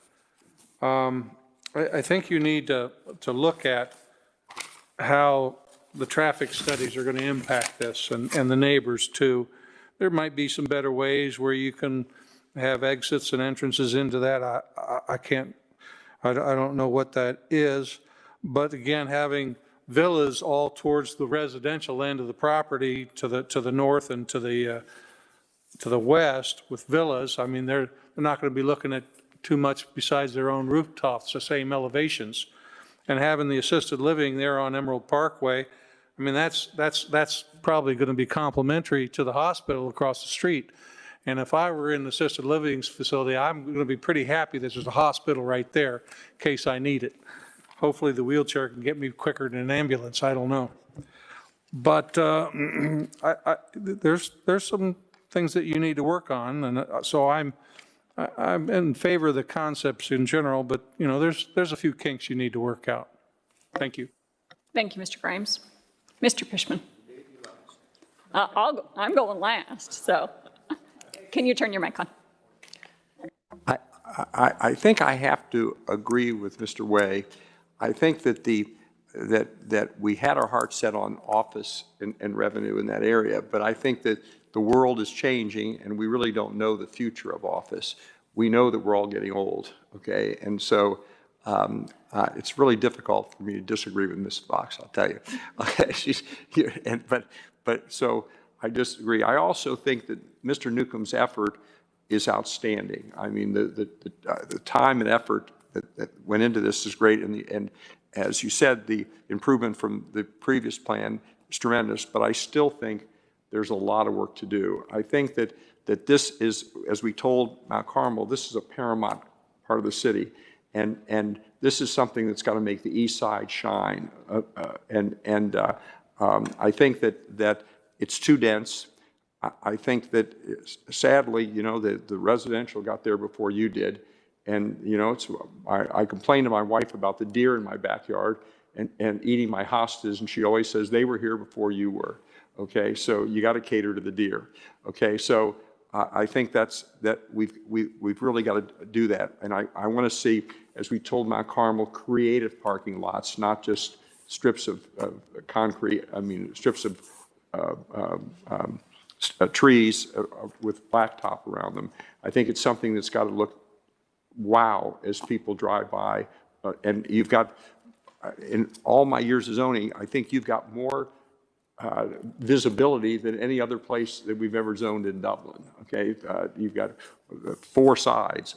I think you need to look at how the traffic studies are going to impact this, and the neighbors too. There might be some better ways where you can have exits and entrances into that. I don't know what that is, but again, having villas all towards the residential end of the property to the north and to the west with villas. I mean, they're not going to be looking at too much besides their own rooftops, the same elevations. And having the assisted living there on Emerald Parkway, I mean, that's probably going to be complementary to the hospital across the street. And if I were in the assisted living facility, I'm going to be pretty happy that there's a hospital right there in case I need it. Hopefully the wheelchair can get me quicker than an ambulance, I don't know. But there's some things that you need to work on, and so I'm in favor of the concepts in general, but there's a few kinks you need to work out. Thank you. Thank you, Mr. Grimes. Mr. Fishman. I'm going last, so can you turn your mic on? I think I have to agree with Mr. Way. I think that that we had our heart set on office and revenue in that area, but I think that the world is changing and we really don't know the future of office. We know that we're all getting old, okay? And so it's really difficult for me to disagree with Ms. Fox, I'll tell you. Okay, she's here, but so I disagree. I also think that Mr. Newcomb's effort is outstanding. I mean, the time and effort that went into this is great, and as you said, the improvement from the previous plan is tremendous, but I still think there's a lot of work to do. I think that this is, as we told Mount Carmel, this is a paramount part of the city, and this is something that's got to make the east side shine. I think that it's too dense. I think that, sadly, the residential got there before you did. And, I complained to my wife about the deer in my backyard and eating my hostas, and she always says, they were here before you were. Okay, so you got to cater to the deer. Okay, so I think that we've really got to do that. And I want to see, as we told Mount Carmel, creative parking lots, not just strips of concrete, strips of trees with blacktop around them. I think it's something that's got to look wow as people drive by. And you've got, in all my years of zoning, I think you've got more visibility than any other place that we've ever zoned in Dublin. Okay, you've got 4 sides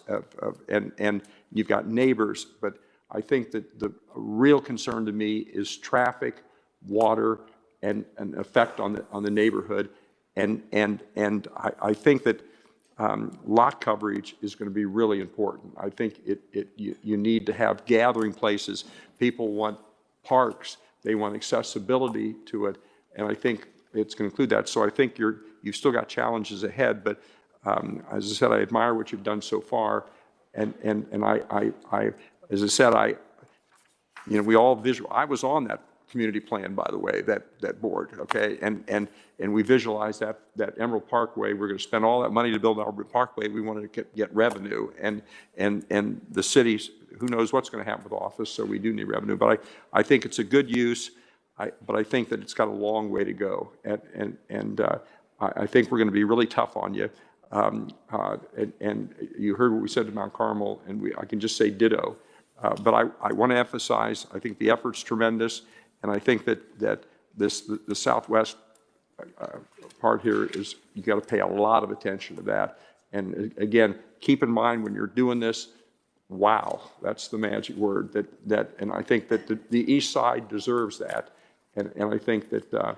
and you've got neighbors, but I think that the real concern to me is traffic, water, and an effect on the neighborhood. And I think that lot coverage is going to be really important. I think you need to have gathering places. People want parks. They want accessibility to it. And I think it's going to include that. So I think you've still got challenges ahead. But as I said, I admire what you've done so far. And I as I said, we all visual. I was on that community plan, by the way, that board, okay? And we visualized that Emerald Parkway. We're going to spend all that money to build Emerald Parkway. We wanted to get revenue. And the cities, who knows what's going to happen with office, so we do need revenue. But I think it's a good use, but I think that it's got a long way to go. And I think we're going to be really tough on you. And you heard what we said to Mount Carmel, and I can just say ditto. But I want to emphasize, I think the effort's tremendous. And I think that the southwest part here is, you got to pay a lot of attention to that. And again, keep in mind when you're doing this, wow, that's the magic word. And I think that the east side deserves that. And I think that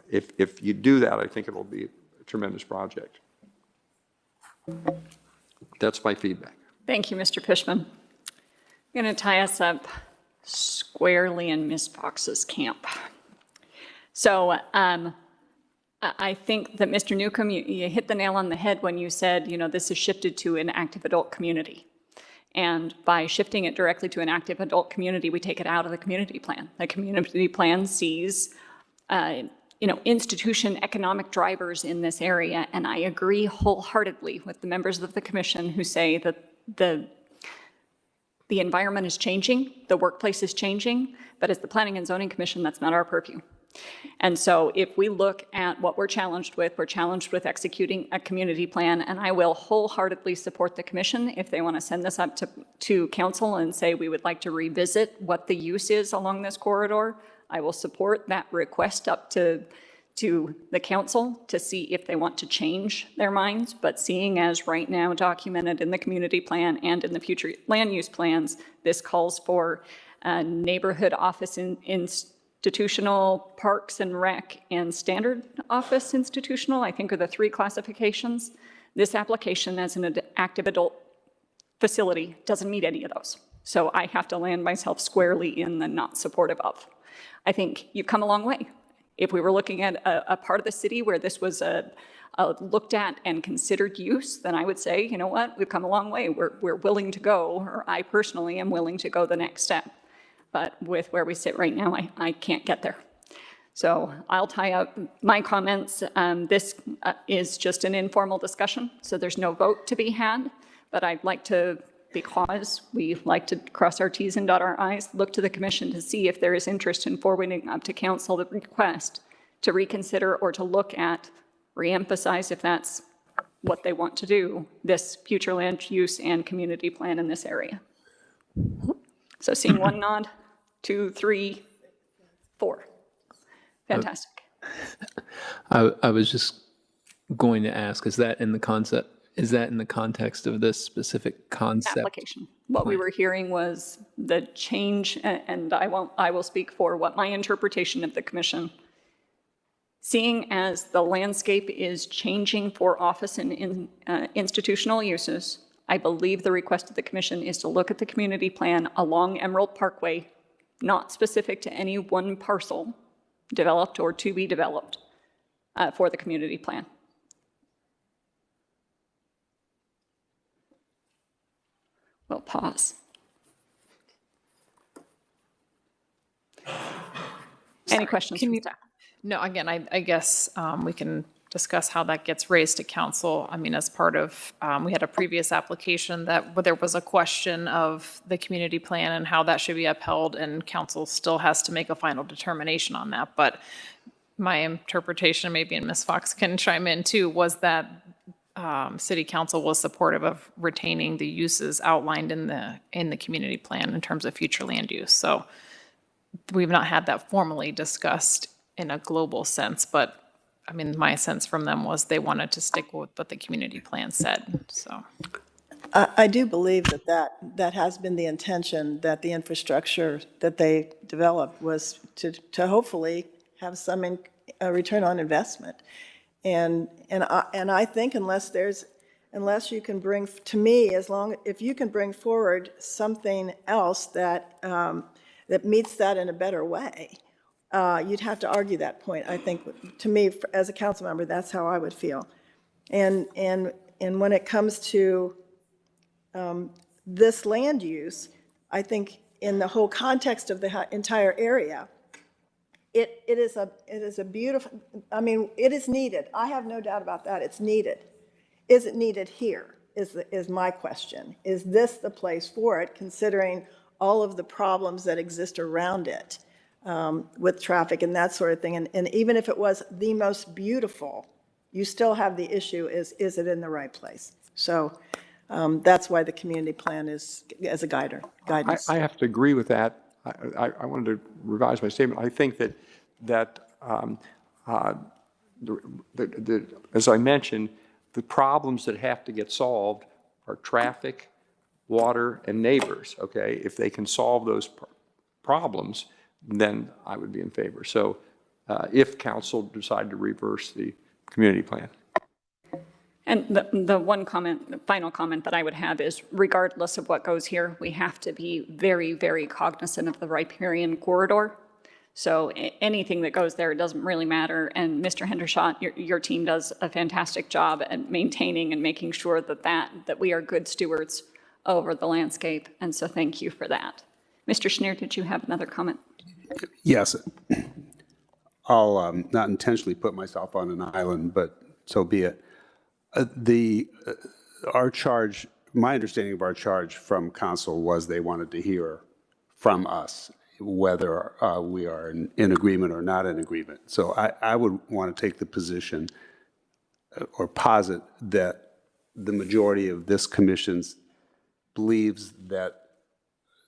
if you do that, I think it'll be a tremendous project. That's my feedback. Thank you, Mr. Fishman. I'm going to tie us up squarely in Ms. Fox's camp. So I think that, Mr. Newcomb, you hit the nail on the head when you said, this is shifted to an active adult community. And by shifting it directly to an active adult community, we take it out of the community plan. The community plan sees, institution economic drivers in this area. And I agree wholeheartedly with the members of the commission who say that the environment is changing, the workplace is changing, but as the Planning and Zoning Commission, that's not our purview. And so if we look at what we're challenged with executing a community plan, and I will wholeheartedly support the commission if they want to send this up to council and say we would like to revisit what the use is along this corridor. I will support that request up to the council to see if they want to change their minds. But seeing as right now documented in the community plan and in the future land use plans, this calls for neighborhood office institutional, parks and rec, and standard office institutional, I think are the three classifications. This application as an active adult facility doesn't meet any of those. So I have to land myself squarely in the not supportive of. I think you've come a long way. If we were looking at a part of the city where this was a looked at and considered use, then I would say, you know what, we've come a long way. We're willing to go, or I personally am willing to go the next step. But with where we sit right now, I can't get there. So I'll tie up my comments. This is just an informal discussion, so there's no vote to be had. But I'd like to, because we like to cross our T's and dot our I's, look to the commission to see if there is interest in forwarding up to council the request to reconsider or to look at, reemphasize if that's what they want to do, this future land use and community plan in this area. So seeing one nod, 2, 3, 4. Fantastic. I was just going to ask, is that in the context of this specific concept? Application. What we were hearing was the change, and I will speak for what my interpretation of the commission, seeing as the landscape is changing for office and institutional uses, I believe the request of the commission is to look at the community plan along Emerald Parkway, not specific to any one parcel developed or to be developed for the community plan. We'll pause. Any questions from staff? No, again, I guess we can discuss how that gets raised to council. I mean, as part of, we had a previous application that there was a question of the community plan and how that should be upheld, and council still has to make a final determination on that. But my interpretation, maybe, and Ms. Fox can chime in too, was that City Council was supportive of retaining the uses outlined in the community plan in terms of future land use. So we've not had that formally discussed in a global sense, but I mean, my sense from them was they wanted to stick with what the community plan said, so. I do believe that has been the intention, that the infrastructure that they developed was to hopefully have some return on investment. And I think unless you can bring, to me, if you can bring forward something else that meets that in a better way, you'd have to argue that point. I think, to me, as a council member, that's how I would feel. And when it comes to this land use, I think in the whole context of the entire area, it is a beautiful, I mean, it is needed. I have no doubt about that. It's needed. Is it needed here is my question. Is this the place for it, considering all of the problems that exist around it? With traffic and that sort of thing. And even if it was the most beautiful, you still have the issue, is it in the right place? So that's why the community plan is as a guidance. I have to agree with that. I wanted to revise my statement. I think that as I mentioned, the problems that have to get solved are traffic, water, and neighbors, okay? If they can solve those problems, then I would be in favor. So if council decide to reverse the community plan. And the one comment, the final comment that I would have is, regardless of what goes here, we have to be very, very cognizant of the riparian corridor. So anything that goes there doesn't really matter. And Mr. Hendershot, your team does a fantastic job at maintaining and making sure that we are good stewards over the landscape. And so thank you for that. Mr. Schneer, did you have another comment? Yes. I'll not intentionally put myself on an island, but so be it. Our charge, my understanding of our charge from council was they wanted to hear from us whether we are in agreement or not in agreement. So I would want to take the position or posit that the majority of this commission believes that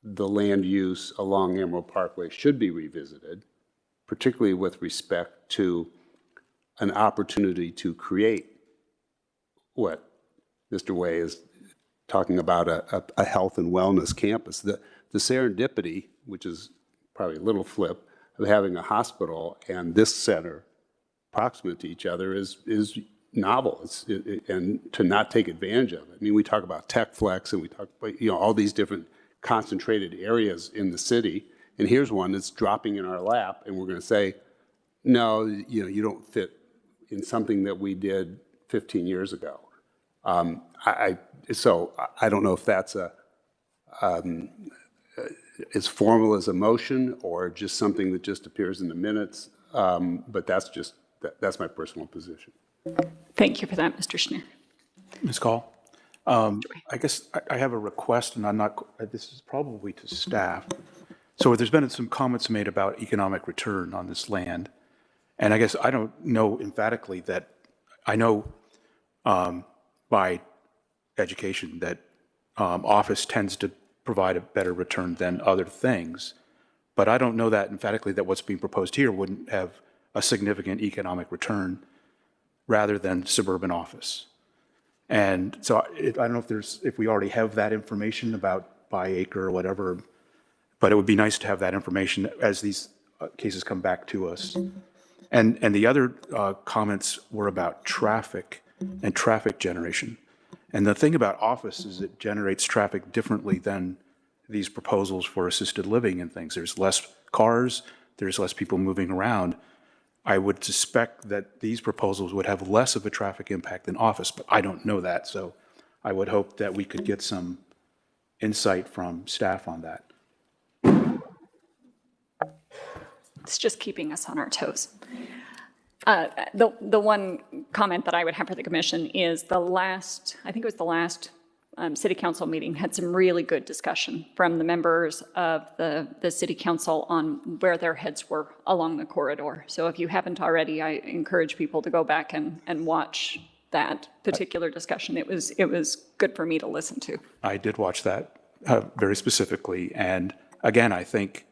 the land use along Emerald Parkway should be revisited, particularly with respect to an opportunity to create what Mr. Way is talking about, a health and wellness campus. The serendipity, which is probably a little flip, of having a hospital and this center proximate to each other is novel, and to not take advantage of it. I mean, we talk about tech flex and we talk about, all these different concentrated areas in the city, and here's one that's dropping in our lap, and we're going to say, no, you don't fit in something that we did 15 years ago. So I don't know if that's as formal as a motion or just something that just appears in the minutes, but that's my personal position. Thank you for that, Mr. Schneer. Ms. Call, I guess I have a request, and this is probably to staff. So there's been some comments made about economic return on this land, and I guess I don't know emphatically that, I know by education that office tends to provide a better return than other things, but I don't know that emphatically that what's being proposed here wouldn't have a significant economic return rather than suburban office. And so I don't know if we already have that information about by acre or whatever, but it would be nice to have that information as these cases come back to us. And the other comments were about traffic and traffic generation. And the thing about office is it generates traffic differently than these proposals for assisted living and things. There's less cars, there's less people moving around. I would suspect that these proposals would have less of a traffic impact than office, but I don't know that. So I would hope that we could get some insight from staff on that. It's just keeping us on our toes. The one comment that I would have for the commission is I think it was the last city council meeting had some really good discussion from the members of the city council on where their heads were along the corridor. So if you haven't already, I encourage people to go back and watch that particular discussion. It was good for me to listen to. I did watch that very specifically. And again, I think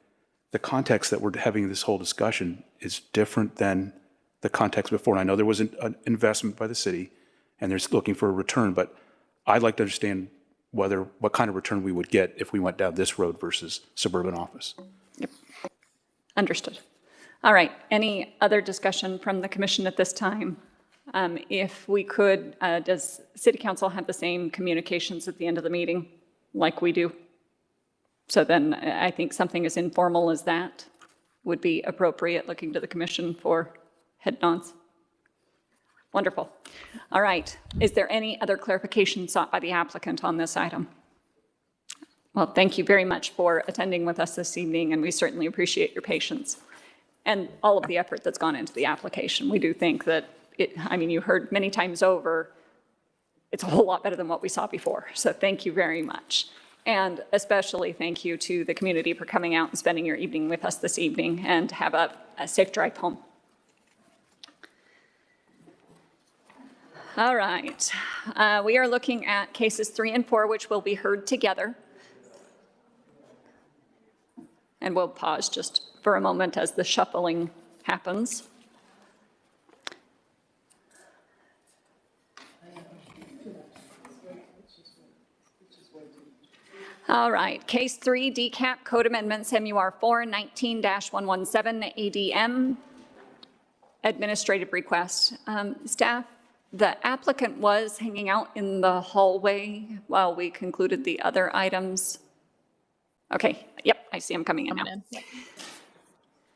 the context that we're having this whole discussion is different than the context before. And I know there was an investment by the city and they're looking for a return, but I'd like to understand what kind of return we would get if we went down this road versus suburban office. Yep. Understood. All right. Any other discussion from the commission at this time? If we could, does city council have the same communications at the end of the meeting like we do? So then I think something as informal as that would be appropriate, looking to the commission for head nods. Wonderful. All right. Is there any other clarification sought by the applicant on this item? Well, thank you very much for attending with us this evening, and we certainly appreciate your patience and all of the effort that's gone into the application. We do think that you heard many times over, it's a whole lot better than what we saw before. So thank you very much. And especially thank you to the community for coming out and spending your evening with us this evening, and have a safe drive home. All right. We are looking at cases 3 and 4, which will be heard together. And we'll pause just for a moment as the shuffling happens. All right, case 3, DCAP Code Amendments, MUR 419-117 ADM, administrative request. Staff, the applicant was hanging out in the hallway while we concluded the other items. Okay, yep, I see him coming in now.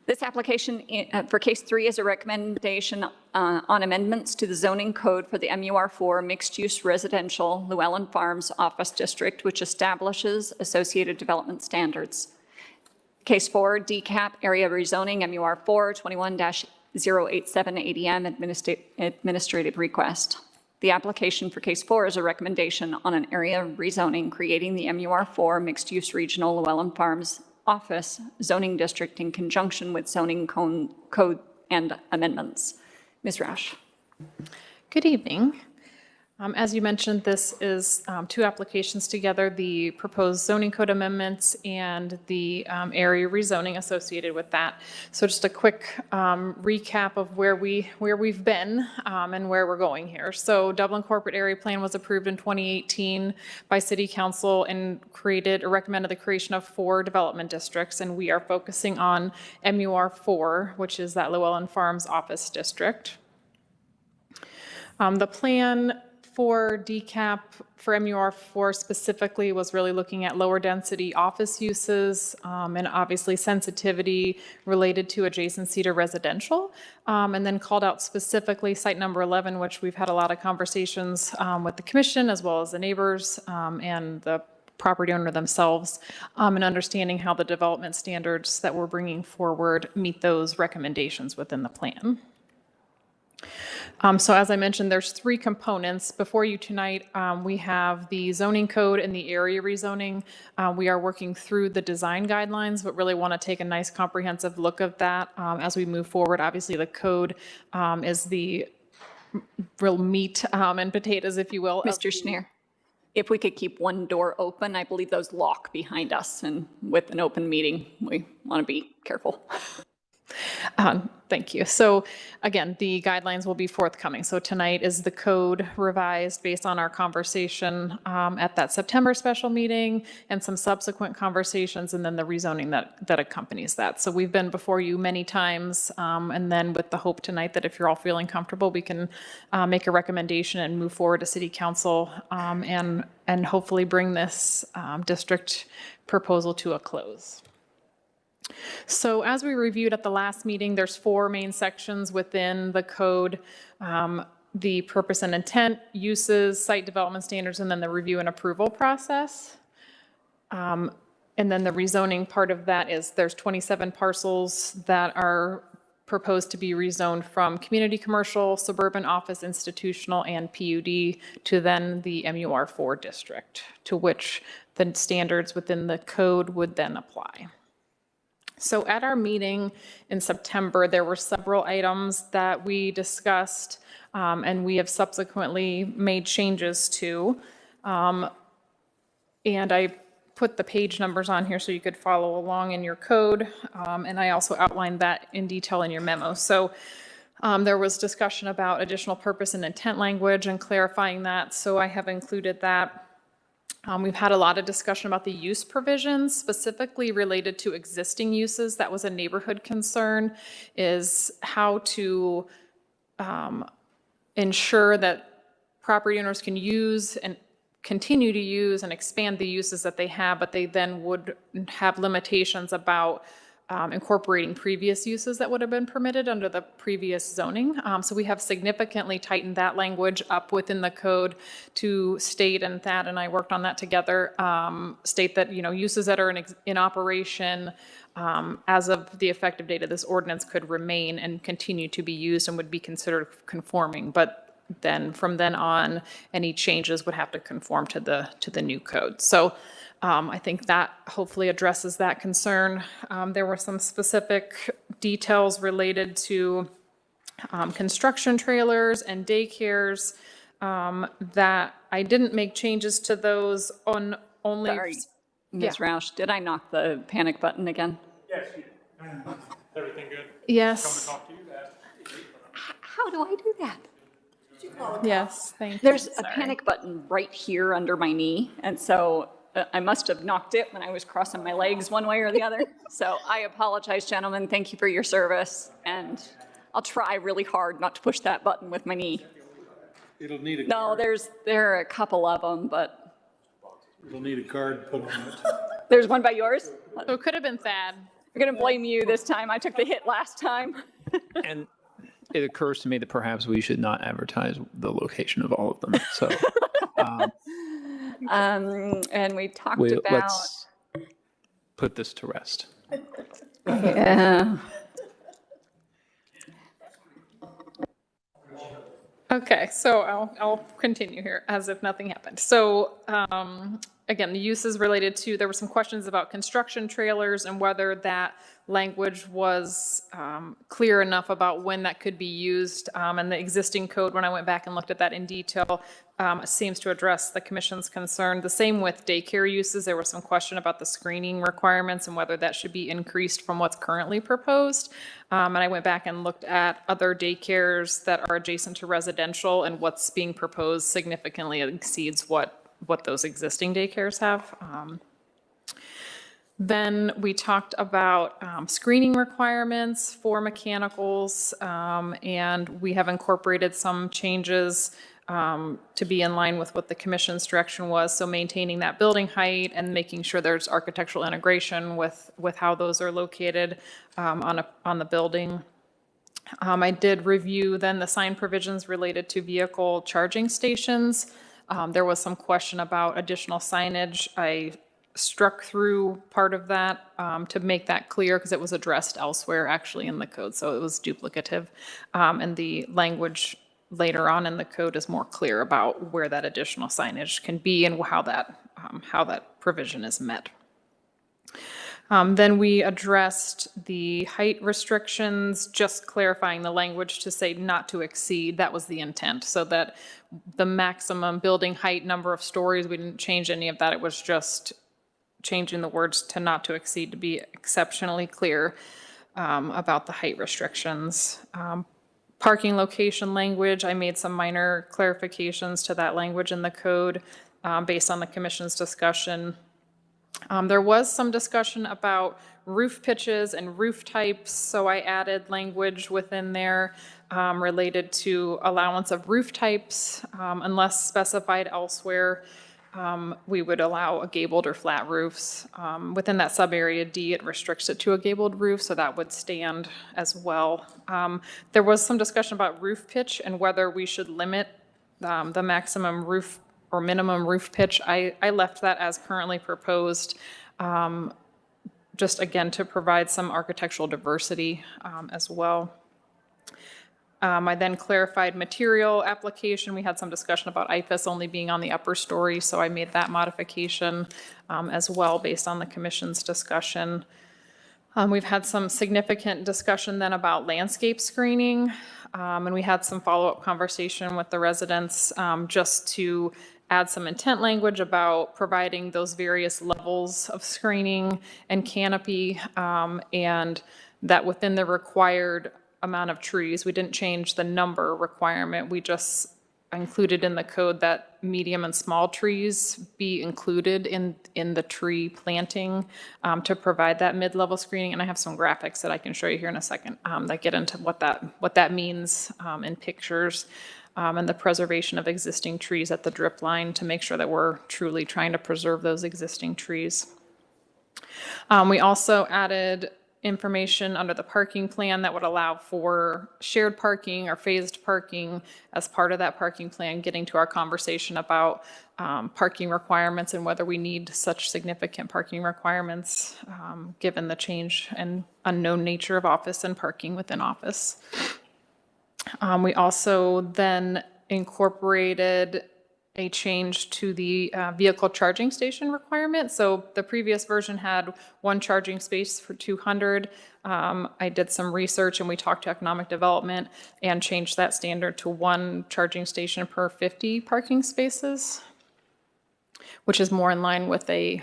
This application for case 3 is a recommendation on amendments to the zoning code for the MUR4 mixed-use residential Llewellyn Farms Office District, which establishes associated development standards. Case 4, DCAP area rezoning MUR4 21-087 ADM administrative request. The application for case 4 is a recommendation on an area rezoning creating the MUR4 mixed-use regional Llewellyn Farms Office zoning district in conjunction with zoning code and amendments. Ms. Roush. Good evening. As you mentioned, this is two applications together, the proposed zoning code amendments and the area rezoning associated with that. So just a quick recap of where we've been and where we're going here. So Dublin Corporate Area Plan was approved in 2018 by City Council and recommended the creation of 4 development districts, and we are focusing on MUR4, which is that Llewellyn Farms Office District. The plan for DCAP for MUR4 specifically was really looking at lower density office uses and obviously sensitivity related to adjacency to residential, and then called out specifically site number 11, which we've had a lot of conversations with the commission as well as the neighbors and the property owner themselves, and understanding how the development standards that we're bringing forward meet those recommendations within the plan. So as I mentioned, there's 3 components. Before you tonight, we have the zoning code and the area rezoning. We are working through the design guidelines, but really want to take a nice comprehensive look at that as we move forward. Obviously, the code is the real meat and potatoes, if you will. Mr. Schneer, if we could keep one door open, I believe those lock behind us, and with an open meeting, we want to be careful. Thank you. So again, the guidelines will be forthcoming. So tonight is the code revised based on our conversation at that September special meeting and some subsequent conversations, and then the rezoning that accompanies that. So we've been before you many times, and then with the hope tonight that if you're all feeling comfortable, we can make a recommendation and move forward to City Council and hopefully bring this district proposal to a close. So as we reviewed at the last meeting, there's 4 main sections within the code: the purpose and intent, uses, site development standards, and then the review and approval process. And then the rezoning part of that is there's 27 parcels that are proposed to be rezoned from community commercial, suburban office, institutional, and PUD to then the MUR4 district, to which the standards within the code would then apply. So at our meeting in September, there were several items that we discussed and we have subsequently made changes to. And I put the page numbers on here so you could follow along in your code. And I also outlined that in detail in your memo. So there was discussion about additional purpose and intent language and clarifying that. So I have included that. We've had a lot of discussion about the use provisions specifically related to existing uses. That was a neighborhood concern, is how to ensure that property owners can use and continue to use and expand the uses that they have, but they then would have limitations about incorporating previous uses that would have been permitted under the previous zoning. So we have significantly tightened that language up within the code to state, and Thad and I worked on that together, state that, you know, uses that are in operation as of the effective date of this ordinance could remain and continue to be used and would be considered conforming. But then from then on, any changes would have to conform to the new code. So I think that hopefully addresses that concern. There were some specific details related to construction trailers and daycares that I didn't make changes to those on only. Sorry, Ms. Roush, did I knock the panic button again? Yes, you did. Everything good? Yes. Come to talk to you. How do I do that? Yes, thank you. There's a panic button right here under my knee, and so I must have knocked it when I was crossing my legs one way or the other. So I apologize, gentlemen. Thank you for your service. And I'll try really hard not to push that button with my knee. It'll need a No, card. there are a couple of them, but. It'll need a card put on it. There's one by yours? So it could have been Thad. I'm going to blame you this time. I took the hit last time. And it occurs to me that perhaps we should not advertise the location of all of them. So. And we talked about. Let's put this to rest. Yeah. Okay, so I'll continue here as if nothing happened. So again, the uses related to, there were some questions about construction trailers and whether that language was clear enough about when that could be used. And the existing code, when I went back and looked at that in detail, seems to address the commission's concern. The same with daycare uses. There was some question about the screening requirements and whether that should be increased from what's currently proposed. And I went back and looked at other daycares that are adjacent to residential, and what's being proposed significantly exceeds what those existing daycares have. Then we talked about screening requirements for mechanicals, and we have incorporated some changes to be in line with what the commission's direction was. So maintaining that building height and making sure there's architectural integration with how those are located on the building. I did review then the sign provisions related to vehicle charging stations. There was some question about additional signage. I struck through part of that to make that clear because it was addressed elsewhere actually in the code, so it was duplicative. And the language later on in the code is more clear about where that additional signage can be and how that provision is met. Then we addressed the height restrictions, just clarifying the language to say not to exceed. That was the intent, so that the maximum building height number of stories, we didn't change any of that. It was just changing the words to not to exceed to be exceptionally clear about the height restrictions. Parking location language, I made some minor clarifications to that language in the code based on the commission's discussion. There was some discussion about roof pitches and roof types, so I added language within there related to allowance of roof types unless specified elsewhere. We would allow a gabled or flat roofs. Within that sub-area D, it restricts it to a gabled roof, so that would stand as well. There was some discussion about roof pitch and whether we should limit the maximum roof or minimum roof pitch. I left that as currently proposed, just again to provide some architectural diversity as well. I then clarified material application. We had some discussion about IFAS only being on the upper story, so I made that modification as well based on the commission's discussion. We've had some significant discussion then about landscape screening, and we had some follow-up conversation with the residents just to add some intent language about providing those various levels of screening and canopy, and that within the required amount of trees. We didn't change the number requirement. We just included in the code that medium and small trees be included in the tree planting to provide that mid-level screening. And I have some graphics that I can show you here in a second that get into what that means in pictures, and the preservation of existing trees at the drip line to make sure that we're truly trying to preserve those existing trees. We also added information under the parking plan that would allow for shared parking or phased parking as part of that parking plan, getting to our conversation about parking requirements and whether we need such significant parking requirements given the change and unknown nature of office and parking within office. We also then incorporated a change to the vehicle charging station requirement. So the previous version had one charging space for 200. I did some research and we talked to economic development and changed that standard to one charging station per 50 parking spaces, which is more in line with a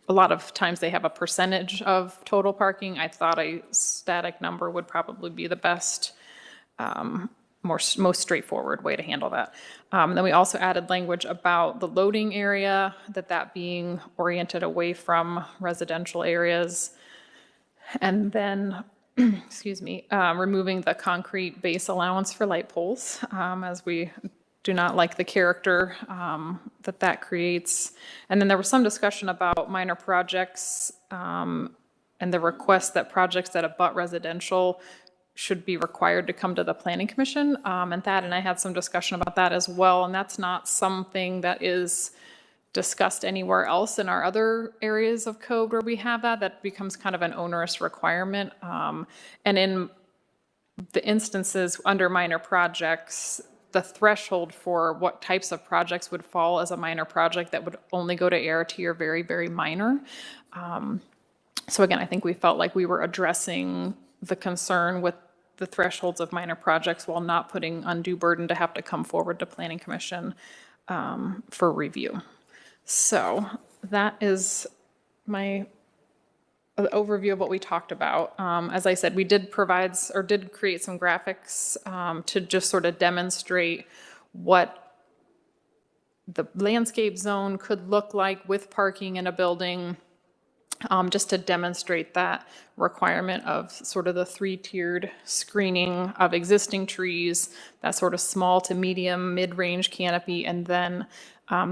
lot of times they have a percentage of total parking. I thought a static number would probably be the best, most straightforward way to handle that. Then we also added language about the loading area, that being oriented away from residential areas. And then, excuse me, removing the concrete base allowance for light poles, as we do not like the character that creates. And then there was some discussion about minor projects and the request that projects that abut residential should be required to come to the Planning Commission, and I had some discussion about that as well, and that's not something that is discussed anywhere else in our other areas of code where we have that becomes kind of an onerous requirement, and in the instances under minor projects, the threshold for what types of projects would fall as a minor project that would only go to ART are very, very minor. So again, I think we felt like we were addressing the concern with the thresholds of minor projects while not putting undue burden to have to come forward to Planning Commission for review. So that is my overview of what we talked about. As I said, we did create some graphics to just sort of demonstrate what the landscape zone could look like with parking in a building, just to demonstrate that requirement of sort of the three-tiered screening of existing trees, that sort of small to medium, mid-range canopy, and then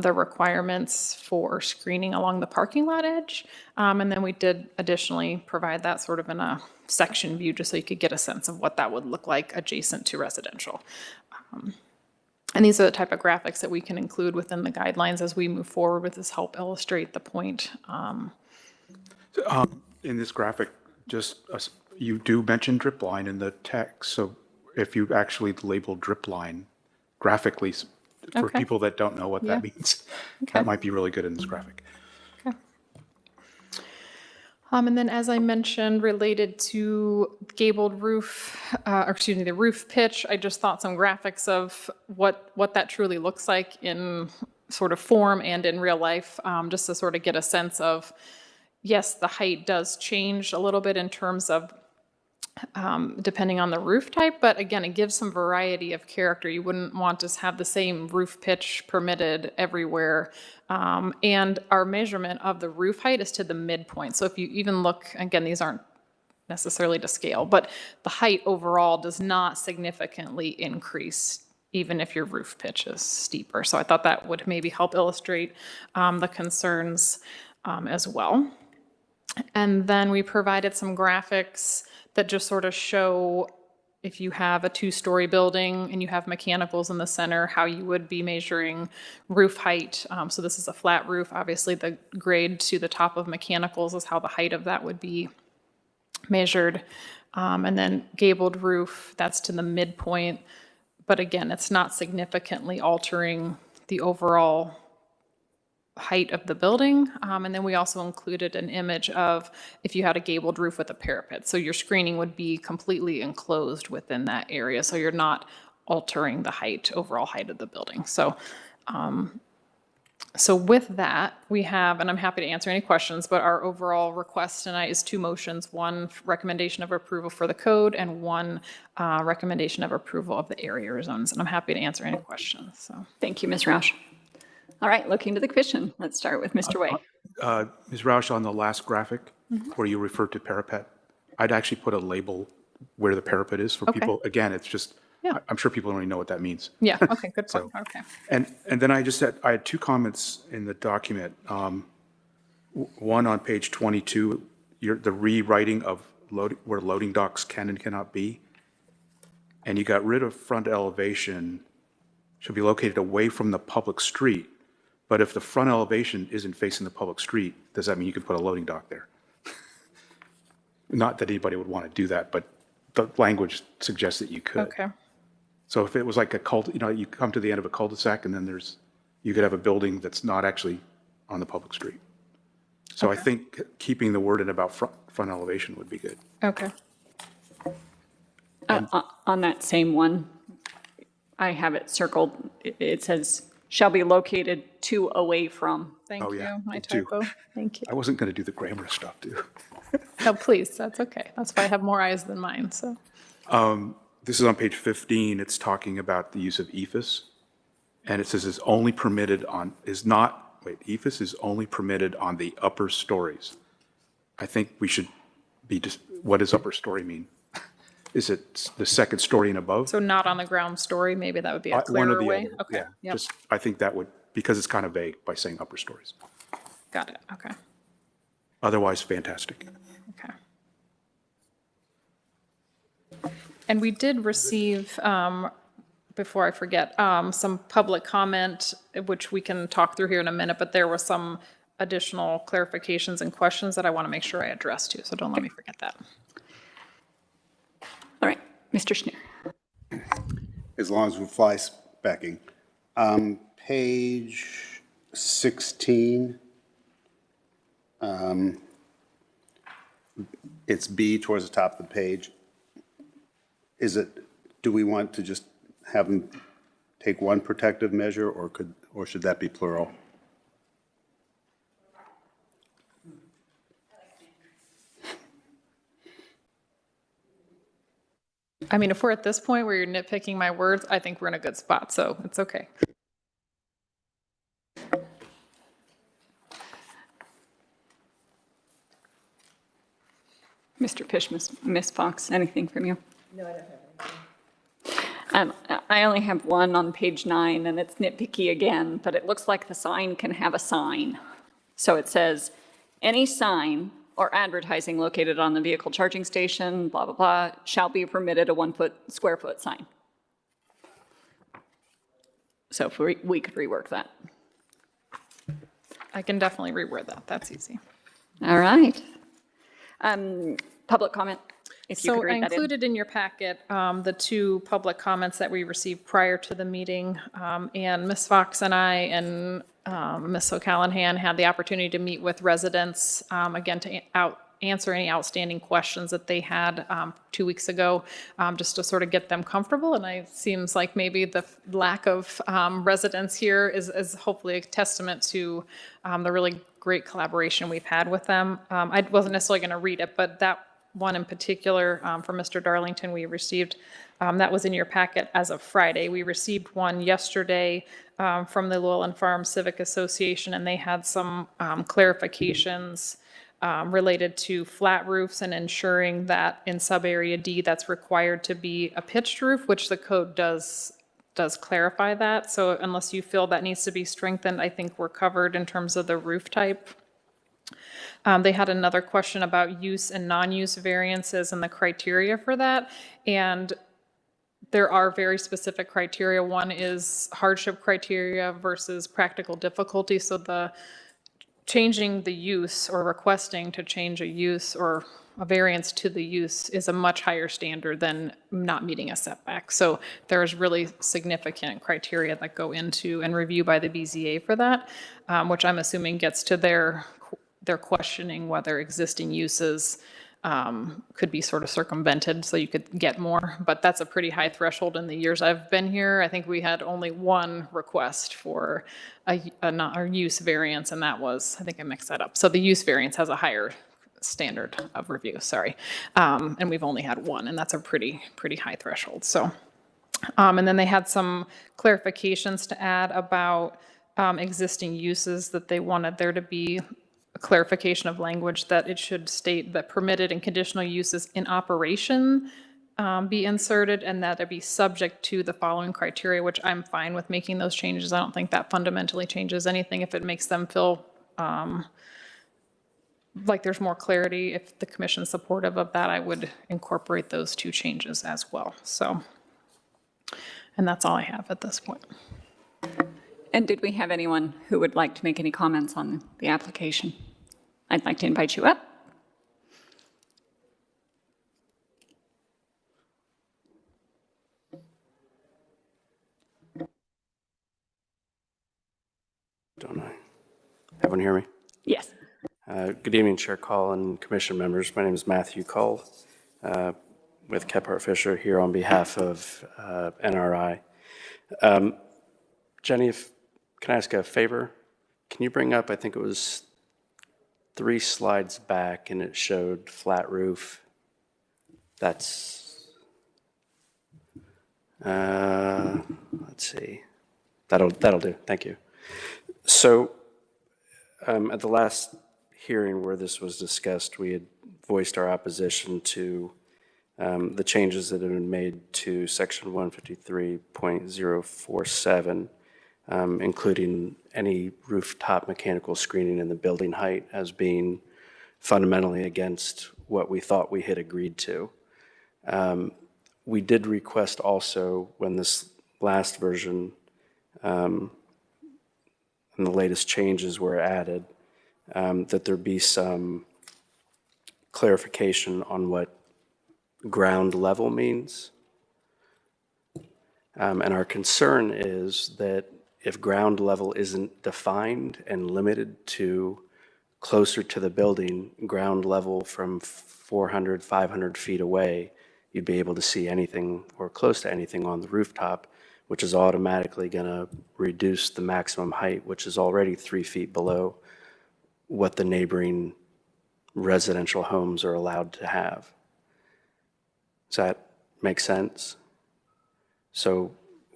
the requirements for screening along the parking lot edge. And then we did additionally provide that sort of in a section view, just so you could get a sense of what that would look like adjacent to residential. And these are the type of graphics that we can include within the guidelines as we move forward with this, help illustrate the point. In this graphic, you do mention drip line in the text, so if you actually label drip line graphically for Okay. people that don't know what that means, that might be really good in this graphic. And then, as I mentioned, related to gabled roof, the roof pitch, I just thought some graphics of what that truly looks like in sort of form and in real life, just to sort of get a sense of, yes, the height does change a little bit in terms of depending on the roof type, but again, it gives some variety of character. You wouldn't want to have the same roof pitch permitted everywhere. And our measurement of the roof height is to the midpoint. So if you even look, again, these aren't necessarily to scale, but the height overall does not significantly increase even if your roof pitch is steeper. So I thought that would maybe help illustrate the concerns as well. And then we provided some graphics that just sort of show if you have a two-story building and you have mechanicals in the center, how you would be measuring roof height. So this is a flat roof. Obviously, the grade to the top of mechanicals is how the height of that would be measured. And then gabled roof, that's to the midpoint. But again, it's not significantly altering the overall height of the building. And then we also included an image of if you had a gabled roof with a parapet. So your screening would be completely enclosed within that area. So you're not altering the overall height of the building. So, so with that, we have, and I'm happy to answer any questions, but our overall request tonight is two motions, one recommendation of approval for the code and one recommendation of approval of the area zones. And I'm happy to answer any questions. So Thank you, Ms. Roush. All right, looking to the commission. Let's start with Mr. Way. Ms. Roush, on the last graphic where you referred to parapet, I'd actually put a label where the parapet is for people. Again, it's just, I'm sure people don't even know what that means. Yeah, okay, good point. Okay. And then I had two comments in the document. One on page 22, the rewriting of where loading docks can and cannot be. And you got rid of front elevation, should be located away from the public street. But if the front elevation isn't facing the public street, does that mean you can put a loading dock there? Not that anybody would want to do that, but the language suggests that you could. Okay. So if it was like you come to the end of a cul-de-sac and then you could have a building that's not actually on the public street. So I think keeping the word in about front elevation would be good. Okay. On that same one, I have it circled. It says, shall be located to away from. Thank you. My me too. typo. Thank you. I wasn't going to do the grammar stuff, too. No, please, that's okay. That's why I have more eyes than mine, so. This is on page 15. It's talking about the use of EFS. And it says EFS is only permitted on the upper stories. I think we should what does upper story mean? Is it the second story and above? So not on the ground story, maybe that would be a clearer way? Okay, Yeah, yep, I think that would, because it's kind of vague by saying upper stories. got it, okay, Otherwise, fantastic. okay. And we did receive, before I forget, some public comment, which we can talk through here in a minute, but there were some additional clarifications and questions that I want to make sure I address too, so don't let me forget that. All right, Mr. Schneer. As long as we fly specking. Page 16, it's B towards the top of the page. do we want to just have them take one protective measure, or should that be plural? I mean, if we're at this point where you're nitpicking my words, I think we're in a good spot, so it's okay. Mr. Fish, Ms. Fox, anything from you? No, I don't have anything. I only have one on page 9, and it's nitpicky again, but it looks like the sign can have a sign. So it says, any sign or advertising located on the vehicle charging station, blah, blah, blah, shall be permitted a 1 square foot sign. So if we could rework that. I can definitely reword that. That's easy. All right. Public comment, if you So could I read that in. included in your packet the 2 public comments that we received prior to the meeting. And Ms. Fox and I and Ms. O'Callahan had the opportunity to meet with residents, again, to answer any outstanding questions that they had 2 weeks ago, just to sort of get them comfortable. And it seems like maybe the lack of residents here is hopefully a testament to the really great collaboration we've had with them. I wasn't necessarily going to read it, but that one in particular from Mr. Darlington we received, that was in your packet as of Friday. We received one yesterday from the Llewellyn Farm Civic Association, and they had some clarifications related to flat roofs and ensuring that in sub-area D that's required to be a pitched roof, which the code does clarify that. So unless you feel that needs to be strengthened, I think we're covered in terms of the roof type. They had another question about use and non-use variances and the criteria for that. And there are very specific criteria. One is hardship criteria versus practical difficulty. So the changing the use or requesting to change a use or a variance to the use is a much higher standard than not meeting a setback. So there's really significant criteria that go into and review by the BZA for that, which I'm assuming gets to their questioning whether existing uses could be sort of circumvented so you could get more. But that's a pretty high threshold in the years I've been here. I think we had only one request for a use variance, and that was, I think I mixed that up. So the use variance has a higher standard of review, sorry. And we've only had one, and that's a pretty high threshold. So, and then they had some clarifications to add about existing uses that they wanted there to be a clarification of language that it should state that permitted and conditional uses in operation be inserted, and that it be subject to the following criteria, which I'm fine with making those changes. I don't think that fundamentally changes anything. If it makes them feel like there's more clarity, if the commission's supportive of that, I would incorporate those 2 changes as well. So, and that's all I have at this point. And did we have anyone who would like to make any comments on the application? I'd like to invite you up. Don't I? Everyone hear me? Yes. Good evening, Chair Call and Commission members. My name is Matthew Call with Kephart Fisher here on behalf of NRI. Jenny, can I ask a favor? Can you bring up, I think it was 3 slides back, and it showed flat roof. That's, let's see. That'll do. Thank you. So at the last hearing where this was discussed, we had voiced our opposition to the changes that have been made to section 153.047, including any rooftop mechanical screening in the building height as being fundamentally against what we thought we had agreed to. We did request also, when this last version and the latest changes were added, that there be some clarification on what ground level means. And our concern is that if ground level isn't defined and limited to closer to the building, ground level from 400, 500 feet away you'd be able to see anything or close to anything on the rooftop, which is automatically going to reduce the maximum height, which is already 3 feet below what the neighboring residential homes are allowed to have. Does that make sense? So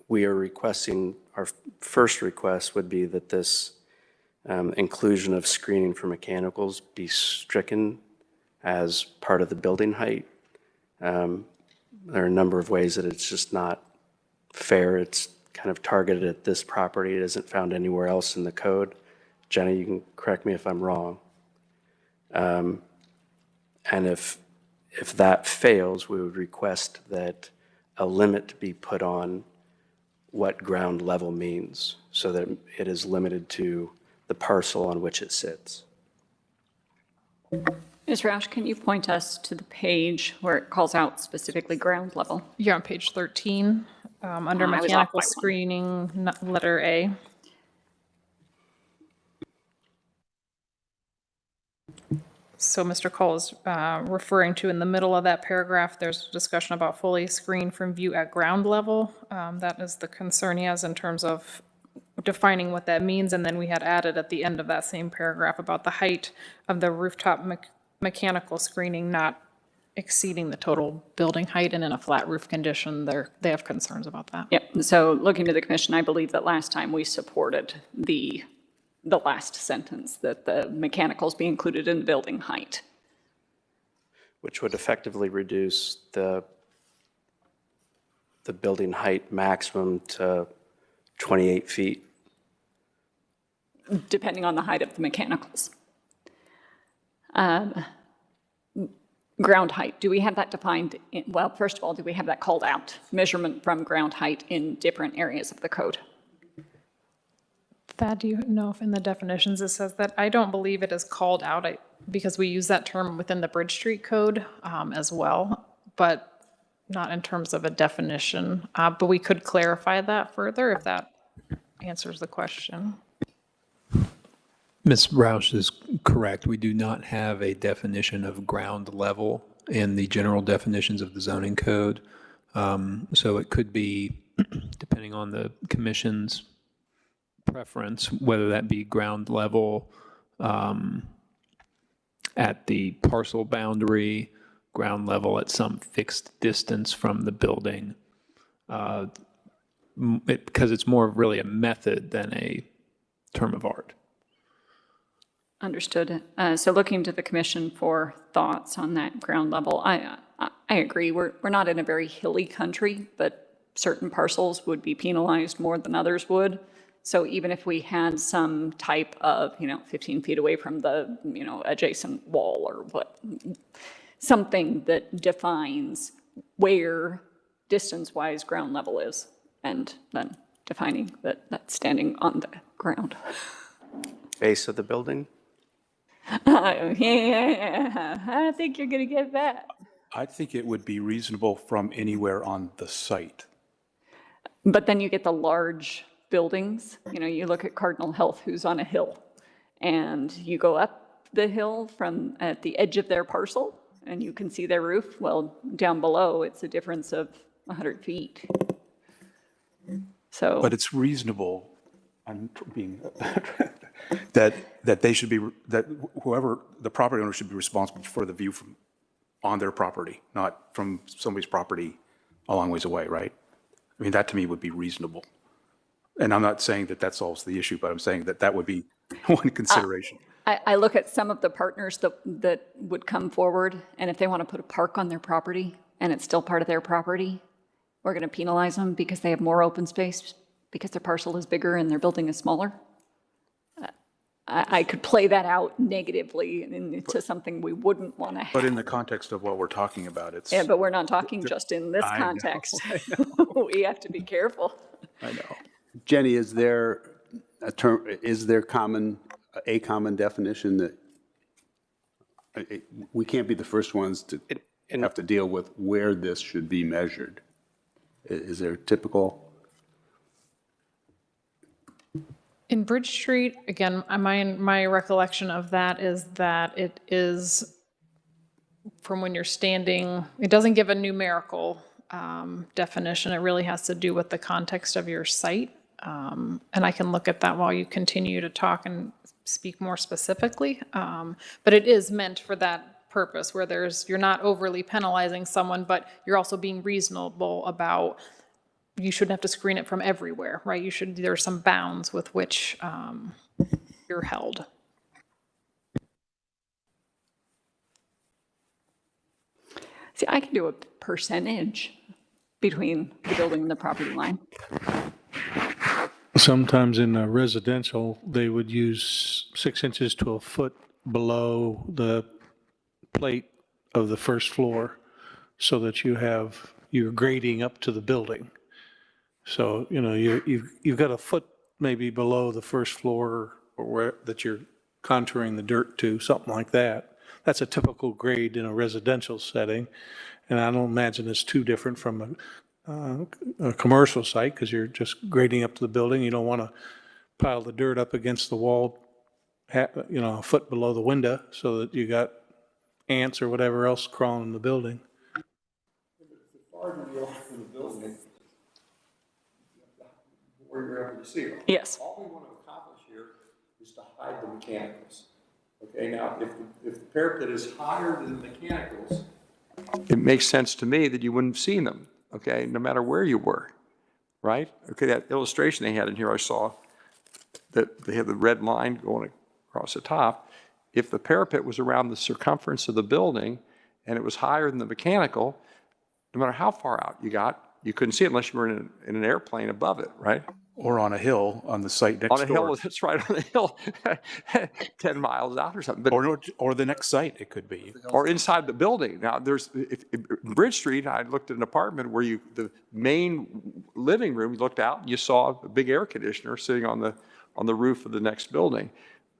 we are requesting, our first request would be that this inclusion of screening for mechanicals be stricken as part of the building height. There are a number of ways that it's just not fair. It's kind of targeted at this property. It isn't found anywhere else in the code. Jenny, you can correct me if I'm wrong. And if that fails, we would request that a limit be put on what ground level means so that it is limited to the parcel on which it sits. Ms. Roush, can you point us to the page where it calls out specifically ground level? You're on page 13, under I was off mechanical by one. screening, letter A. So Mr. Cole is referring to in the middle of that paragraph, there's a discussion about fully screened from view at ground level. That is the concern he has in terms of defining what that means. And then we had added at the end of that same paragraph about the height of the rooftop mechanical screening not exceeding the total building height, and in a flat roof condition, they have concerns about that. Yep, so looking to the commission, I believe that last time we supported the last sentence, that the mechanicals be included in the building height. Which would effectively reduce the building height maximum to 28 feet. Depending on the height of the mechanicals. Ground height, do we have that defined? Well, first of all, do we have that called out? Measurement from ground height in different areas of the code? That, do you know if in the definitions it says that? I don't believe it is called out because we use that term within the Bridge Street Code as well, but not in terms of a definition. But we could clarify that further if that answers the question. Ms. Roush is correct. We do not have a definition of ground level in the general definitions of the zoning code. So it could be, depending on the commission's preference, whether that be ground level at the parcel boundary, ground level at some fixed distance from the building, because it's more really a method than a term of art. Understood. So looking to the commission for thoughts on that ground level, I agree. We're not in a very hilly country, but certain parcels would be penalized more than others would. So even if we had some type of, 15 feet away from the, adjacent wall or what, something that defines where distance-wise ground level is, and then defining that that's standing on the ground. Base of the building? Yeah, I think you're going to get that. I think it would be reasonable from anywhere on the site. But then you get the large buildings. You look at Cardinal Health, who's on a hill, and you go up the hill from at the edge of their parcel, and you can see their roof. Well, down below, it's a difference of 100 feet. So, but it's reasonable. I'm being that they should be, that whoever the property owner should be responsible for the view from on their property, not from somebody's property a long ways away, right? I mean, that to me would be reasonable. And I'm not saying that that solves the issue, but I'm saying that that would be one consideration. I look at some of the partners that would come forward, and if they want to put a park on their property and it's still part of their property, we're going to penalize them because they have more open space, because their parcel is bigger and their building is smaller. I could play that out negatively into something we wouldn't want to have. But in the context of what we're talking about, it's... Yeah, but we're not talking just in this context. I know. We have to be careful. I know. Jenny, is there a term, is there a common definition that we can't be the first ones to have to deal with where this should be measured? Is there a typical? In Bridge Street, again, my recollection of that is that it is from when you're standing, it doesn't give a numerical definition. It really has to do with the context of your site. And I can look at that while you continue to talk and speak more specifically. But it is meant for that purpose where you're not overly penalizing someone, but you're also being reasonable about you shouldn't have to screen it from everywhere, right? There are some bounds with which you're held. See, I can do a percentage between the building and the property line. Sometimes in a residential, they would use 6 inches to a foot below the plate of the first floor so that you're grading up to the building. So, you've got a foot maybe below the first floor or where that you're contouring the dirt to, something like that. That's a typical grade in a residential setting, and I don't imagine it's too different from a commercial site because you're just grading up to the building. You don't want to pile the dirt up against the wall, a foot below the window so that you got ants or whatever else crawling in the building. Where you're able to see them. Yes. All we want to accomplish here is to hide the mechanicals. Okay, now if the parapet is higher than the mechanicals, it makes sense to me that you wouldn't have seen them, okay, no matter where you were, right? Okay, that illustration they had in here, I saw that they had the red line going across the top. If the parapet was around the circumference of the building and it was higher than the mechanical, no matter how far out you got, you couldn't see it unless you were in an airplane above it, right? Or on a hill on the site next door. On a hill, that's right, on a hill, 10 miles out or something. But, or the next site, it could be. Or inside the building. Now, Bridge Street, I looked at an apartment where the main living room, you looked out and you saw a big air conditioner sitting on the roof of the next building.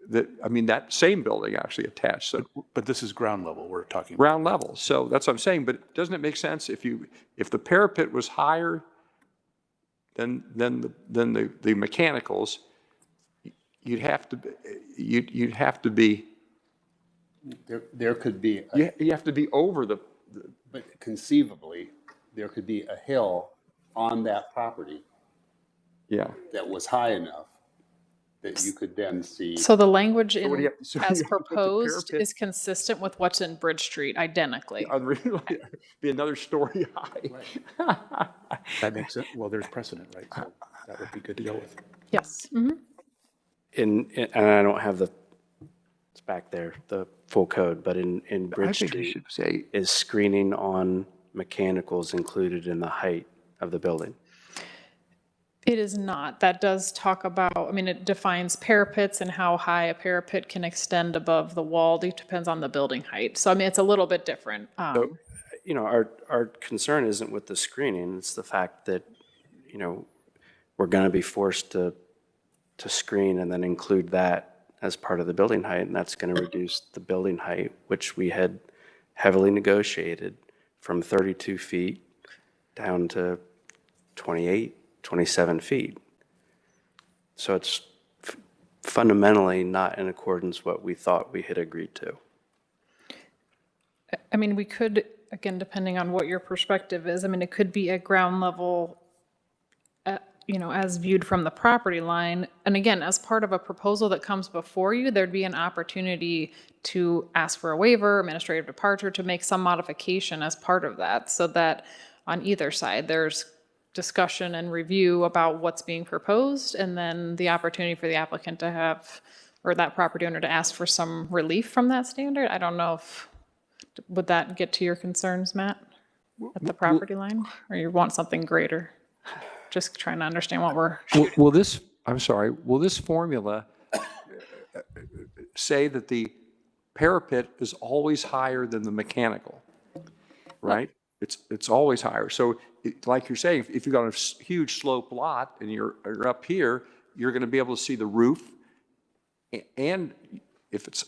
That same building actually attached. So, but this is ground level we're talking about. Ground level. So that's what I'm saying. But doesn't it make sense if the parapet was higher than the mechanicals, you'd have to be. There could be. You have to be over the. But conceivably, there could be a hill on that property. Yeah. That was high enough that you could then see. So the language as you proposed is consistent with what's in Bridge Street identically. Be another story high. That makes sense. Well, there's precedent, right? So that would be good to go with. Yes. Mm-hmm. And I don't have it's back there, the full code, but in Bridge Street, is screening on mechanicals included in the height of the building? It is not. That does talk about, it defines parapets and how high a parapet can extend above the wall. It depends on the building height. So, it's a little bit different. So, our concern isn't with the screening. It's the fact that, we're going to be forced to screen and then include that as part of the building height. And that's going to reduce the building height, which we had heavily negotiated from 32 feet down to 27 feet. So it's fundamentally not in accordance with what we thought we had agreed to. We could, again, depending on what your perspective is, it could be a ground level, as viewed from the property line. And again, as part of a proposal that comes before you, there'd be an opportunity to ask for a waiver, administrative departure, to make some modification as part of that, so that on either side, there's discussion and review about what's being proposed, and then the opportunity for the applicant to have, or that property owner to ask for some relief from that standard. I don't know would that get to your concerns, Matt, at the property line, or you want something greater? Just trying to understand what we're shooting. Will this formula say that the parapet is always higher than the mechanical, right? It's always higher. So like you're saying, if you've got a huge slope lot and you're up here, you're going to be able to see the roof. And if it's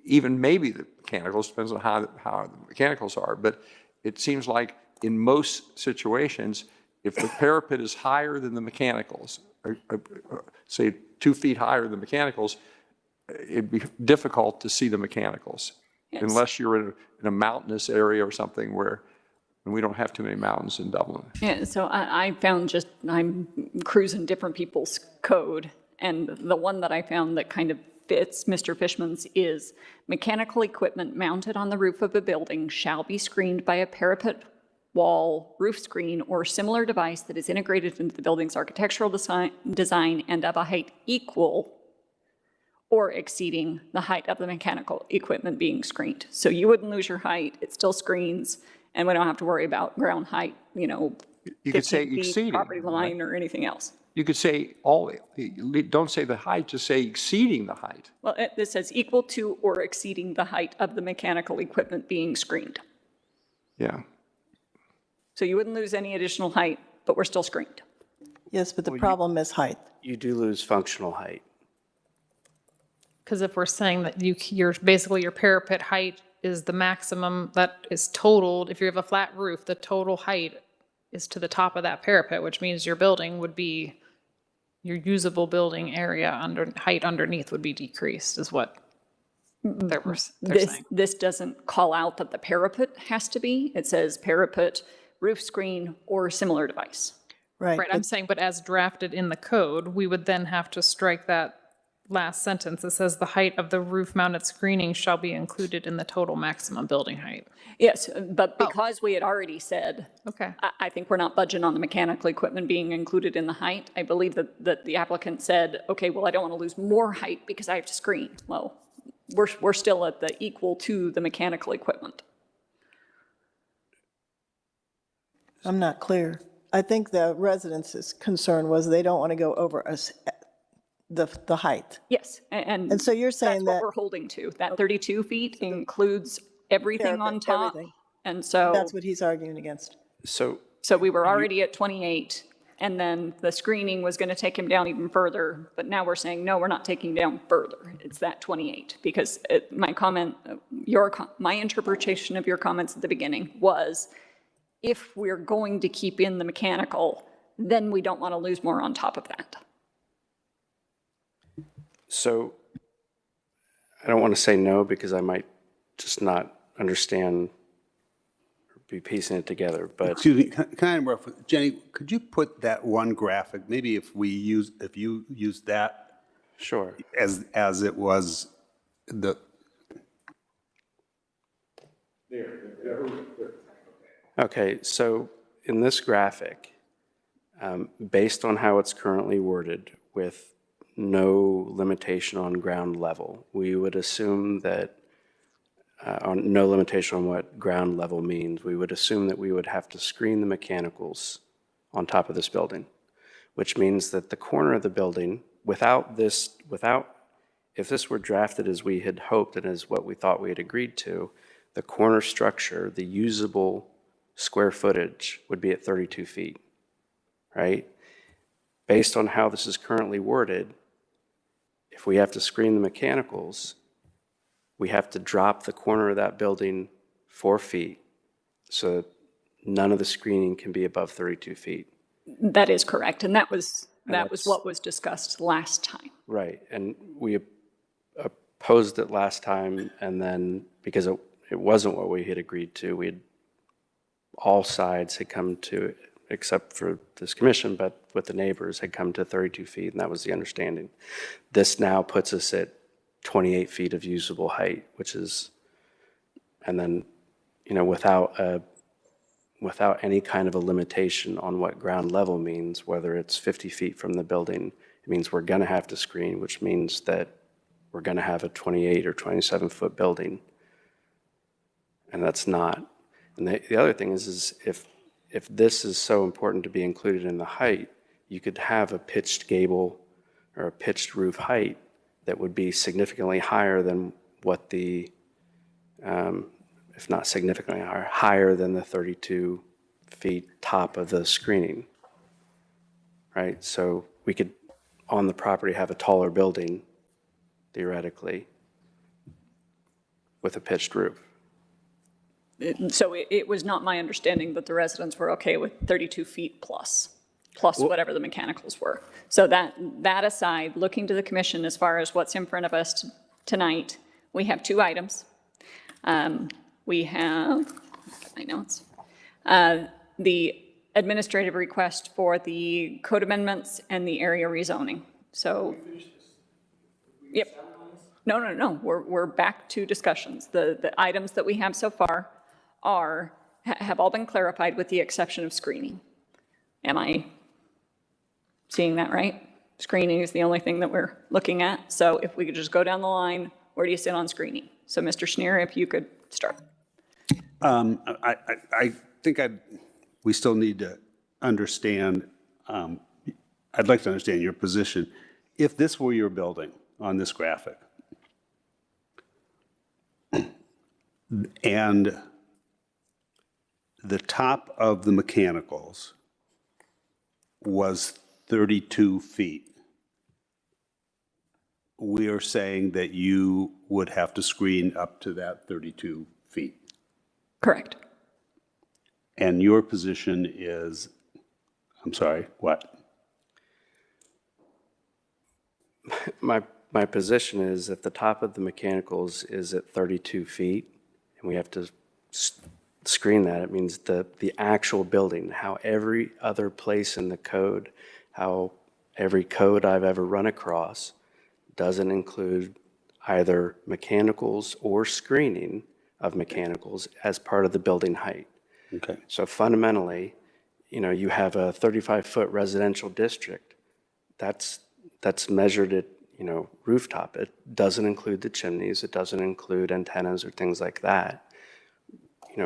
even maybe the mechanicals, depends on how the mechanicals are, but it seems like in most situations, if the parapet is higher than the mechanicals, say 2 feet higher than the mechanicals, it'd be difficult to see the mechanicals. unless you're in a mountainous area or something where, and we don't have too many mountains in Dublin. Yeah, so I found just, I'm cruising different people's code, and the one that I found that kind of fits Mr. Fishman's is mechanical equipment mounted on the roof of a building shall be screened by a parapet, wall, roof screen, or similar device that is integrated into the building's architectural design and of a height equal or exceeding the height of the mechanical equipment being screened. So you wouldn't lose your height, it still screens, and we don't have to worry about ground height, you could say 15 feet, exceeding, property line, right? or anything else. You could say don't say the height, just say exceeding the height. Well, this says equal to or exceeding the height of the mechanical equipment being screened. Yeah. So you wouldn't lose any additional height, but we're still screened. Yes, but the problem is height. You do lose functional height. Because if we're saying that you're basically your parapet height is the maximum that is totaled, if you have a flat roof, the total height is to the top of that parapet, which means your building would be, your usable building area height underneath would be decreased, is what they're saying. This doesn't call out that the parapet has to be. It says parapet, roof screen, or similar device. Right. Right, I'm saying, but as drafted in the code, we would then have to strike that last sentence. It says the height of the roof-mounted screening shall be included in the total maximum building height. Yes, but because we had already said, okay, I think we're not budging on the mechanical equipment being included in the height. I believe that the applicant said, okay, well, I don't want to lose more height because I have to screen. Well, we're still at the equal to the mechanical equipment. I'm not clear. I think the residents' concern was they don't want to go over us, the height. Yes, and so you're saying that's what that we're holding to. That 32 feet includes everything on top. everything. And so That's what he's arguing against. So we were already at 28, and then the screening was going to take him down even further. But now we're saying, no, we're not taking down further. It's that 28, because my comment, my interpretation of your comments at the beginning was, if we're going to keep in the mechanical, then we don't want to lose more on top of that. So I don't want to say no because I might just not understand or be piecing it together, but. Excuse me, can I interrupt? Jenny, could you put that one graphic, maybe if you use that? Sure. As it was the. Okay, so in this graphic, based on how it's currently worded with no limitation on ground level, we would assume that, on no limitation on what ground level means, we would assume that we would have to screen the mechanicals on top of this building, which means that the corner of the building, if this were drafted as we had hoped and as what we thought we had agreed to, the corner structure, the usable square footage would be at 32 feet, right? Based on how this is currently worded, if we have to screen the mechanicals, we have to drop the corner of that building 4 feet so that none of the screening can be above 32 feet. That is correct, and that was what was discussed last time. Right, and we opposed it last time, and then because it wasn't what we had agreed to, all sides had come to, except for this commission, but with the neighbors, had come to 32 feet, and that was the understanding. This now puts us at 28 feet of usable height, which is, and then, without any kind of a limitation on what ground level means, whether it's 50 feet from the building, it means we're going to have to screen, which means that we're going to have a 28 or 27 foot building, and that's not. And the other thing is if this is so important to be included in the height, you could have a pitched gable or a pitched roof height that would be significantly higher than what the, if not significantly higher than the 32 feet top of the screening, right? So we could, on the property, have a taller building, theoretically, with a pitched roof. So it was not my understanding that the residents were okay with 32 feet plus whatever the mechanicals were. So that aside, looking to the commission as far as what's in front of us tonight, we have 2 items. We have, my notes, the administrative request for the code amendments and the area rezoning. So, yep. No, we're back to discussions. The items that we have so far have all been clarified with the exception of screening. Am I seeing that right? Screening is the only thing that we're looking at. So if we could just go down the line, where do you sit on screening? So Mr. Schneer, if you could start. I think we still need to understand, I'd like to understand your position. If this were your building on this graphic, and the top of the mechanicals was 32 feet, we are saying that you would have to screen up to that 32 feet. Correct. And your position is, I'm sorry, what? My position is if the top of the mechanicals is at 32 feet and we have to screen that, it means the actual building, how every other place in the code, how every code I've ever run across doesn't include either mechanicals or screening of mechanicals as part of the building height. Okay. So fundamentally, you have a 35-foot residential district. That's measured at, rooftop. It doesn't include the chimneys. It doesn't include antennas or things like that.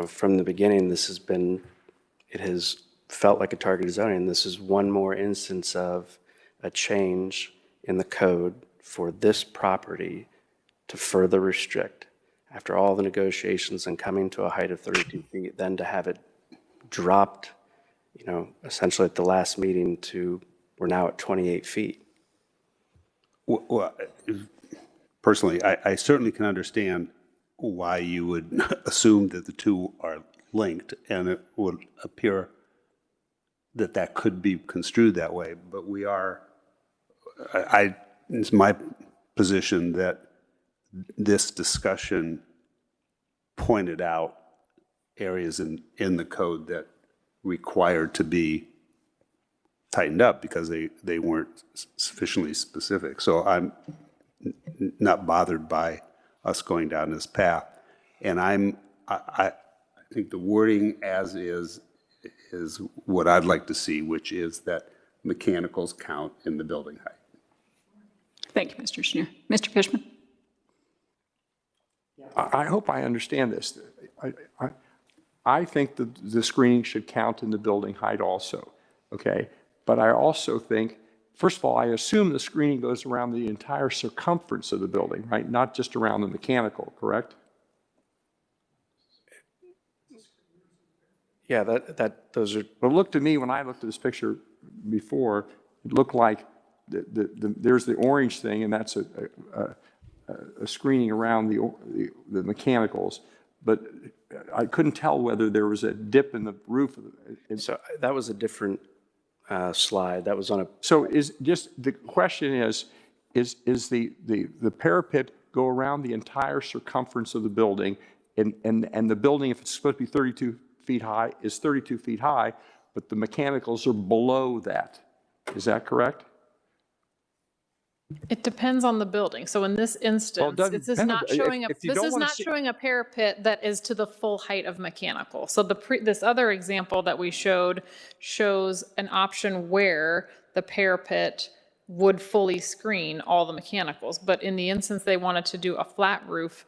From the beginning, it has felt like a targeted zoning. This is one more instance of a change in the code for this property to further restrict. After all the negotiations and coming to a height of 32 feet, then to have it dropped, essentially at the last meeting to, we're now at 28 feet. Well, personally, I certainly can understand why you would assume that the two are linked, and it would appear that that could be construed that way. But it's my position that this discussion pointed out areas in the code that required to be tightened up because they weren't sufficiently specific. So I'm not bothered by us going down this path. And I think the wording as is what I'd like to see, which is that mechanicals count in the building height. Thank you, Mr. Schneer. Mr. Fishman? I hope I understand this. I think the screening should count in the building height also, okay? But I also think, first of all, I assume the screening goes around the entire circumference of the building, right? Not just around the mechanical, correct? Yeah, those are. But look to me, when I looked at this picture before, it looked like there's the orange thing, and that's a screening around the mechanicals. But I couldn't tell whether there was a dip in the roof. So that was a different slide. That was on a. So the question is the parapet go around the entire circumference of the building, and the building, if it's supposed to be 32 feet high, is 32 feet high, but the mechanicals are below that. Is that correct? It depends on the building. So in this instance, this is not showing a parapet that is to the full height of mechanical. So this other example that we showed shows an option where the parapet would fully screen all the mechanicals. But in the instance they wanted to do a flat roof,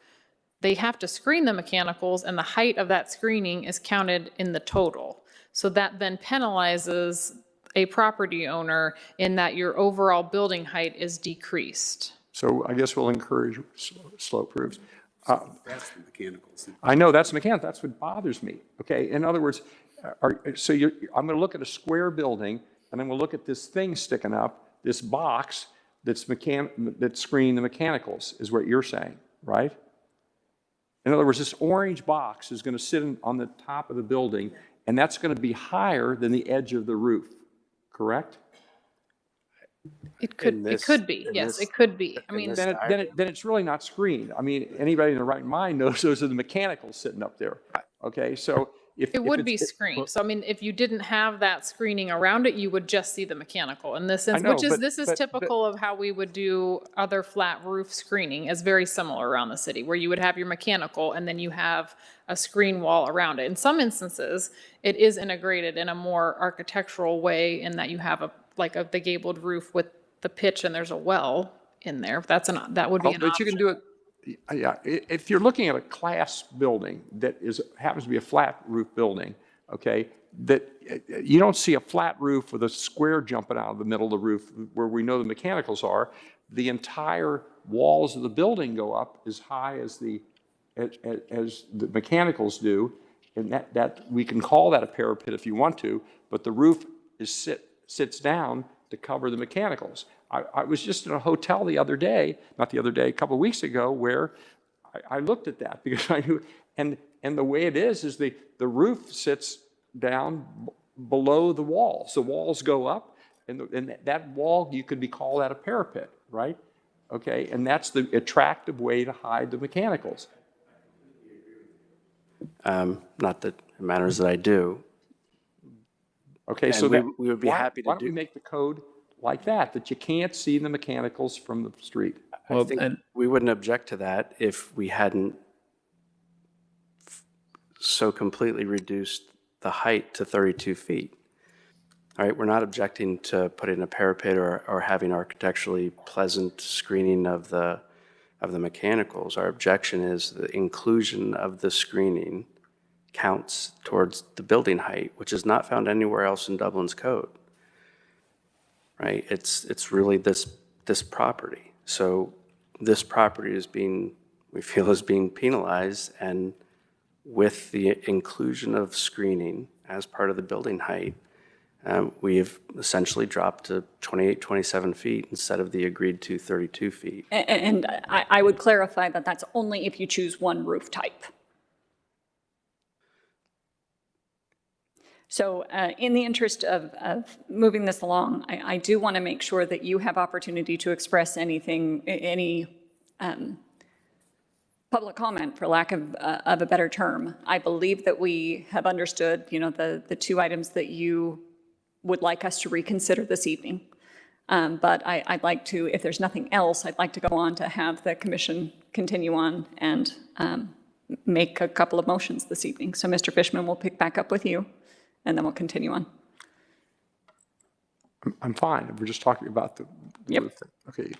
they have to screen the mechanicals, and the height of that screening is counted in the total. So that then penalizes a property owner in that your overall building height is decreased. So I guess we'll encourage slope roofs. That's the mechanicals. I know that's mechanical. That's what bothers me. Okay. In other words, I'm going to look at a square building, and I'm going to look at this thing sticking up, this box that's screening the mechanicals, is what you're saying, right? In other words, this orange box is going to sit on the top of the building, and that's going to be higher than the edge of the roof. Correct? It could be, yes, it could be. I mean, Then it's really not screened. I mean, anybody in their right mind knows those are the mechanicals sitting up there. Okay, so if it would be screened. So I mean, if you didn't have that screening around it, you would just see the mechanical in this sense, which is, this is typical of how we would do other flat roof screening, is very similar around the city, where you would have your mechanical and then you have a screen wall around it. In some instances, it is integrated in a more architectural way in that you have the gabled roof with the pitch and there's a well in there. That would be an but option. you can do it. Yeah, if you're looking at a class building that happens to be a flat roof building, okay, that you don't see a flat roof with a square jumping out of the middle of the roof where we know the mechanicals are. The entire walls of the building go up as high as the mechanicals do, and that we can call that a parapet if you want to, but the roof sits down to cover the mechanicals. I was just in a hotel the other day, not the other day, a couple of weeks ago, where I looked at that because I knew, and the way it is the roof sits down below the walls. The walls go up, and that wall, you could call that a parapet, right? Okay, and that's the attractive way to hide the mechanicals. Not that it matters that I do. Okay, and so we would be happy to do. Why don't we make the code like that you can't see the mechanicals from the street? I think we wouldn't object to that if we hadn't so completely reduced the height to 32 feet. All right, we're not objecting to putting a parapet or having architecturally pleasant screening of the mechanicals. Our objection is the inclusion of the screening counts towards the building height, which is not found anywhere else in Dublin's code. Right? It's really this property. So this property we feel is being penalized, and with the inclusion of screening as part of the building height, we have essentially dropped to 28, 27 feet instead of the agreed to 32 feet. And I would clarify that that's only if you choose one roof type. So in the interest of moving this along, I do want to make sure that you have opportunity to express any public comment, for lack of a better term. I believe that we have understood, the two items that you would like us to reconsider this evening. But I'd like to, if there's nothing else, I'd like to go on to have the commission continue on and make a couple of motions this evening. So Mr. Fishman, we'll pick back up with you, and then we'll continue on. I'm fine. We're just talking about the roof thing. Okay.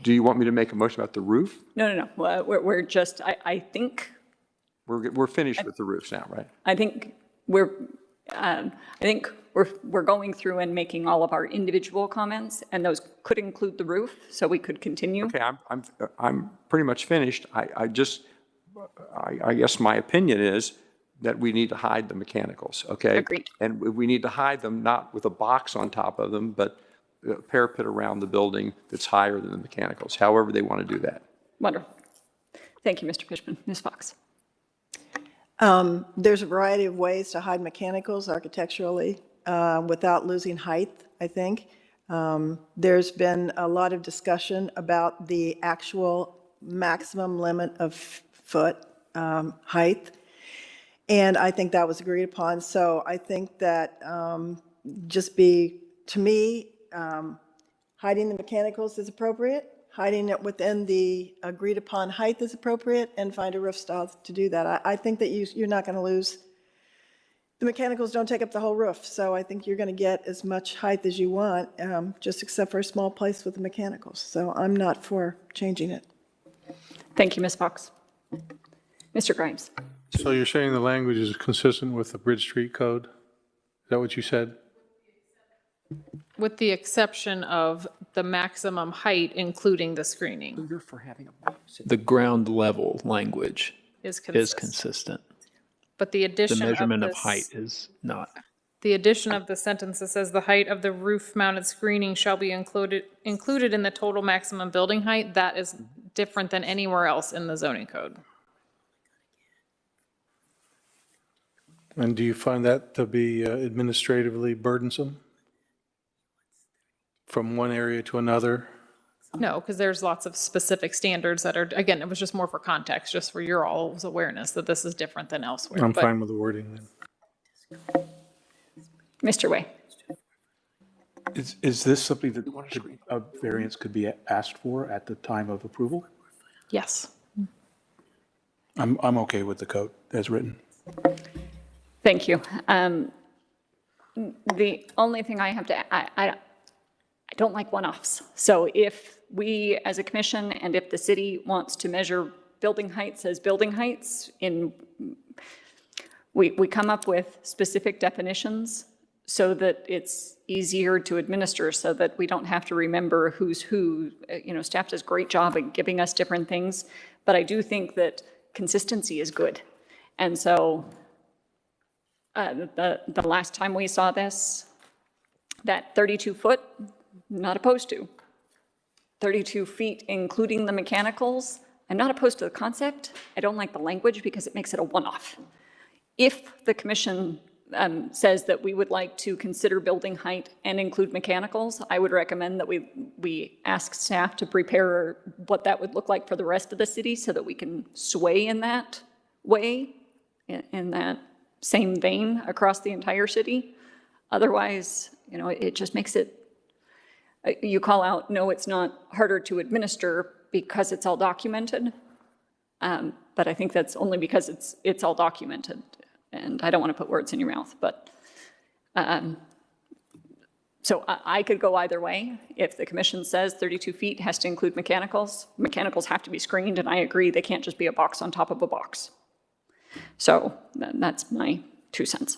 Do you want me to make a motion about the roof? No. We're just, I think. We're finished with the roofs now, right? I think we're going through and making all of our individual comments, and those could include the roof, so we could continue. Okay, I'm pretty much finished. I guess my opinion is that we need to hide the mechanicals, okay? Agreed. And we need to hide them not with a box on top of them, but a parapet around the building that's higher than the mechanicals, however they want to do that. Wonderful. Thank you, Mr. Fishman. Ms. Fox. There's a variety of ways to hide mechanicals architecturally without losing height, I think. There's been a lot of discussion about the actual maximum limit of foot height, and I think that was agreed upon. So I think that to me, hiding the mechanicals is appropriate. Hiding it within the agreed upon height is appropriate, and find a roof style to do that. I think that you're not going to lose. The mechanicals don't take up the whole roof, so I think you're going to get as much height as you want, just except for a small place with the mechanicals. So I'm not for changing it. Thank you, Ms. Fox. Mr. Grimes. So you're saying the language is consistent with the Bridge Street Code? Is that what you said? With the exception of the maximum height, including the screening. You're for having a box. The ground level language is consistent. But the addition The measurement of of height is not. The addition of the sentence that says the height of the roof-mounted screening shall be included in the total maximum building height, that is different than anywhere else in the zoning code. And do you find that to be administratively burdensome? from one area to another? No, because there's lots of specific standards that are, again, it was just more for context, just for your all's awareness that this is different than elsewhere. I'm But fine with the wording then. Mr. Way. Is this something that a variance could be asked for at the time of approval? yes. I'm okay with the code as written. Thank you. The only thing I have to, I don't like one-offs. So if we, as a commission, and if the city wants to measure building heights as building heights, we come up with specific definitions so that it's easier to administer, so that we don't have to remember who's who. You know, staff does a great job at giving us different things, but I do think that consistency is good. And so the last time we saw this, that 32 foot, not opposed to. 32 feet, including the mechanicals, I'm not opposed to the concept. I don't like the language because it makes it a one-off. If the commission says that we would like to consider building height and include mechanicals, I would recommend that we ask staff to prepare what that would look like for the rest of the city so that we can sway in that way, in that same vein across the entire city. Otherwise, you know, it just makes it, you call out, no, it's not harder to administer because it's all documented. But I think that's only because it's all documented. And I don't want to put words in your mouth, but so I could go either way. If the commission says 32 feet has to include mechanicals, mechanicals have to be screened, and I agree, they can't just be a box on top of a box. So that's my 2 cents.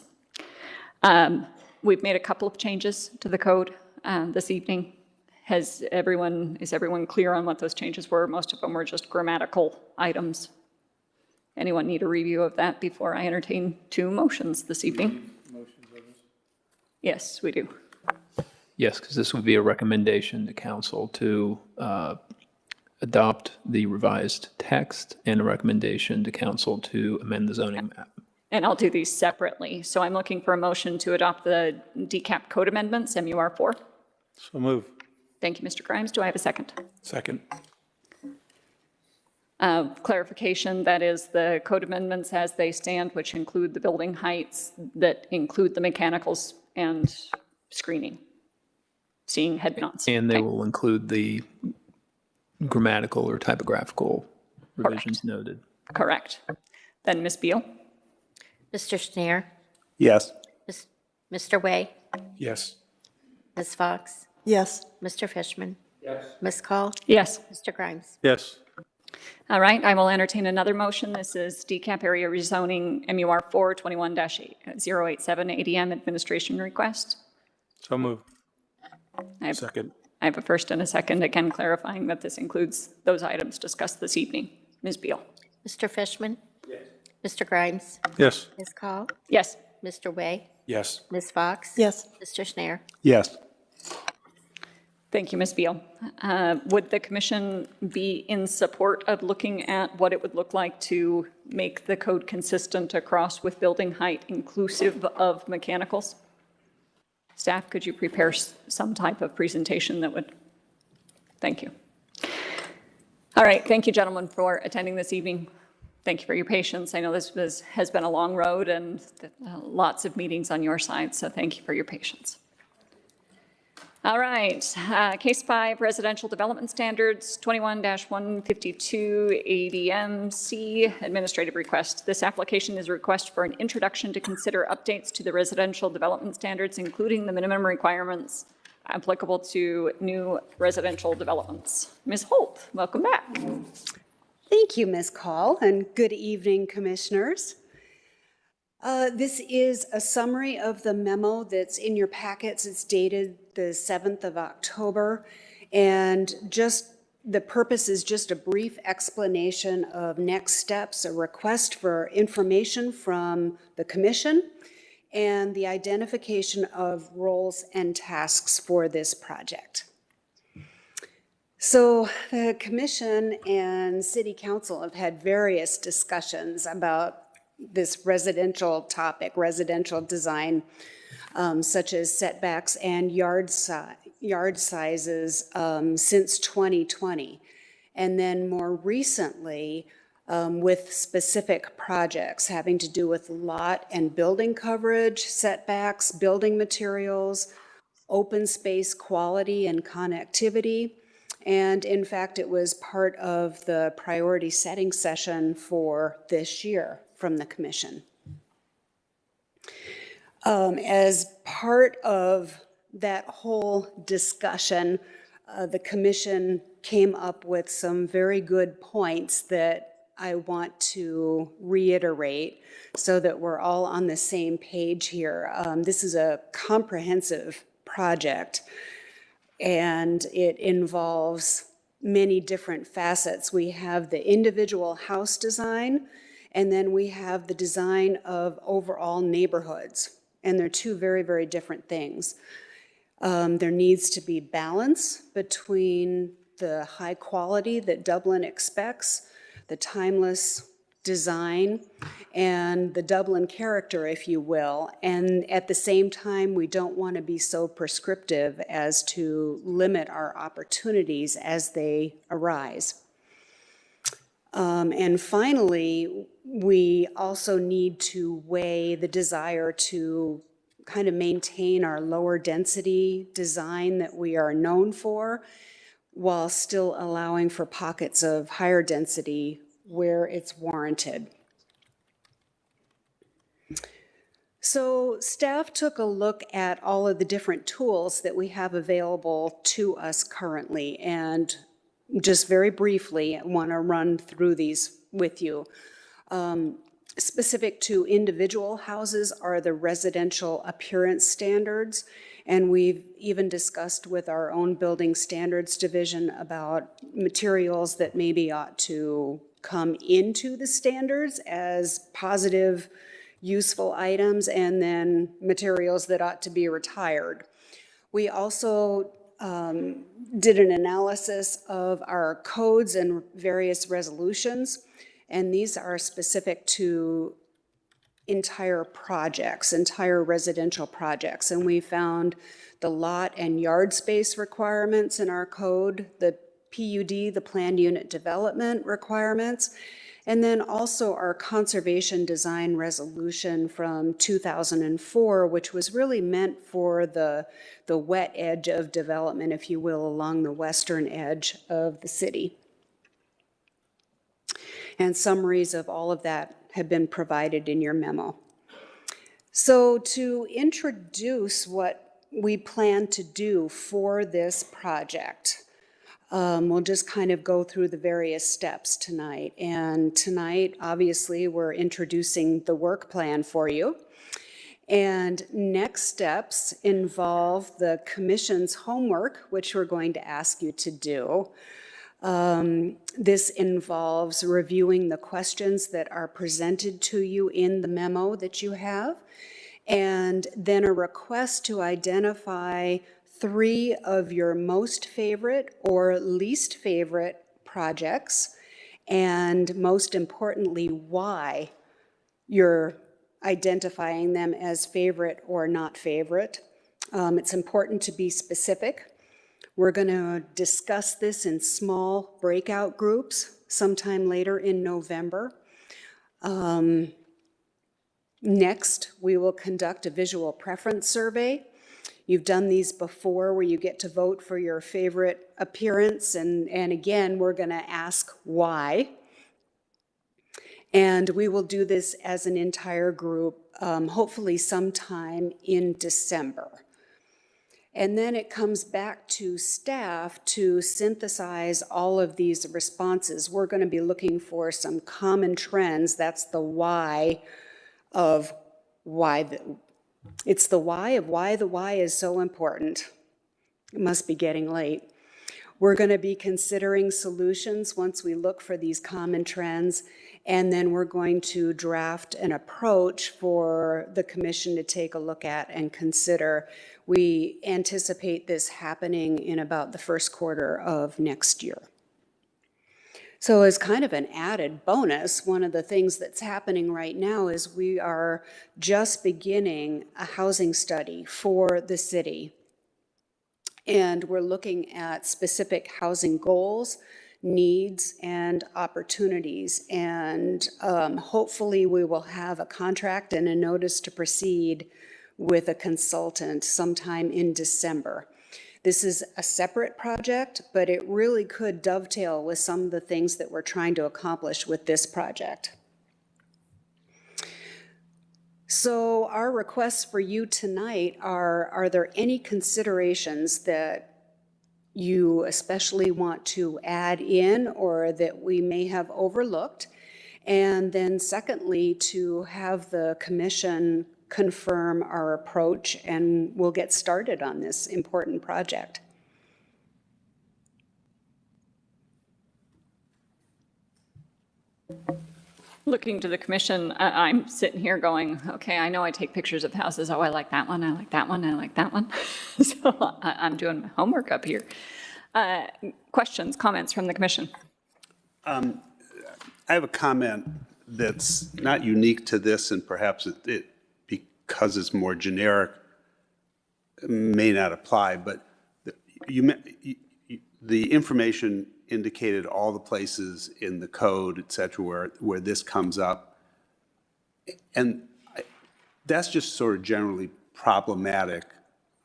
We've made a couple of changes to the code this evening. Is everyone clear on what those changes were? Most of them were just grammatical items. Anyone need a review of that before I entertain 2 motions this evening? Yes, we do. Yes, because this would be a recommendation to council to adopt the revised text and a recommendation to council to amend the zoning map. And I'll do these separately. So I'm looking for a motion to adopt the DCAP code amendments, MUR4. So move. Thank you, Mr. Grimes. Do I have a second? Second. Clarification, that is the code amendments as they stand, which include the building heights, that include the mechanicals and screening, seeing head nods. And they will include the grammatical or typographical revisions noted. Correct. Then Ms. Beal? Mr. Schneer? Yes. Mr. Way? Yes. Ms. Fox? Yes. Mr. Fishman? Yes. Ms. Call? Yes. Mr. Grimes? Yes. All right, I will entertain another motion. This is DCAP area rezoning MUR4 21-087 ADM administration request. So move. Second. I have a first and a second, again clarifying that this includes those items discussed this evening. Ms. Beal? Mr. Fishman? Yes. Mr. Grimes? Yes. Ms. Call? Yes. Mr. Way? Yes. Ms. Fox? Yes. Mr. Schneer? Yes. Thank you, Ms. Beal. Would the commission be in support of looking at what it would look like to make the code consistent across with building height inclusive of mechanicals? Staff, could you prepare some type of presentation that would, thank you. All right, thank you, gentlemen, for attending this evening. Thank you for your patience. I know this has been a long road and lots of meetings on your side, so thank you for your patience. All right, case 5, residential development standards, 21-152 ADMC, administrative request. This application is a request for an introduction to consider updates to the residential development standards, including the minimum requirements applicable to new residential developments. Ms. Holt, welcome back. Thank you, Ms. Call, and good evening, commissioners. This is a summary of the memo that's in your packets. It's dated the 7th of October, and just the purpose is just a brief explanation of next steps, a request for information from the commission, and the identification of roles and tasks for this project. So the commission and city council have had various discussions about this residential topic, residential design, such as setbacks and yard yard sizes since 2020. And then more recently, with specific projects having to do with lot and building coverage, setbacks, building materials, open space quality and connectivity. And in fact, it was part of the priority setting session for this year from the commission. As part of that whole discussion, the commission came up with some very good points that I want to reiterate so that we're all on the same page here. This is a comprehensive project, and it involves many different facets. We have the individual house design, and then we have the design of overall neighborhoods. And they're two very, very different things. There needs to be balance between the high quality that Dublin expects, the timeless design, and the Dublin character, if you will. And at the same time, we don't want to be so prescriptive as to limit our opportunities as they arise. And finally, we also need to weigh the desire to kind of maintain our lower density design that we are known for, while still allowing for pockets of higher density where it's warranted. So staff took a look at all of the different tools that we have available to us currently, and just very briefly, I want to run through these with you. Specific to individual houses are the residential appearance standards, and we've even discussed with our own building standards division about materials that maybe ought to come into the standards as positive, useful items, and then materials that ought to be retired. We also did an analysis of our codes and various resolutions, and these are specific to entire projects, entire residential projects. And we found the lot and yard space requirements in our code, the PUD, the planned unit development requirements, and then also our conservation design resolution from 2004, which was really meant for the wet edge of development, if you will, along the western edge of the city. And summaries of all of that have been provided in your memo. So to introduce what we plan to do for this project, we'll just kind of go through the various steps tonight. And tonight, obviously, we're introducing the work plan for you. And next steps involve the commission's homework, which we're going to ask you to do. This involves reviewing the questions that are presented to you in the memo that you have, and then a request to identify 3 of your most favorite or least favorite projects, and most importantly, why you're identifying them as favorite or not favorite. It's important to be specific. We're going to discuss this in small breakout groups sometime later in November. Next, we will conduct a visual preference survey. You've done these before where you get to vote for your favorite appearance, and again, we're going to ask why. And we will do this as an entire group, hopefully sometime in December. And then it comes back to staff to synthesize all of these responses. We're going to be looking for some common trends. That's the why of why. It's the why of why the why is so important. It must be getting late. We're going to be considering solutions once we look for these common trends, and then we're going to draft an approach for the commission to take a look at and consider. We anticipate this happening in about the first quarter of next year. So as kind of an added bonus, one of the things that's happening right now is we are just beginning a housing study for the city. And we're looking at specific housing goals, needs, and opportunities. And hopefully we will have a contract and a notice to proceed with a consultant sometime in December. This is a separate project, but it really could dovetail with some of the things that we're trying to accomplish with this project. So our requests for you tonight are there any considerations that you especially want to add in or that we may have overlooked? And then secondly, to have the commission confirm our approach, and we'll get started on this important project. Looking to the commission, I'm sitting here going, okay, I know I take pictures of houses. Oh, I like that one, I like that one, I like that one. So I'm doing my homework up here. Questions, comments from the commission? I have a comment that's not unique to this, and perhaps it because it's more generic, may not apply, but the information indicated all the places in the code, et cetera, where this comes up. And that's just sort of generally problematic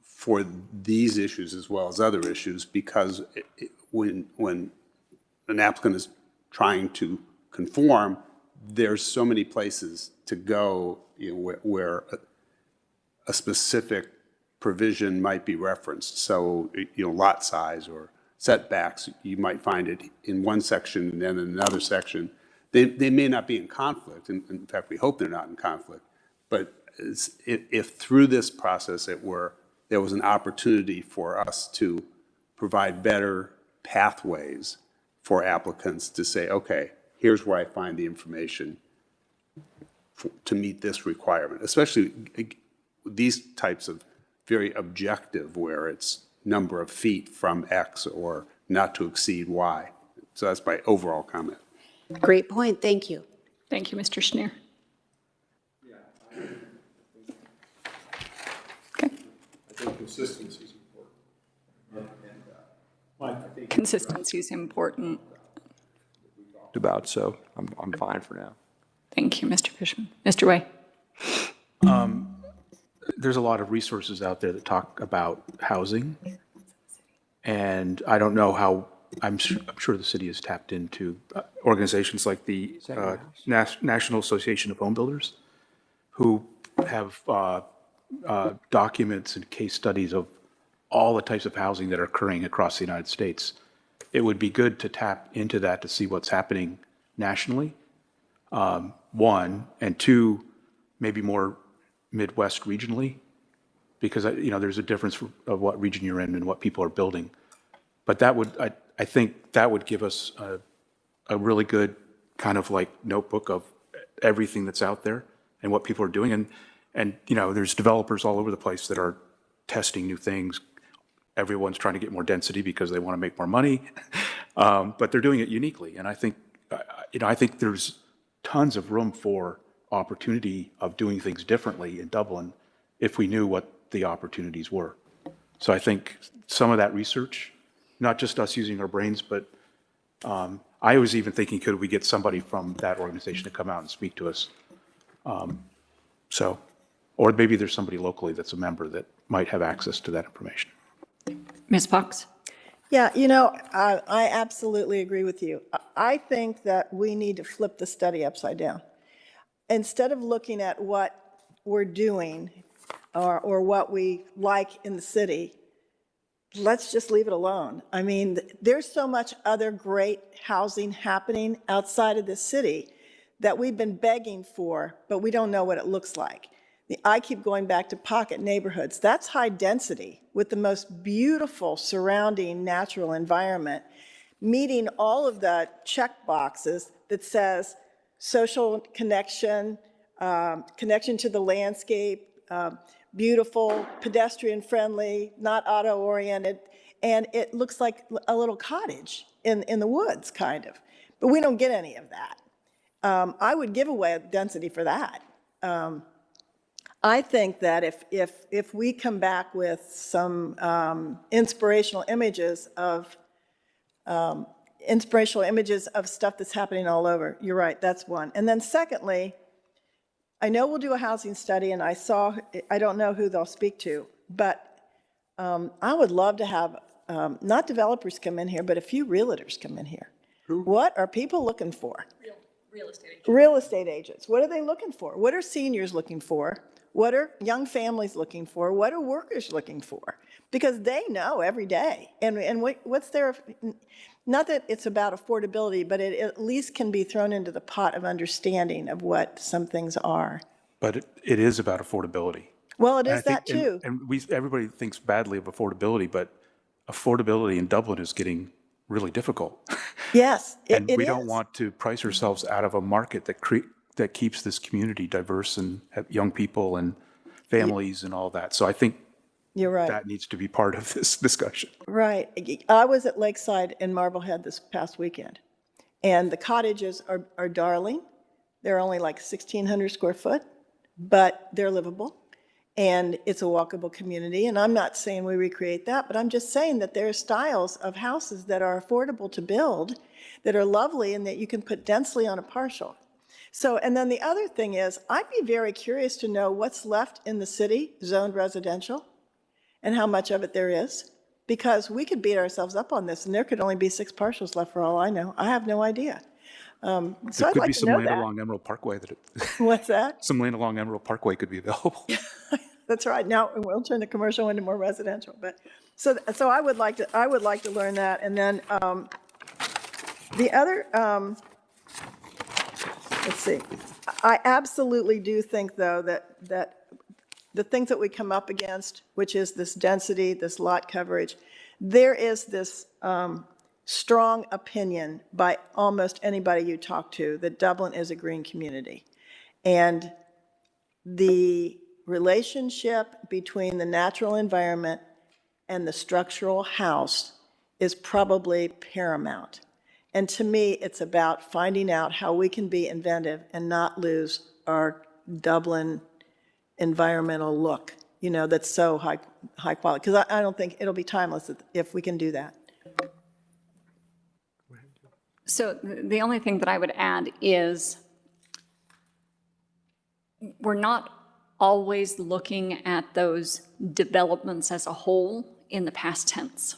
for these issues as well as other issues, because when an applicant is trying to conform, there's so many places to go, you know, where a specific provision might be referenced. So, you know, lot size or setbacks, you might find it in one section and then in another section. They may not be in conflict. In fact, we hope they're not in conflict. But if through this process there was an opportunity for us to provide better pathways for applicants to say, okay, here's where I find the information to meet this requirement, especially these types of very objective where it's number of feet from X or not to exceed Y. So that's my overall comment. Great point. Thank you. Thank you, Mr. Schneer. Okay. I think consistency is important. Consistency is important. About, so I'm fine for now. Thank you, Mr. Fishman. Mr. Way. There's a lot of resources out there that talk about housing. And I don't know how, I'm sure the city has tapped into organizations like the National Association of Home Builders, who have documents and case studies of all the types of housing that are occurring across the United States. It would be good to tap into that to see what's happening nationally, one, and two, maybe more Midwest regionally, because you know there's a difference of what region you're in and what people are building. But that would, I think that would give us a really good kind of like notebook of everything that's out there and what people are doing. And you know, there's developers all over the place that are testing new things. Everyone's trying to get more density because they want to make more money, but they're doing it uniquely. And I think, you know, I think there's tons of room for opportunity of doing things differently in Dublin if we knew what the opportunities were. So I think some of that research, not just us using our brains, but I was even thinking, could we get somebody from that organization to come out and speak to us? Or maybe there's somebody locally that's a member that might have access to that information. Ms. Fox? Yeah, you know, I absolutely agree with you. I think that we need to flip the study upside down. Instead of looking at what we're doing or what we like in the city, let's just leave it alone. I mean, there's so much other great housing happening outside of the city that we've been begging for, but we don't know what it looks like. I keep going back to pocket neighborhoods. That's high density with the most beautiful surrounding natural environment, meeting all of the check boxes that says social connection, connection to the landscape, beautiful, pedestrian friendly, not auto oriented, and it looks like a little cottage in the woods, kind of. But we don't get any of that. I would give away density for that. I think that if we come back with some inspirational images of stuff that's happening all over, you're right, that's one. And then secondly, I know we'll do a housing study, and I don't know who they'll speak to, but I would love to have, not developers come in here, but a few realtors come in here. What are people looking for? Real estate agents. Real estate agents. What are they looking for? What are seniors looking for? What are young families looking for? What are workers looking for? Because they know every day. And what's their, not that it's about affordability, but it at least can be thrown into the pot of understanding of what some things are. But it is about affordability. Well, it And I is that think- too. And everybody thinks badly of affordability, but affordability in Dublin is getting really difficult. Yes, And it we is. don't want to price ourselves out of a market that keeps this community diverse and have young people and families and all that. So I think You're right. that needs to be part of this discussion. Right. I was at Lakeside in Marblehead this past weekend, and the cottages are darling. They're only like 1,600 square foot, but they're livable, and it's a walkable community. And I'm not saying we recreate that, but I'm just saying that there are styles of houses that are affordable to build, that are lovely, and that you can put densely on a partial. So, and then the other thing is, I'd be very curious to know what's left in the city zoned residential and how much of it there is, because we could beat ourselves up on this and there could only be 6 partials left for all I know. I have no idea. So There I'd could like be to some know land that. along Emerald Parkway What's that? some land along Emerald Parkway could be available. That's right. Now we'll turn the commercial into more residential. But so I would like to learn that. And then the other, let's see. I absolutely do think, though, that the things that we come up against, which is this density, this lot coverage, there is this strong opinion by almost anybody you talk to that Dublin is a green community. And the relationship between the natural environment and the structural house is probably paramount. And to me, it's about finding out how we can be inventive and not lose our Dublin environmental look, you know, that's so high quality. Because I don't think it'll be timeless if we can do that. So the only thing that I would add is we're not always looking at those developments as a whole in the past tense.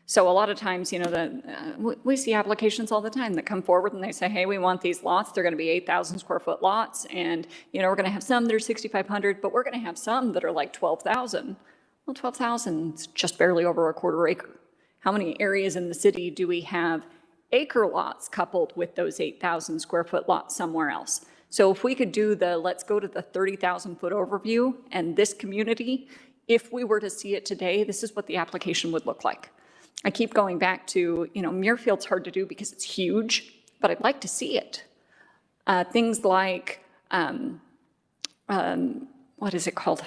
So a lot of times, you know, we see applications all the time that come forward and they say, hey, we want these lots. They're going to be 8,000 square foot lots. And, you know, we're going to have some that are 6,500, but we're going to have some that are like 12,000. Well, 12,000 is just barely over a quarter acre. How many areas in the city do we have acre lots coupled with those 8,000 square foot lots somewhere else? So if we could do let's go to the 30,000 foot overview and this community, if we were to see it today, this is what the application would look like. I keep going back to, you know, Muirfield's hard to do because it's huge, but I'd like to see it. Things like, what is it called?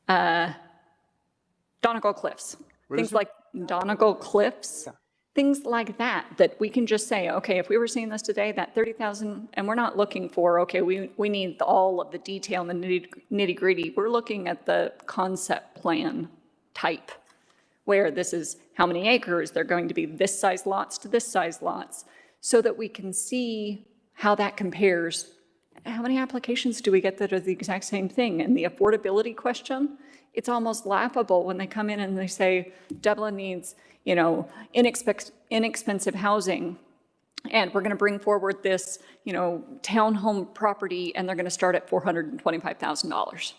Donegal Cliffs. Things like Donegal Cliffs. Yeah. Things like that we can just say, okay, if we were seeing this today, that 30,000, and we're not looking for, okay, we need all of the detail and the nitty gritty. We're looking at the concept plan type, where this is how many acres, they're going to be this size lots to this size lots, so that we can see how that compares. How many applications do we get that are the exact same thing? And the affordability question, it's almost laughable when they come in and they say, Dublin needs, you know, inexpensive housing, and we're going to bring forward this, you know, townhome property, and they're going to start at $425,000.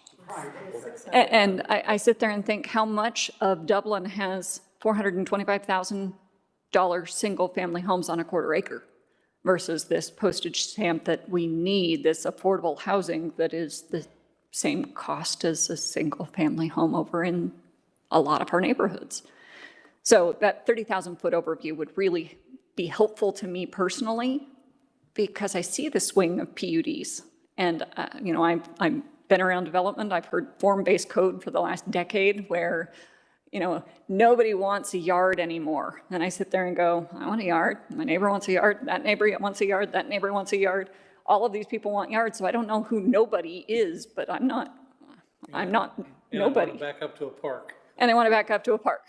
And I sit there and think, how much of Dublin has $425,000 single-family homes on a quarter acre versus this postage stamp that we need, this affordable housing that is the same cost as a single-family home over in a lot of our neighborhoods. So that 30,000 foot overview would really be helpful to me personally, because I see the swing of PUDs. And, you know, I've been around development. I've heard form-based code for the last decade where, you know, nobody wants a yard anymore. And I sit there and go, I want a yard. My neighbor wants a yard. That neighbor wants a yard. That neighbor wants a yard. all of these people want yards, so I don't know who nobody is, but I'm not nobody. And I want to back up to a park. And I want to back up to a park.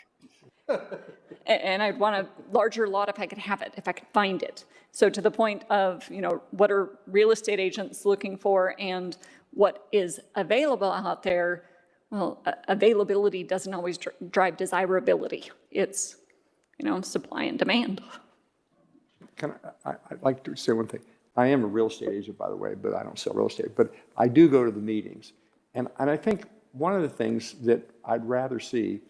And I'd want a larger lot if I could have it, if I could find it. So to the point of, what are real estate agents looking for and what is available out there, well, availability doesn't always drive desirability. It's, supply and demand. I'd like to say one thing. I am a real estate agent, by the way, but I don't sell real estate. But I do go to the meetings. And I think one of the things that I'd rather see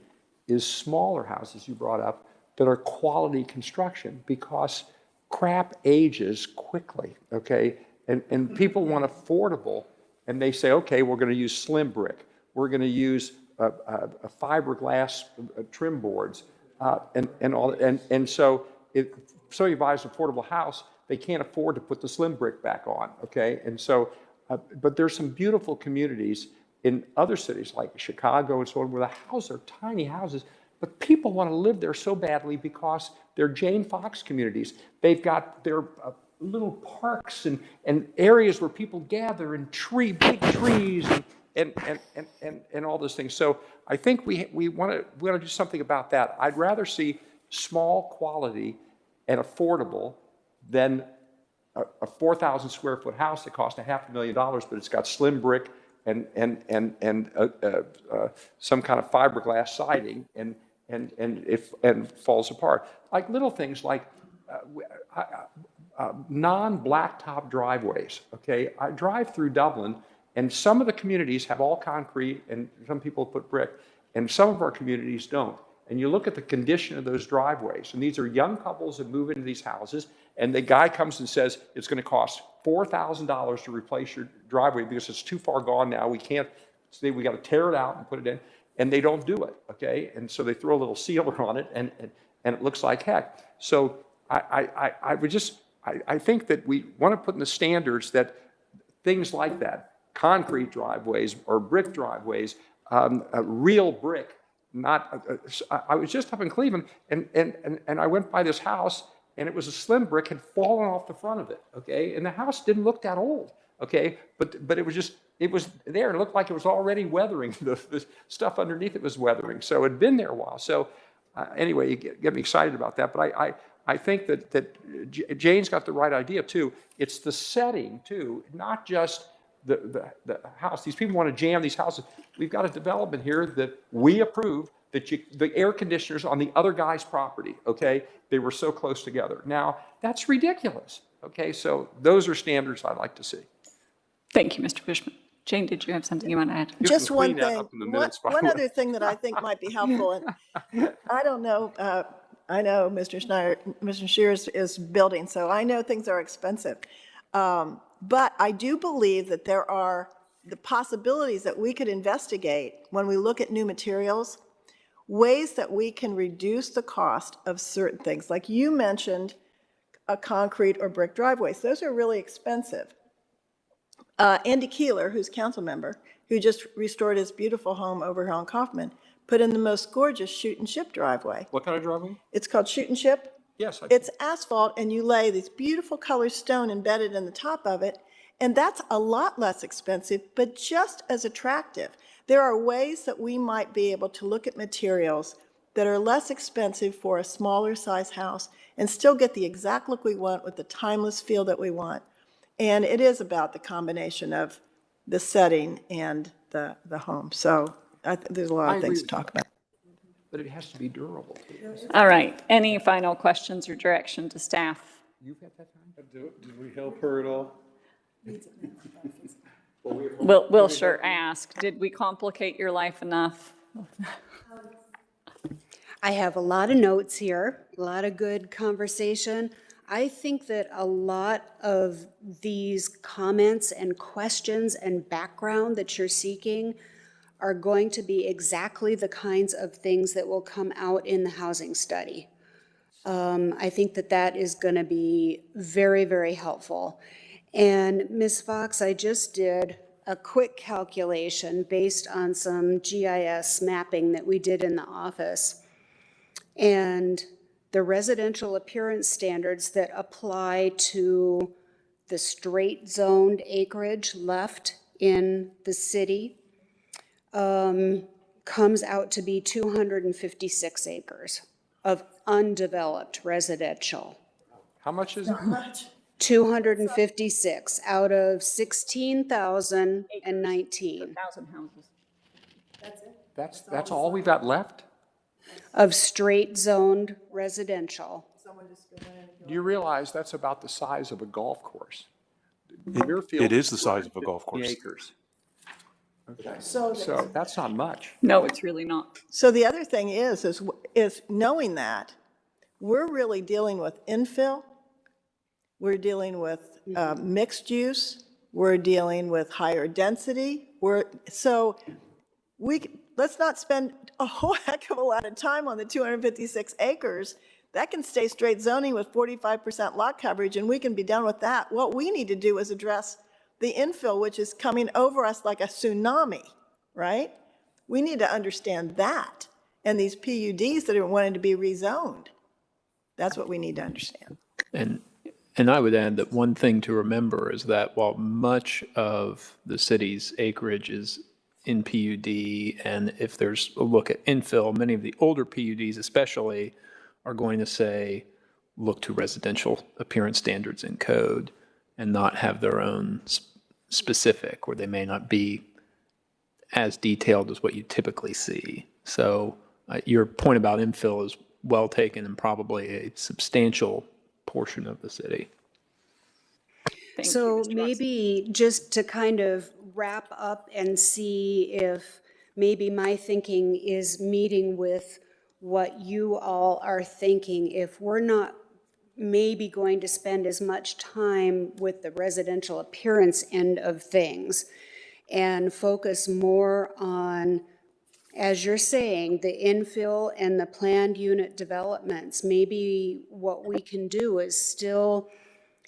is smaller houses you brought up that are quality construction, because crap ages quickly, okay? And people want affordable, and they say, okay, we're going to use slim brick. We're going to use fiberglass trim boards, and so if somebody buys an affordable house, they can't afford to put the slim brick back on, okay? And so, but there's some beautiful communities in other cities like Chicago and so on, where the houses are tiny houses, but people want to live there so badly because they're Jane Fox communities. They've got their little parks and areas where people gather, and big trees and all those things. So I think we want to do something about that. I'd rather see small quality and affordable than a 4,000 square foot house that costs $500,000, but it's got slim brick and some kind of fiberglass siding and falls apart. Like little things like non-blacktop driveways. Okay, I drive through Dublin, and some of the communities have all concrete, and some people put brick, and some of our communities don't. And you look at the condition of those driveways, and these are young couples that move into these houses, and the guy comes and says, it's going to cost $4,000 to replace your driveway because it's too far gone now. We can't, we got to tear it out and put it in, and they don't do it, okay? And so they throw a little sealer on it, and it looks like heck. So I think that we want to put in the standards that things like that, concrete driveways or brick driveways, real brick, not, I was just up in Cleveland, and I went by this house, and it was a slim brick had fallen off the front of it, okay? And the house didn't look that old, okay? But it was just, it was there, and it looked like it was already weathering. The stuff underneath it was weathering, so it had been there a while. So anyway, you get me excited about that, but I think that Jane's got the right idea too. It's the setting too, not just the house. These people want to jam these houses. We've got a development here that we approve that the air conditioners on the other guy's property, okay? They were so close together. Now, that's ridiculous, okay? So those are standards I'd like to see. Thank you, Mr. Fishman. Jane, did you have something you want to add? Just one thing, one other thing that I think might be helpful, and I don't know, I know Mr. Shears is building, so I know things are expensive. But I do believe that there are the possibilities that we could investigate when we look at new materials, ways that we can reduce the cost of certain things. Like you mentioned, a concrete or brick driveways. Those are really expensive. Andy Keeler, who's council member, who just restored his beautiful home over here on Kaufman, put in the most gorgeous shoot and ship driveway. What kind of driveway? It's called shoot and ship. Yes. It's asphalt, and you lay this beautiful colored stone embedded in the top of it, and that's a lot less expensive, but just as attractive. There are ways that we might be able to look at materials that are less expensive for a smaller size house and still get the exact look we want with the timeless feel that we want. And it is about the combination of the setting and the home. So there's a lot of things to talk about. But it has to be durable. All right. Any final questions or direction to staff? You've got that time? Did we help her at all? We'll sure ask. Did we complicate your life enough? I have a lot of notes here, a lot of good conversation. I think that a lot of these comments and questions and background that you're seeking are going to be exactly the kinds of things that will come out in the housing study. I think that that is going to be very, very helpful. And Ms. Fox, I just did a quick calculation based on some GIS mapping that we did in the office. And the residential appearance standards that apply to the straight zoned acreage left in the city comes out to be 256 acres of undeveloped residential. How much is it? 256 out of 16,019 1,000 houses. That's all we've got left? of straight zoned residential. Do you realize that's about the size of a golf course? It is the size of a golf course. Acres. Okay, So- so that's not much. No, it's really not. So the other thing is knowing that, we're really dealing with infill, we're dealing with mixed use, we're dealing with higher density, let's not spend a whole heck of a lot of time on the 256 acres. That can stay straight zoning with 45% lot coverage, and we can be done with that. What we need to do is address the infill, which is coming over us like a tsunami, right? We need to understand that, and these PUDs that are wanting to be rezoned. That's what we need to understand. And I would add that one thing to remember is that while much of the city's acreage is in PUD, and if there's a look at infill, many of the older PUDs especially are going to say, look to residential appearance standards in code and not have their own specific, where they may not be as detailed as what you typically see. So your point about infill is well taken and probably a substantial portion of the city. So maybe just to kind of wrap up and see if maybe my thinking is meeting with what you all are thinking, if we're not maybe going to spend as much time with the residential appearance end of things and focus more on, as you're saying, the infill and the planned unit developments. Maybe what we can do is still,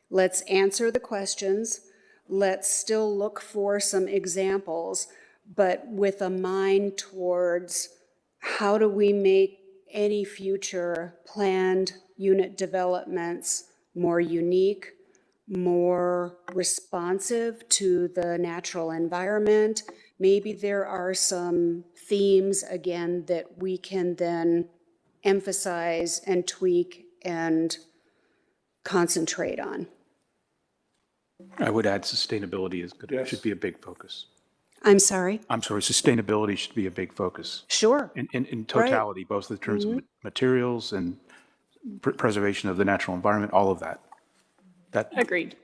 let's answer the questions, let's still look for some examples, but with a mind towards how do we make any future planned unit developments more unique, more responsive to the natural environment. Maybe there are some themes, again, that we can then emphasize and tweak and concentrate on. I would add sustainability is good. It should be a big focus. I'm sorry? I'm sorry, sustainability should be a big focus. Sure. In totality, both in terms of materials and preservation of the natural environment, all of that. Agreed.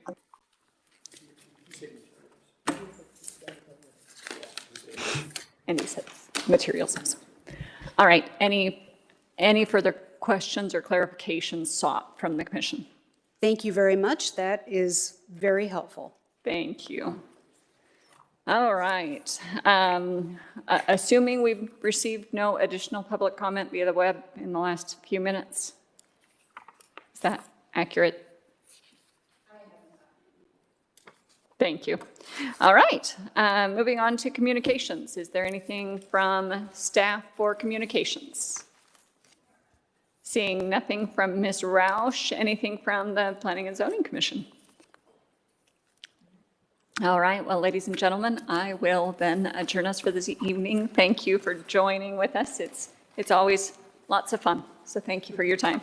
And he said materials also. All right, any further questions or clarifications sought from the commission? Thank you very much. That is very helpful. Thank you. All right. Assuming we've received no additional public comment via the web in the last few minutes. Is that accurate? Thank you. All right. Moving on to communications. Is there anything from staff for communications? Seeing nothing from Ms. Roush, anything from the Planning and Zoning Commission? All right, well, ladies and gentlemen, I will then adjourn us for this evening. Thank you for joining with us. It's always lots of fun, so thank you for your time.